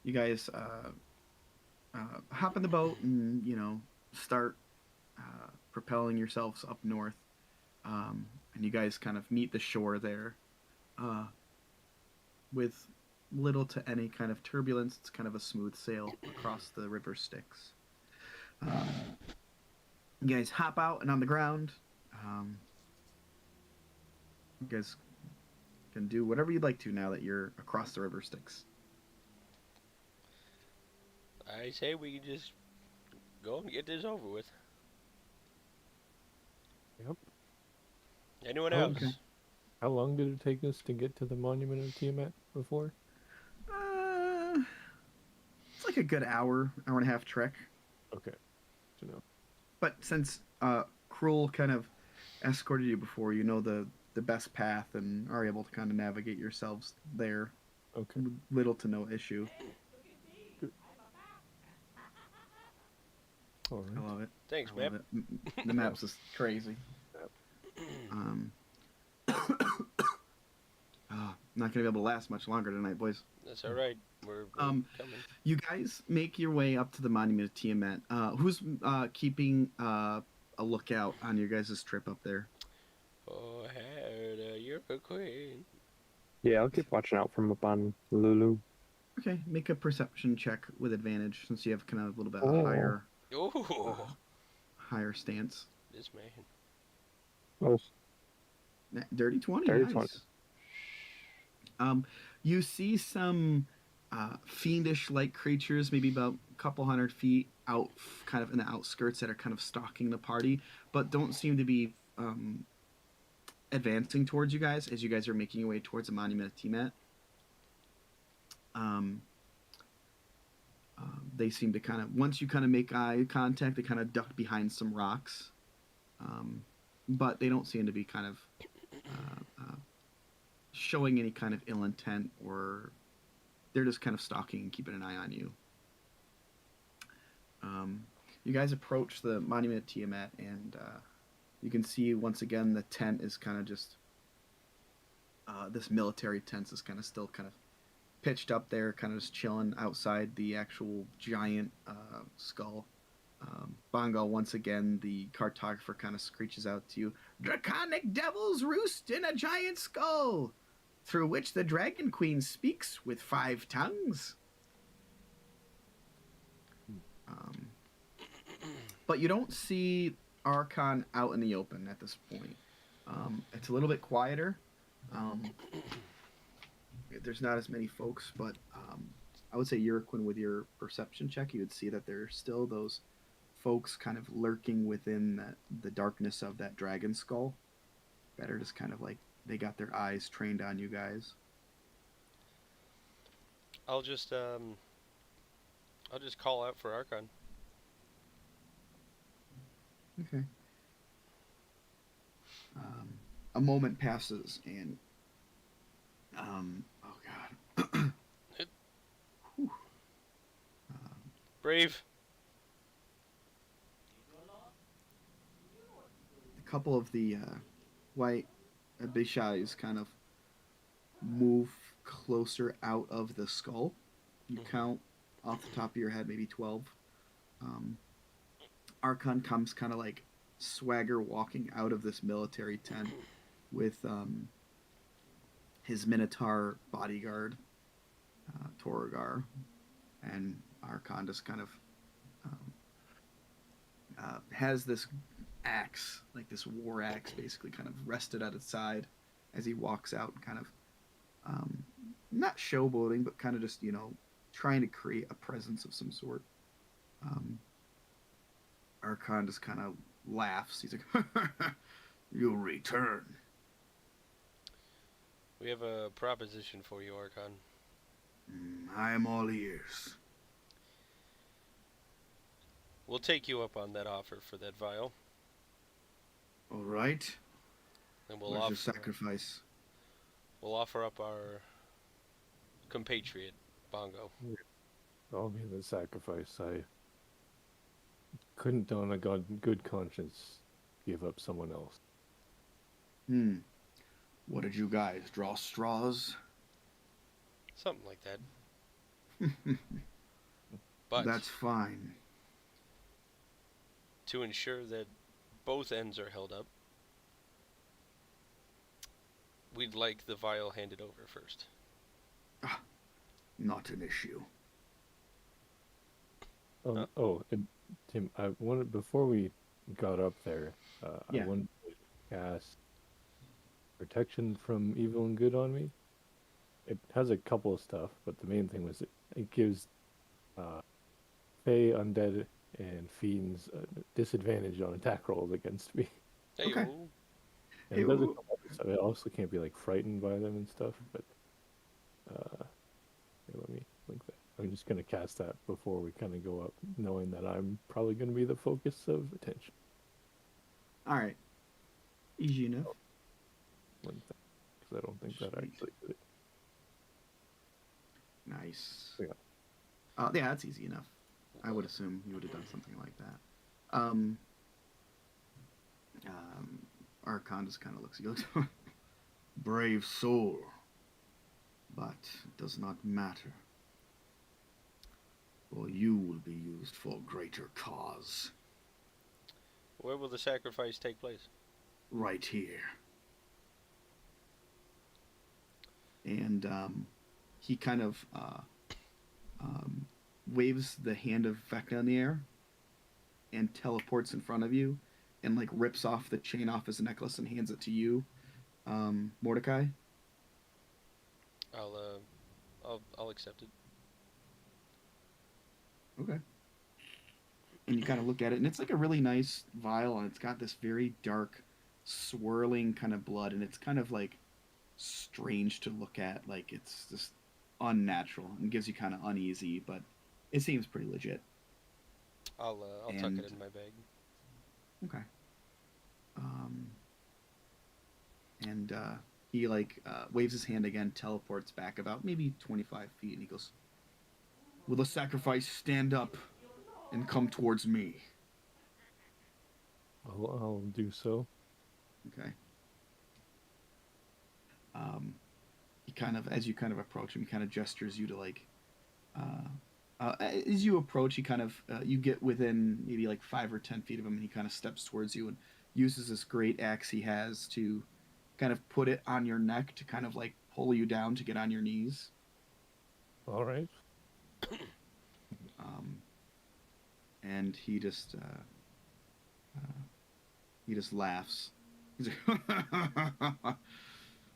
You guys hop in the boat and start propelling yourselves up north, and you guys kind of meet the shore there, with little to any kind of turbulence. It's kind of a smooth sail across the river Styx. You guys hop out and on the ground. You guys can do whatever you'd like to now that you're across the river Styx. I say we can just go and get this over with. Yep. Anyone Oh, else? okay. How long did it take us to get to the monument of Tiamat before? It's like a good hour and a half trek. Okay. To know. But since Cruel kind of escorted you before, you know the best path and are able to kind of navigate yourselves there. Okay. Little to no issue. All I right. love it. Thanks, I love man. it. The maps is crazy. Not gonna be able to last much longer tonight, boys. That's all right. We're Um, coming. You guys make your way up to the monument of Tiamat. Who's keeping a lookout on your guys' trip up there. Oh, Herda, you're a queen. Yeah, I'll keep watching out from up on Lulu. Okay, make a perception check with advantage since you have kind of a little bit Oh. higher stance. This man. Oh, Dirty 20. Dirty Nice. 20. You see some fiendish-like creatures, maybe about a couple hundred feet out, kind of in the outskirts, that are kind of stalking the party, but don't seem to be advancing towards you guys as you guys are making your way towards the monument of Tiamat. They seem to kind of, once you kind of make eye contact, they kind of duck behind some rocks, but they don't seem to be kind of showing any kind of ill intent, or they're just kind of stalking and keeping an eye on you. You guys approach the monument of Tiamat, and you can see once again the tent is kind of just this military tent is kind of still kind of pitched up there, kind of just chilling outside the actual giant skull. Bongo, once again, the cartographer kind of screeches out to you, "Draconic devils roost in a giant skull, through which the Dragon Queen speaks with 5 tongues." But you don't see Archon out in the open at this point. It's a little bit quieter. There's not as many folks, but I would say Uraquin, with your perception check, you would see that there's still those folks kind of lurking within the darkness of that dragon skull. Better just kind of like they got their eyes trained on you guys. I'll just call out for Archon. Okay. A moment passes, and oh god. Whew. Brave. A couple of the white Bishais kind of move closer out of the skull. You count off the top of your head maybe 12. Archon comes kind of like swagger walking out of this military tent with his Minotaur bodyguard, Torgar, and Archon just kind of has this axe, like this war axe, basically kind of rested at its side as he walks out, kind of not showboating, but kind of just, you know, trying to create a presence of some sort. Archon just kind of laughs. He's like, "You'll return." We have a proposition for you, Archon. I am all ears. We'll take you up on that offer for that vial, All right. and we'll Where's your offer sacrifice? we'll offer up our compatriot, Bongo. I'll be the sacrifice. I couldn't, on a good conscience, give up someone else. What did you guys draw straws? Something like that. But That's fine. to ensure that both ends are held up, we'd like the vial handed over first. Not an issue. And Tim, I wanted, before we got up there, Yeah. I wanted to cast protection from evil and good on me. It has a couple of stuff, but the main thing was it gives Fey, undead, and fiends disadvantage on attack rolls against me. Hey, Okay. ooh. And it does a couple other stuff. I also can't be like frightened by them and stuff, but here, let me link that. I'm just gonna cast that before we kind of go up, knowing that I'm probably gonna be the focus of attention. All right. Easy enough. Link that, because I don't think that Sweet. actually did it. Nice. Yeah. Yeah, that's easy enough. I would assume you would have done something like that. Archon just kind of looks at you. Brave soul. But it does not matter. For you will be used for greater cause. Where will the sacrifice take place? Right here. And he kind of um, waves the hand of Vecna in the air and teleports in front of you and like rips off the chain off his necklace and hands it to you, Mordecai. I'll accept it. Okay. And you kind of look at it, and it's like a really nice vial, and it's got this very dark, swirling kind of blood, and it's kind of like strange to look at. Like it's just unnatural and gives you kind of uneasy, but it seems pretty legit. I'll tuck it in my bag. Okay. And he like waves his hand again, teleports back about maybe 25 feet, and he goes, "Will the sacrifice stand up and come towards me?" I'll do so. Okay. He kind of, as you kind of approach him, he kind of gestures you to like. As you approach, he kind of you get within maybe like 5 or 10 feet of him, and he kind of steps towards you and uses this great axe he has to kind of put it on your neck to kind of like pull you down to get on your knees. All right. And he just laughs. He's like,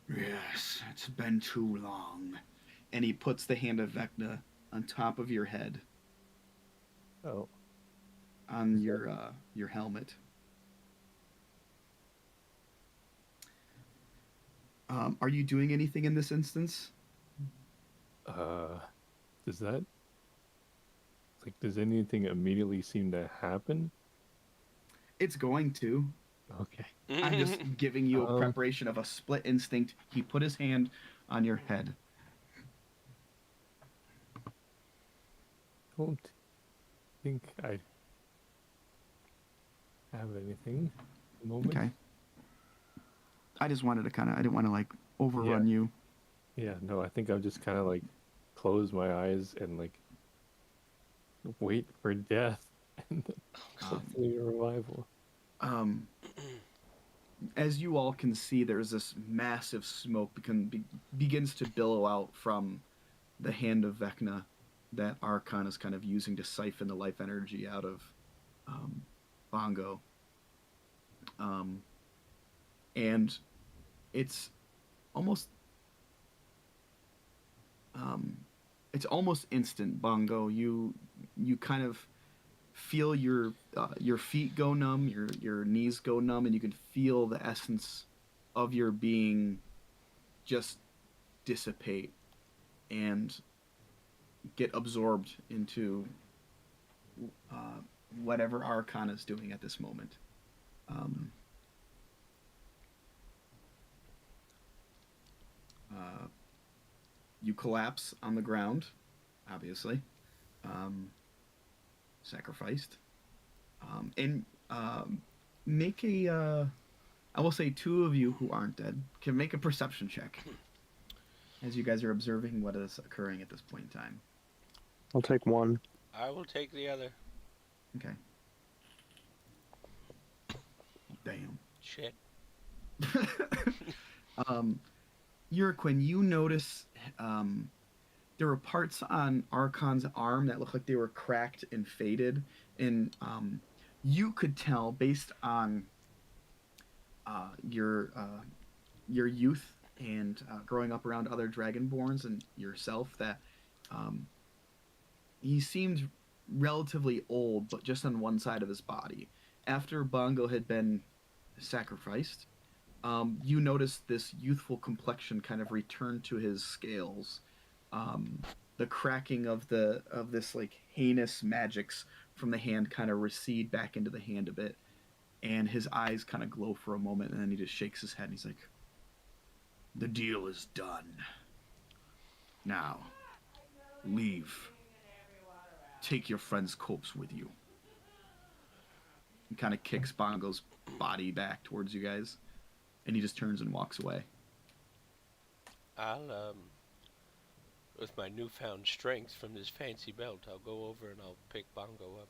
"Yes, it's been too long." And he puts the hand of Vecna on top of your head, Oh, on your helmet. Are you doing anything in this instance? does that like does anything immediately seem to happen? It's going to. Okay. I'm just giving you a Um, preparation of a split instinct. He put his hand on your head. Don't think I have anything at the moment. Okay. I just wanted to I didn't want to like overrun you. Yeah, no, I think I'll just kind of like close my eyes and like wait for death and then hopefully a revival. As you all can see, there's this massive smoke begins to billow out from the hand of Vecna that Archon is kind of using to siphon the life energy out of Bongo. And it's almost instant, Bongo. You kind of feel your feet go numb, your knees go numb, and you can feel the essence of your being just dissipate and get absorbed into whatever Archon is doing at this moment. You collapse on the ground, obviously, sacrificed, and make a. I will say 2 of you who aren't dead can make a perception check as you guys are observing what is occurring at this point in time. I'll take one. I will take the other. Okay. Damn. Shit. Uriquin, you notice there were parts on Archon's arm that looked like they were cracked and faded, and you could tell based on your youth and growing up around other Dragonborns and yourself that he seemed relatively old, but just on one side of his body. After Bongo had been sacrificed, you noticed this youthful complexion kind of return to his scales. The cracking of this like heinous magics from the hand kind of recede back into the hand a bit, and his eyes kind of glow for a moment, and then he just shakes his head and he's like, "The deal is done. Now, leave. Take your friend's corpse with you." He kind of kicks Bongo's body back towards you guys, and he just turns and walks away. I'll with my newfound strength from this fancy belt, I'll go over and I'll pick Bongo up.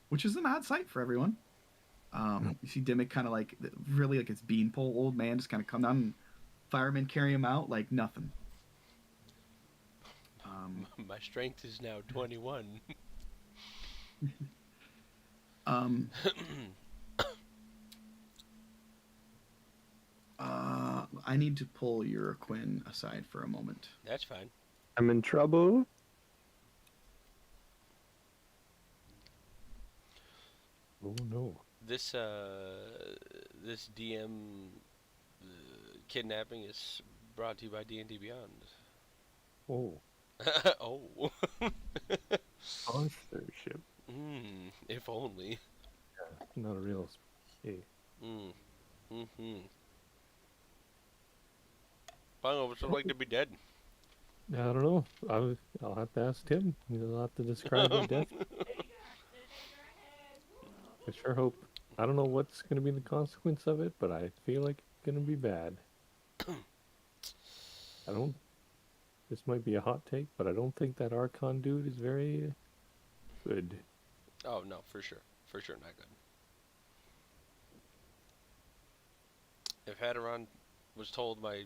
which is an odd sight for everyone. You see Dimmick kind of like really like his beanpole old man just kind of come down, and firemen carry him out like nothing. My strength is now 21. Um, I need to pull Uraquin aside for a moment. That's fine. I'm in trouble. Oh no. This this DM kidnapping is brought to you by D&D Beyond. Oh. Oh. Sponsorship. If only. Not a real. Hey. Mm-hmm. Bongo, what's it like to be dead? I don't know. I'll have to ask Tim. He'll have to describe my death. I sure hope. I don't know what's going to be the consequence of it, but I feel like it's going to be bad. I don't. This might be a hot take, but I don't think that Archon dude is very good. Oh, no, for sure. For sure not good. If Hadoran was told by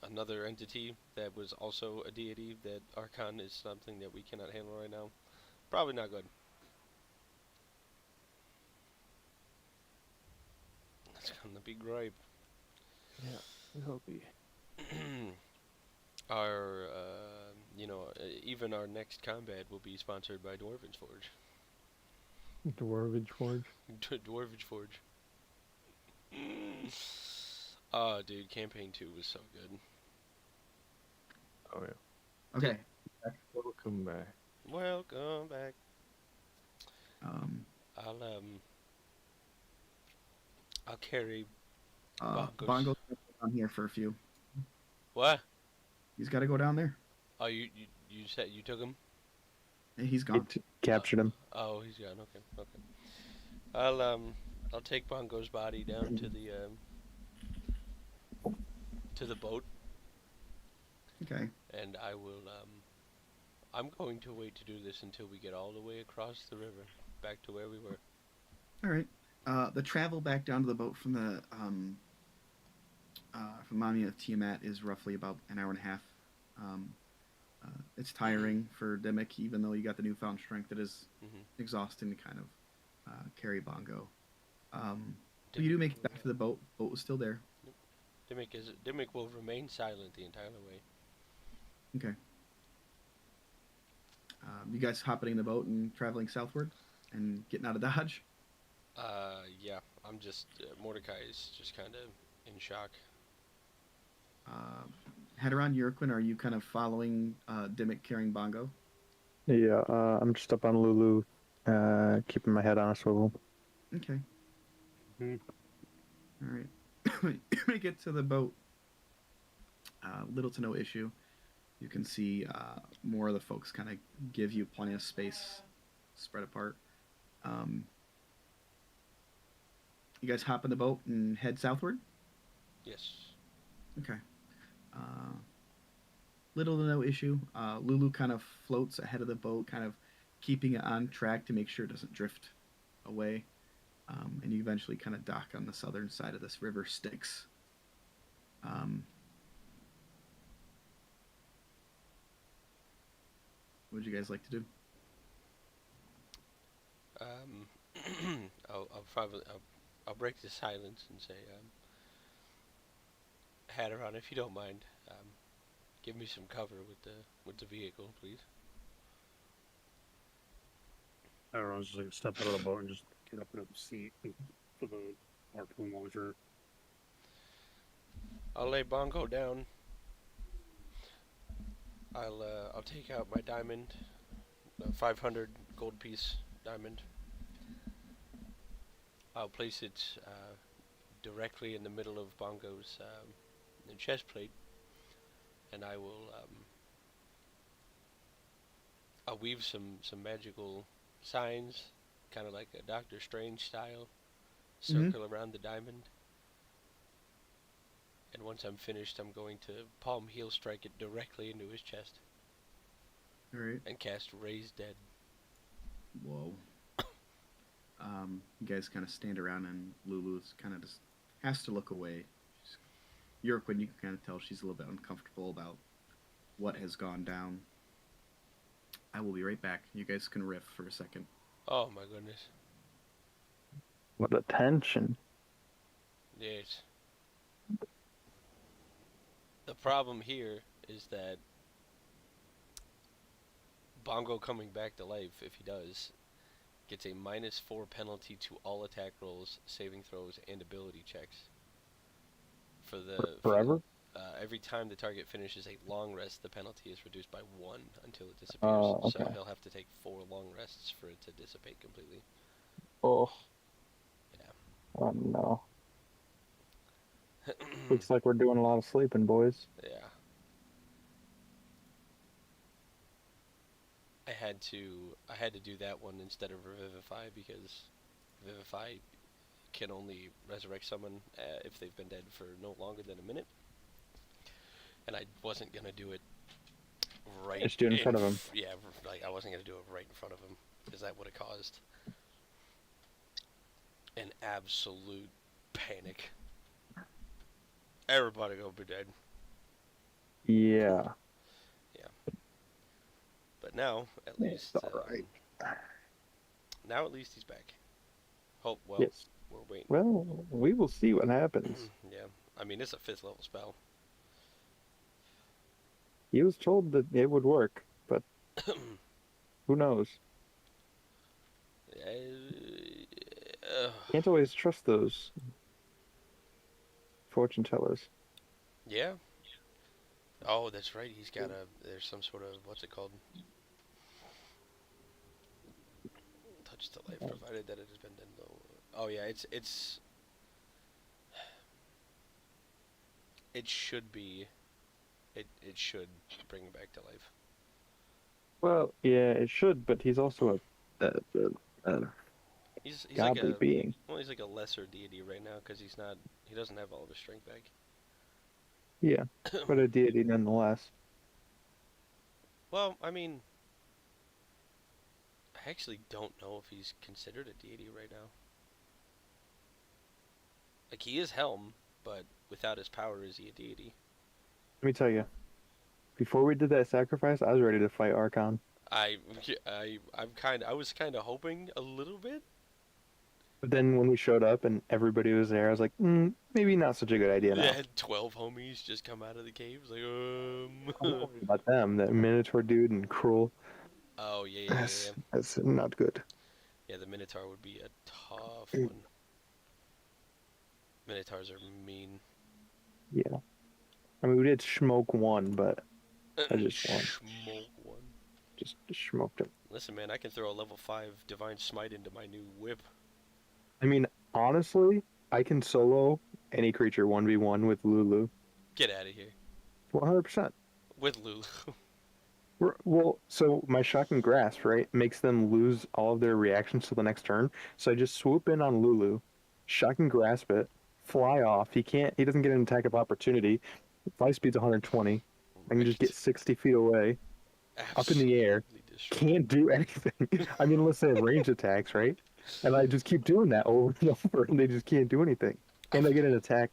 another entity that was also a deity that Archon is something that we cannot handle right now, probably not good. That's gonna be gripe. Yeah, it'll be. Our, even our next combat will be sponsored by Dwarven's Forge. Dwarvage Forge. Dwarven's Forge. Oh, dude, campaign 2 was so good. Oh yeah. Okay. Welcome back. Welcome back. Um, I'll carry Bongos. Bongo's down here for a few. What? He's got to go down there. Oh, you said you took him? He's gone. Captured him. Oh, he's gone. Okay. I'll take Bongo's body down to the boat, Okay. and I will I'm going to wait to do this until we get all the way across the river back to where we were. All right. The travel back down to the boat from the from Mami of Tiamat is roughly about an hour and a half. It's tiring for Dimmick, even though you got the newfound strength. It is exhausting to kind of carry Bongo. But you do make it back to the boat. Boat was still there. Dimmick will remain silent the entire way. Okay. You guys hopping in the boat and traveling southward and getting out of Dodge? Yeah, I'm just Mordecai is just kind of in shock. Hadoran, Uraquin, are you kind of following Dimmick carrying Bongo? Yeah, I'm just up on Lulu, keeping my head on a swivel. Okay. Mhm. All right. You make it to the boat. Little to no issue. You can see more of the folks kind of give you plenty of space, spread apart. You guys hop in the boat and head southward? Yes. Okay. Little to no issue. Lulu kind of floats ahead of the boat, kind of keeping it on track to make sure it doesn't drift away. And you eventually kind of dock on the southern side of this river Styx. What would you guys like to do? I'll break the silence and say, Hadoran, if you don't mind, give me some cover with the vehicle, please. I don't know, just like step out of the boat and just get up in the seat for the harpoon launcher. I'll lay Bongo down. I'll take out my diamond, 500 gold piece diamond. I'll place it directly in the middle of Bongo's chest plate, and I will I'll weave some magical signs, kind of like a Doctor Strange style, circle around the diamond. And once I'm finished, I'm going to palm heel strike it directly into his chest All right. and cast Raise Dead. Whoa. You guys kind of stand around, and Lulu's kind of just has to look away. Yurkwin, you can kind of tell she's a little bit uncomfortable about what has gone down. I will be right back. You guys can riff for a second. Oh my goodness. What a tension. Yes. The problem here is that Bongo coming back to life, if he does, gets a -4 penalty to all attack rolls, saving throws, and ability checks. Forever? Every time the target finishes a long rest, the penalty is reduced by 1 until it disappears. Oh, So okay. he'll have to take 4 long rests for it to dissipate completely. Oh. Yeah. Oh no. Looks like we're doing a lot of sleeping, boys. Yeah. I had to do that one instead of Revivify because Revivify can only resurrect someone if they've been dead for no longer than a minute. And I wasn't gonna do it right. Just do it in front of him. Yeah, like I wasn't gonna do it right in front of him because that would have caused an absolute panic. Everybody gonna be dead. Yeah. But now, at least, It's alright. now at least he's back. Hope. Well, Yes. we're waiting. Well, we will see what happens. Yeah, I mean it's a 5th level spell. He was told that it would work, but who knows? Can't always trust those fortune tellers. Yeah. Oh, that's right. He's got there's some sort of, what's it called? Touch to life, provided that it has been done low. Oh yeah, it should be, it should bring him back to life. Well, yeah, it should, but he's also a He's like godly a, being. well, he's like a lesser deity right now because he doesn't have all of his strength back. Yeah, but a deity nonetheless. Well, I mean, I actually don't know if he's considered a deity right now. Like, he is Helm, but without his power, is he a deity? Let me tell you, before we did that sacrifice, I was ready to fight Archon. I was kind of hoping a little bit. But then when we showed up and everybody was there, I was like, maybe not such a good idea now. They had 12 homies just come out of the caves, like, I'm not worried about them, that Minotaur dude and Cruel. Oh, yeah. That's not good. Yeah, the Minotaur would be a tough one. Minotaurs are mean. Yeah. I mean, we did smoke one, but I just won. Smoke one. Just smoked him. Listen, man, I can throw a level 5 Divine Smite into my new whip. I mean, honestly, I can solo any creature 1v1 with Lulu. Get out of here. 100%. With Lulu. Well, so my Shocking Grasp, right, makes them lose all of their reactions to the next turn. So I just swoop in on Lulu, Shocking Grasp it, fly off. He doesn't get an attack of opportunity. Fly speed's 120. I can just get 60 feet away, up in the air. Absolutely destroyed. Can't do anything. I mean, unless they have range attacks, right? And I just keep doing that over and over, and they just can't do anything. And I get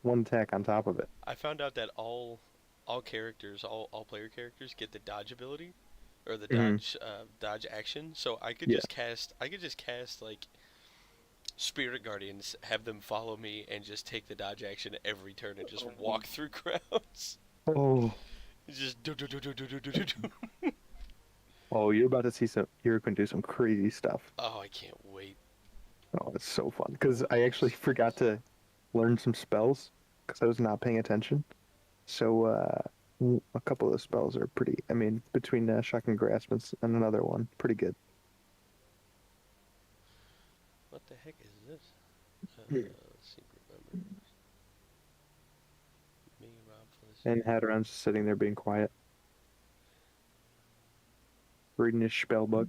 one attack on top of it. I found out that all characters, all player characters get the dodge ability, or the dodge action. So I could just cast like Spirit Guardians, have them follow me, and just take the dodge action every turn and just walk through crowds. Oh, Just do. you're about to see you're going to do some crazy stuff. Oh, I can't wait. Oh, it's so fun. Because I actually forgot to learn some spells because I was not paying attention. So a couple of the spells are pretty, I mean, between Shocking Grasp and another one, pretty good. What the heck is this? Secret members. Me, Rob, Felicity. And Hadron's just sitting there being quiet. Reading his spell book.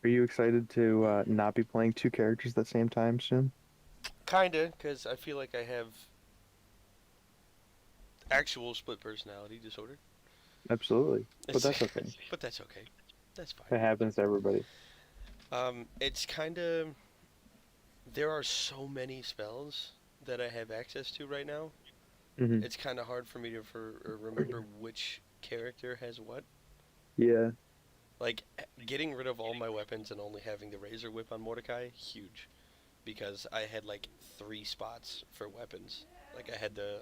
Are you excited to not be playing two characters at the same time soon? Kinda, because I feel like I have actual split personality disorder. Absolutely, but It's, that's okay. but that's okay. That's It fine. happens to everybody. It's kind of there are so many spells that I have access to right now. Hmm. It's kind of hard for me to remember which character has what. Yeah. Like getting rid of all my weapons and only having the razor whip on Mordecai, huge, because I had like 3 spots for weapons. Like I had the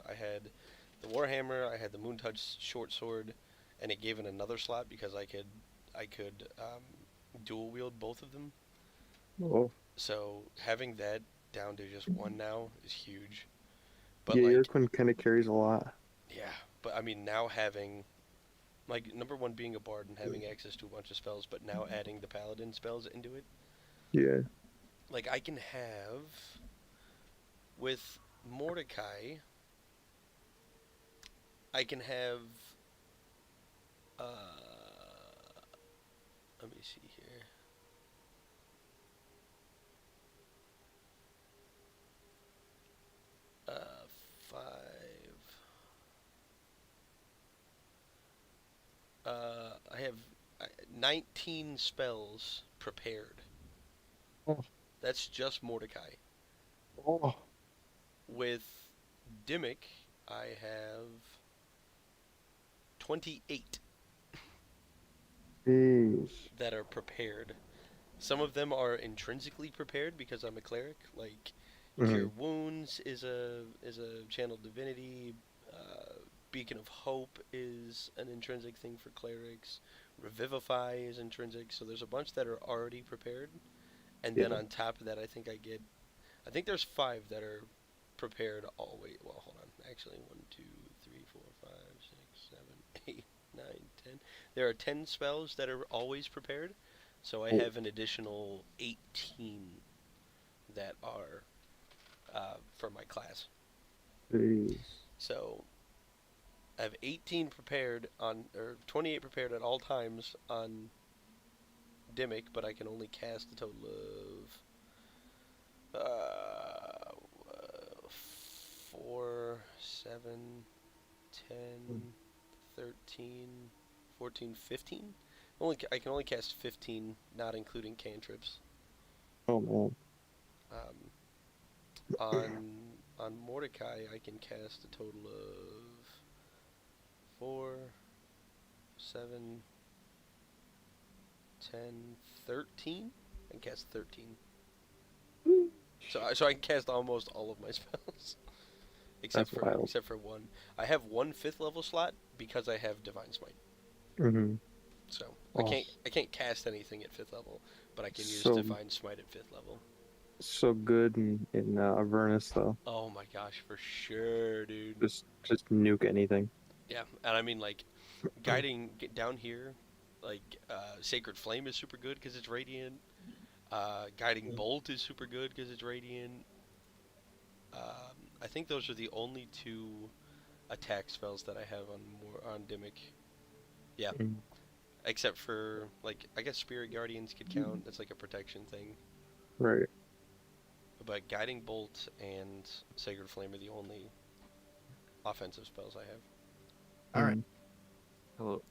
warhammer, I had the moon touch short sword, and it gave it another slot because I could dual wield both of them. Oh. So having that down to just one now is huge. But Yeah, like, Irquin kind of carries a lot. yeah, but I mean now having like number one being a bard and having access to a bunch of spells, but now adding the paladin spells into it, Yeah. like I can have with Mordecai, I can have let me see here. Uh, 5. I have 19 spells prepared. Oh. That's just Mordecai. Oh. With Dimmick, I have 28 Jeez. that are prepared. Some of them are intrinsically prepared because I'm a cleric. Like Cure Mhm. Wounds is a channeled divinity. Beacon of Hope is an intrinsic thing for clerics. Revivify is intrinsic. So there's a bunch that are already prepared, and then Yeah. on top of that, I think there's 5 that are prepared all the way. Well, hold on. Actually, 1, 2, 3, 4, 5, 6, 7, 8, 9, 10. There are 10 spells that are always prepared. So I Oh. have an additional 18 that are for my class. Jeez. So I have 18 prepared or 28 prepared at all times on Dimmick, but I can only cast a total of 4, 7, 10, 13, 14, 15. I can only cast 15, not including cantrips. Oh man. On Mordecai, I can cast a total of 4, 7, 10, 13. I can cast 13. So I can cast almost all of my spells, That's wild. except for one. I have one 5th level slot because I have Divine Smite. Mhm. So Oh. I can't cast anything at 5th level, but I can use So- Divine Smite at 5th level. So good in Avernus though. Oh my gosh, for sure, dude. Just nuke anything. Yeah, and I mean like down here, like Sacred Flame is super good because it's radiant. Guiding Bolt is super good because it's radiant. I think those are the only 2 attack spells that I have on Dimmick. Yeah, Mhm. except for like I guess Spirit Guardians could count. That's like a protection thing. Right. But Guiding Bolt and Sacred Flame are the only offensive spells I have. All right. Mhm. Hello.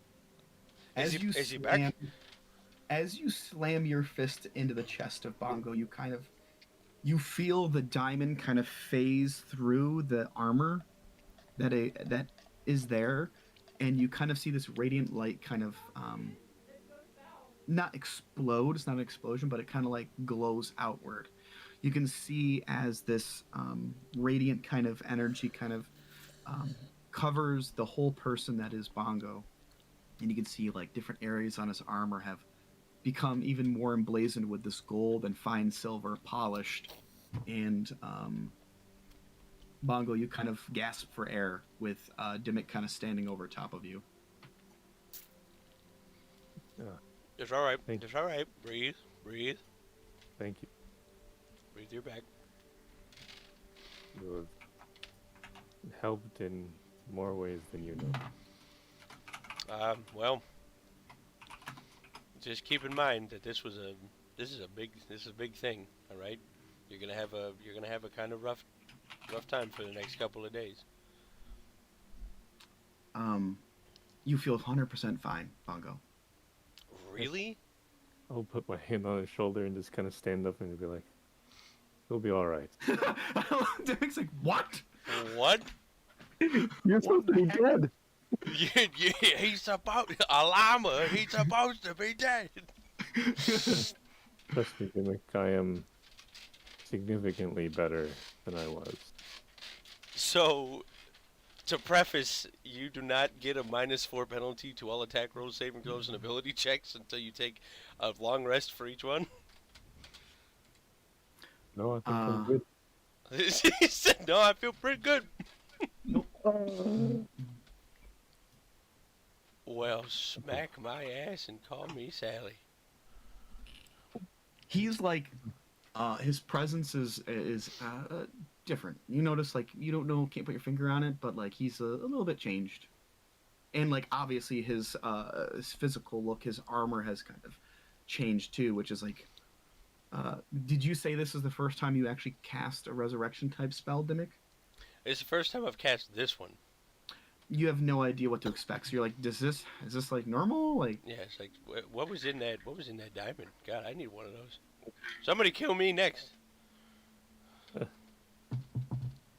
Is he back? As you slam your fist into the chest of Bongo, you feel the diamond kind of phase through the armor that is there, and you kind of see this radiant light kind of not explode. It's not an explosion, but it kind of like glows outward. You can see as this radiant kind of energy kind of covers the whole person that is Bongo, and you can see like different areas on his armor have become even more emblazoned with this gold and fine silver polished. And Bongo, you kind of gasp for air with Dimmick kind of standing over top of you. It's all right. Thank It's all right. Breathe. Breathe. Thank you. Breathe your back. You have helped in more ways than you know. Well, just keep in mind that this is a big thing. All right, you're gonna have a kind of rough time for the next couple of days. you feel 100% fine, Bongo. Really? I'll put my hand on his shoulder and just kind of stand up and be like, "He'll be all right." Derek's like, what? What? You're supposed to be dead. He's about a llama. He's supposed to be dead. Trust me, Gimmick, I am significantly better than I was. So, to preface, you do not get a -4 penalty to all attack rolls, saving throws, and ability checks until you take a long rest for each one. No, I think I'm good. He said, "No, I feel pretty good." Well, smack my ass and call me Sally. He's like, his presence is different. You notice, like, you don't know, can't put your finger on it, but like he's a little bit changed, and like obviously his physical look, his armor has kind of changed too, which is like, did you say this is the first time you actually cast a resurrection type spell, Dimmick? It's the first time I've cast this one. You have no idea what to expect. So you're like, is this like normal? Like, Yeah, it's like, what was in that? What was in that diamond? God, I need one of those. Somebody kill me next.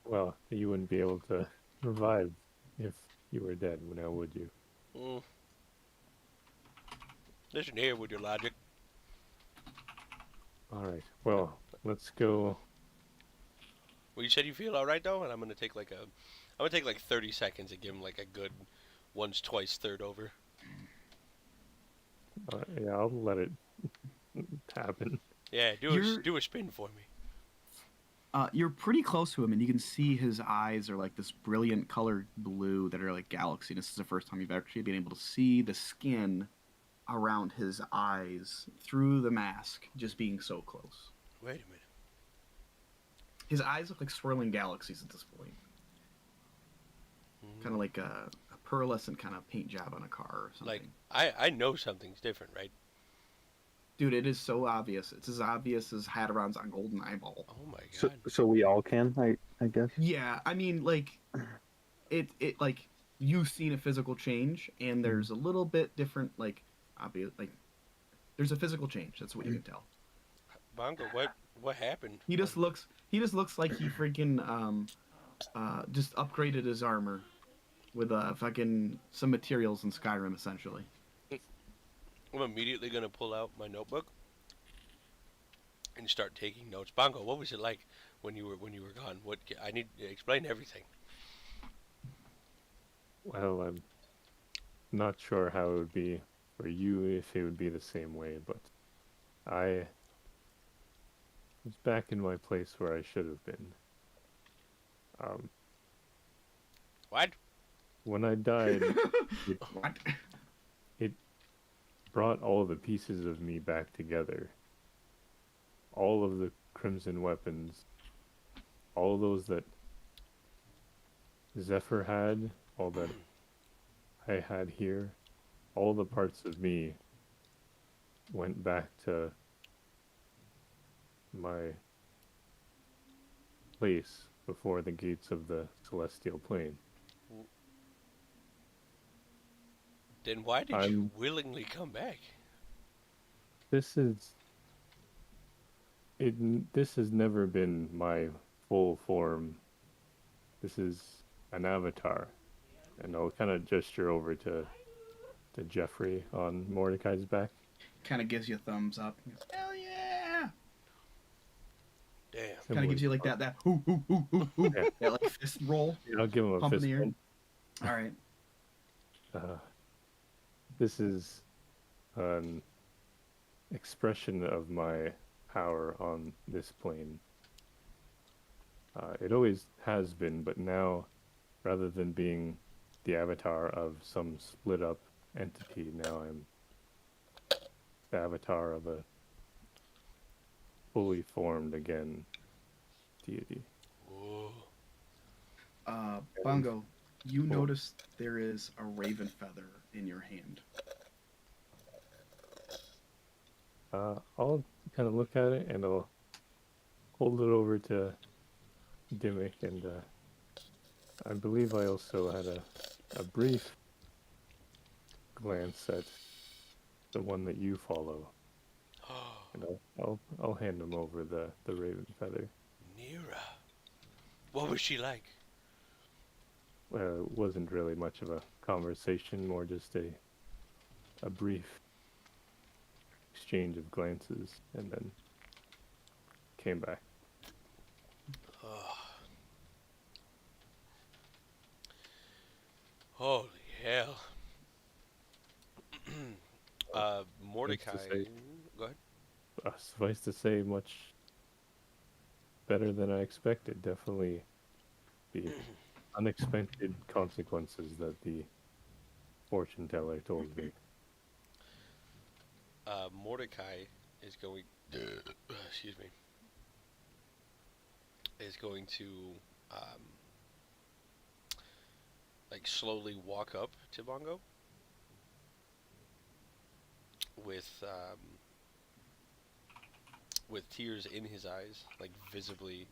Well, you wouldn't be able to revive if you were dead, now would you? Mm. Listen here with your logic. Alright, well, let's go. Well, you said you feel all right though, and I'm gonna take like 30 seconds and give him like a good once, twice, third over. Yeah, I'll let it happen. Yeah, do a spin for me. you're pretty close to him, and you can see his eyes are like this brilliant colored blue that are like galaxy. This is the first time you've actually been able to see the skin around his eyes through the mask, just being so close. Wait a minute. His eyes look like swirling galaxies at this point. Kind of like a pearlescent kind of paint job on a car or something. Like I know something's different, right? Dude, it is so obvious. It's as obvious as Hadron's on Golden Eyeball. Oh my So, god. so we all can, I guess. Yeah, I mean, like, it like you've seen a physical change, and there's a little bit different, like, obvious, like, there's a physical change. That's what you can tell. Bongo, what happened? He just looks like he freaking just upgraded his armor with fucking some materials in Skyrim, essentially. I'm immediately gonna pull out my notebook and start taking notes. Bongo, what was it like when you were gone? What I need to explain everything. Well, I'm not sure how it would be for you if it would be the same way, but I was back in my place where I should have been. What? When I died, What? it brought all the pieces of me back together. All of the crimson weapons, all those that Zephyr had, all that I had here, all the parts of me went back to my place before the gates of the celestial plane. Then why did you willingly come back? This has never been my full form. This is an avatar. And I'll kind of gesture over to Jeffrey on Mordecai's back. Kind of gives you a thumbs up. Hell yeah! Damn. Kind of gives you like that ooh, ooh, ooh, ooh, ooh. Yeah. That like fist roll. I'll give him a Pump in fist the air. bump. All right. This is an expression of my power on this plane. It always has been, but now, rather than being the avatar of some split up entity, now I'm the avatar of a fully formed again deity. Whoa. Bongo, you notice there is a raven feather in your hand. I'll kind of look at it and I'll hold it over to Dimmick, and I believe I also had a a brief glance at the one that you follow, and I'll hand him over the raven feather. Nira. What was she like? It wasn't really much of a conversation, more just a brief exchange of glances, and then came back. Holy hell. Mordecai. say- Go ahead. Suffice to say, much better than I expected. Definitely the unexpected consequences that the fortune teller told me. Mordecai is going. Excuse me. Is going to like slowly walk up to Bongo with tears in his eyes, like visibly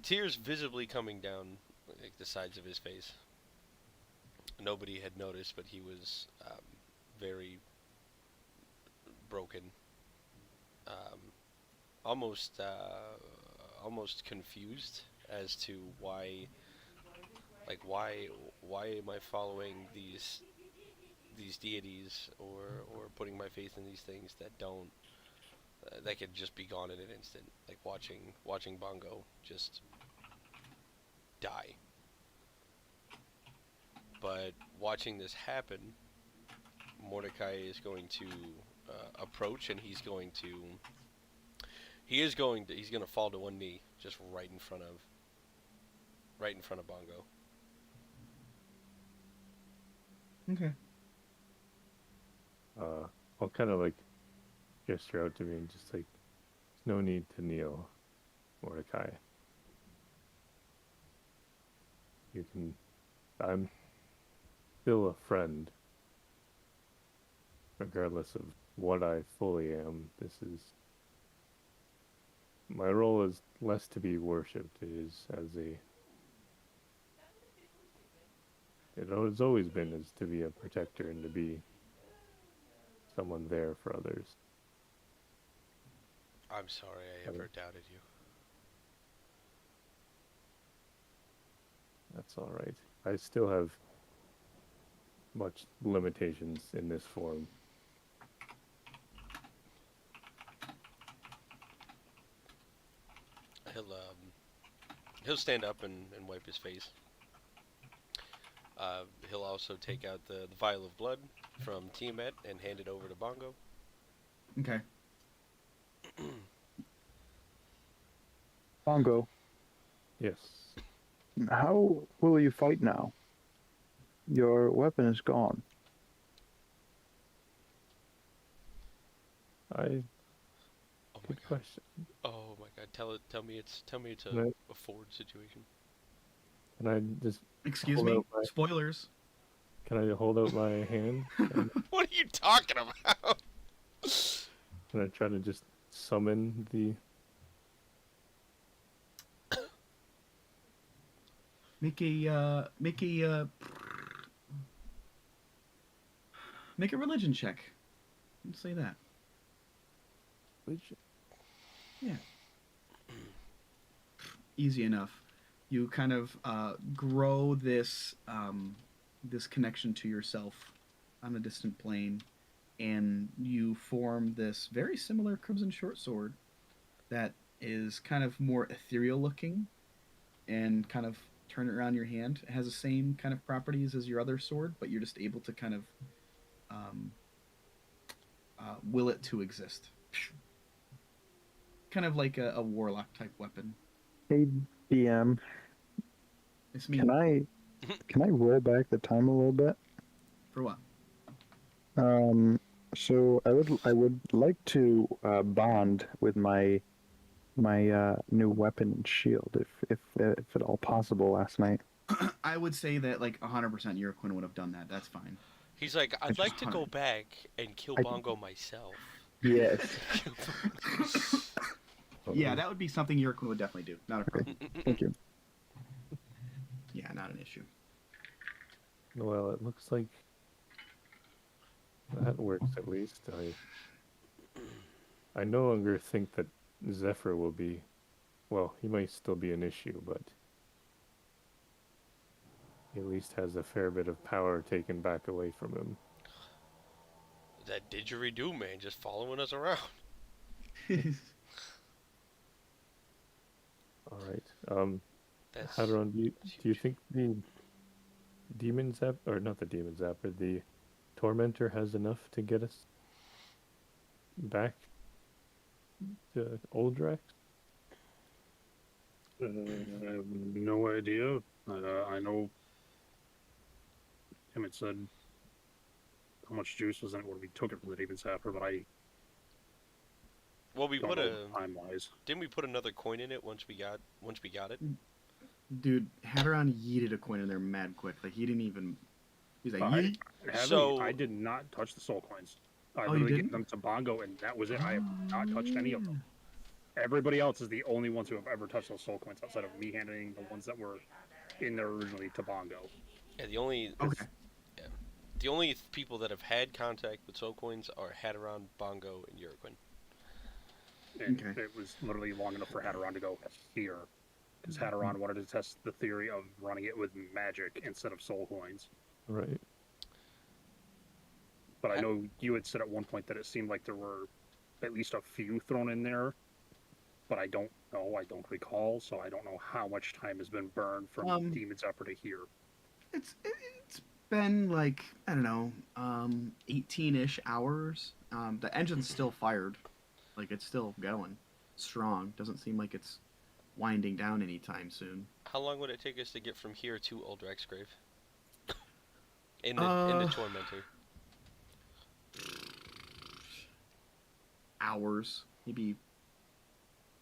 tears visibly coming down like the sides of his face. Nobody had noticed, but he was very broken, almost confused as to why am I following these deities or putting my faith in these things that don't that could just be gone in an instant, like watching Bongo just die. But watching this happen, Mordecai is going to approach, and he's going to fall to one knee just right in front of Bongo. Okay. I'll kind of like gesture out to me and just like, there's no need to kneel, Mordecai. I'm still a friend, regardless of what I fully am. My role is less to be worshipped. It has always been as to be a protector and to be someone there for others. I'm sorry I ever doubted you. That's all right. I still have much limitations in this form. He'll stand up and wipe his face. He'll also take out the vial of blood from Tiamat and hand it over to Bongo. Okay. Bongo, Yes. how will you fight now? Your weapon is gone. Oh my Good god. question. Oh my god. Tell me it's Right. a Ford situation. Can I just Excuse Hold me. out my- Spoilers. can I hold out my hand? And What are you talking about? can I try to just summon the? Make a religion check. Let's say that. Yeah. Easy enough. You kind of grow this this connection to yourself on a distant plane, and you form this very similar Crimson Short Sword that is kind of more ethereal looking, and kind of turn it around your hand. It has the same kind of properties as your other sword, but you're just able to kind of will it to exist. Kind of like a warlock type weapon. Hey, DM, It's me. can I roll back the time a little bit? For what? So I would like to bond with my new weapon and shield, if at all possible last night. I would say that like 100% Euroquin would have done that. That's fine. He's like, I'd just like to go hard. back and kill I- Bongo myself. Yes. Yeah, that would be something Euroquin would definitely do. Not a problem. Thank you. yeah, not an issue. Well, it looks like that works at least. I no longer think that Zephyr will be. Well, he might still be an issue, but he at least has a fair bit of power taken back away from him. That didgeridoo man just following us around. All right. That's Hadron, do you think the demon zap, or not the demon zapper, the tormentor has enough to get us back to Oldrex? I have no idea. I know Emmett said how much juice was in it when we took it from the Demon Sapper, but I well, we don't put know a time-wise. didn't we put another coin in it once we got it? Dude, Hadron yeeted a coin in there mad quick. Like he didn't even. He's like, I, yeet. So- I did not touch the soul coins. I Oh, you literally gave didn't? them to Bongo, and that was it. I have not touched any of them. Everybody else is the only ones who have ever touched those soul coins outside of me handing the ones that were in there originally to Bongo. Yeah, the only people that have had contact with soul coins are Hadron, Bongo, and Uraquin. And Okay. it was literally long enough for Hadron to go here. Because Hadron wanted to test the theory of running it with magic instead of soul coins. Right. But I know you had said at one point that it seemed like there were at least a few thrown in there. But I don't know, I don't recall, so I don't know how much time has been burned from Demon's Upper to here. It's been like, I don't know, 18-ish hours. The engine's still fired. Like it's still going strong. Doesn't seem like it's winding down anytime soon. How long would it take us to get from here to Oldrex Grave? In the tormentor. Hours, maybe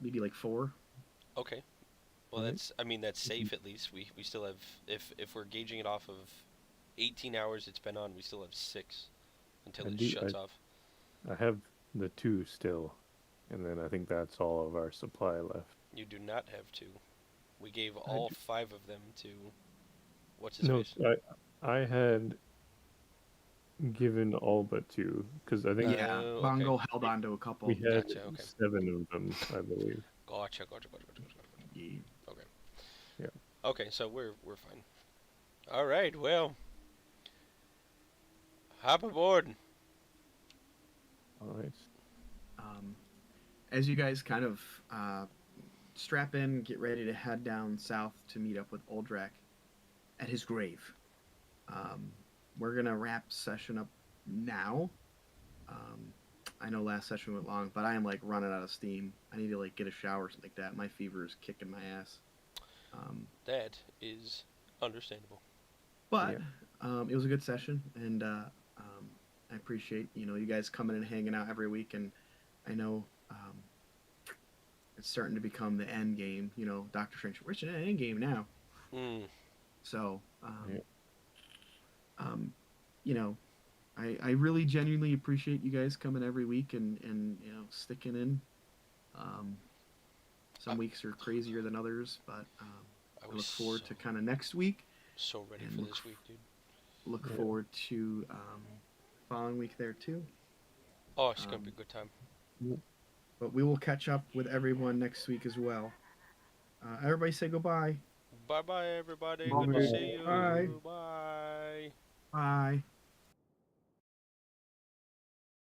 like 4. Okay. Well, Right. that's safe at least. We still have, if we're gauging it off of 18 hours it's been on, we still have 6 until it Indeed, shuts off. I have the 2 still, and then I think that's all of our supply left. You do not have 2. We gave I all do- 5 of them to what's his No, face? I had given all but 2, because I think Yeah, okay. Bongo held on to a couple. we had Gotcha, okay. 7 of them, I believe. Gotcha. Yeah. Okay, so we're fine. All right, well, hop aboard. All right. As you guys kind of strap in, get ready to head down south to meet up with Oldrak at his grave. We're gonna wrap session up now. I know last session went long, but I am like running out of steam. I need to like get a shower or something like that. My fever is kicking my ass. That is understandable. But it was a good session, and I appreciate you guys coming and hanging out every week. And I know it's starting to become the end game. Doctor Strange, we're in an end game now. Mm. So, Yeah. I really genuinely appreciate you guys coming every week and sticking in. Some weeks are crazier than others, but I I was look forward to kind of next week. so ready and for look this week, dude. Look Yeah. forward to following week there too. Oh, it's gonna be a good time. But we will catch up with everyone next week as well. Everybody say goodbye. Bye bye, everybody. Bye. Good to see you. Bye. Bye. Bye.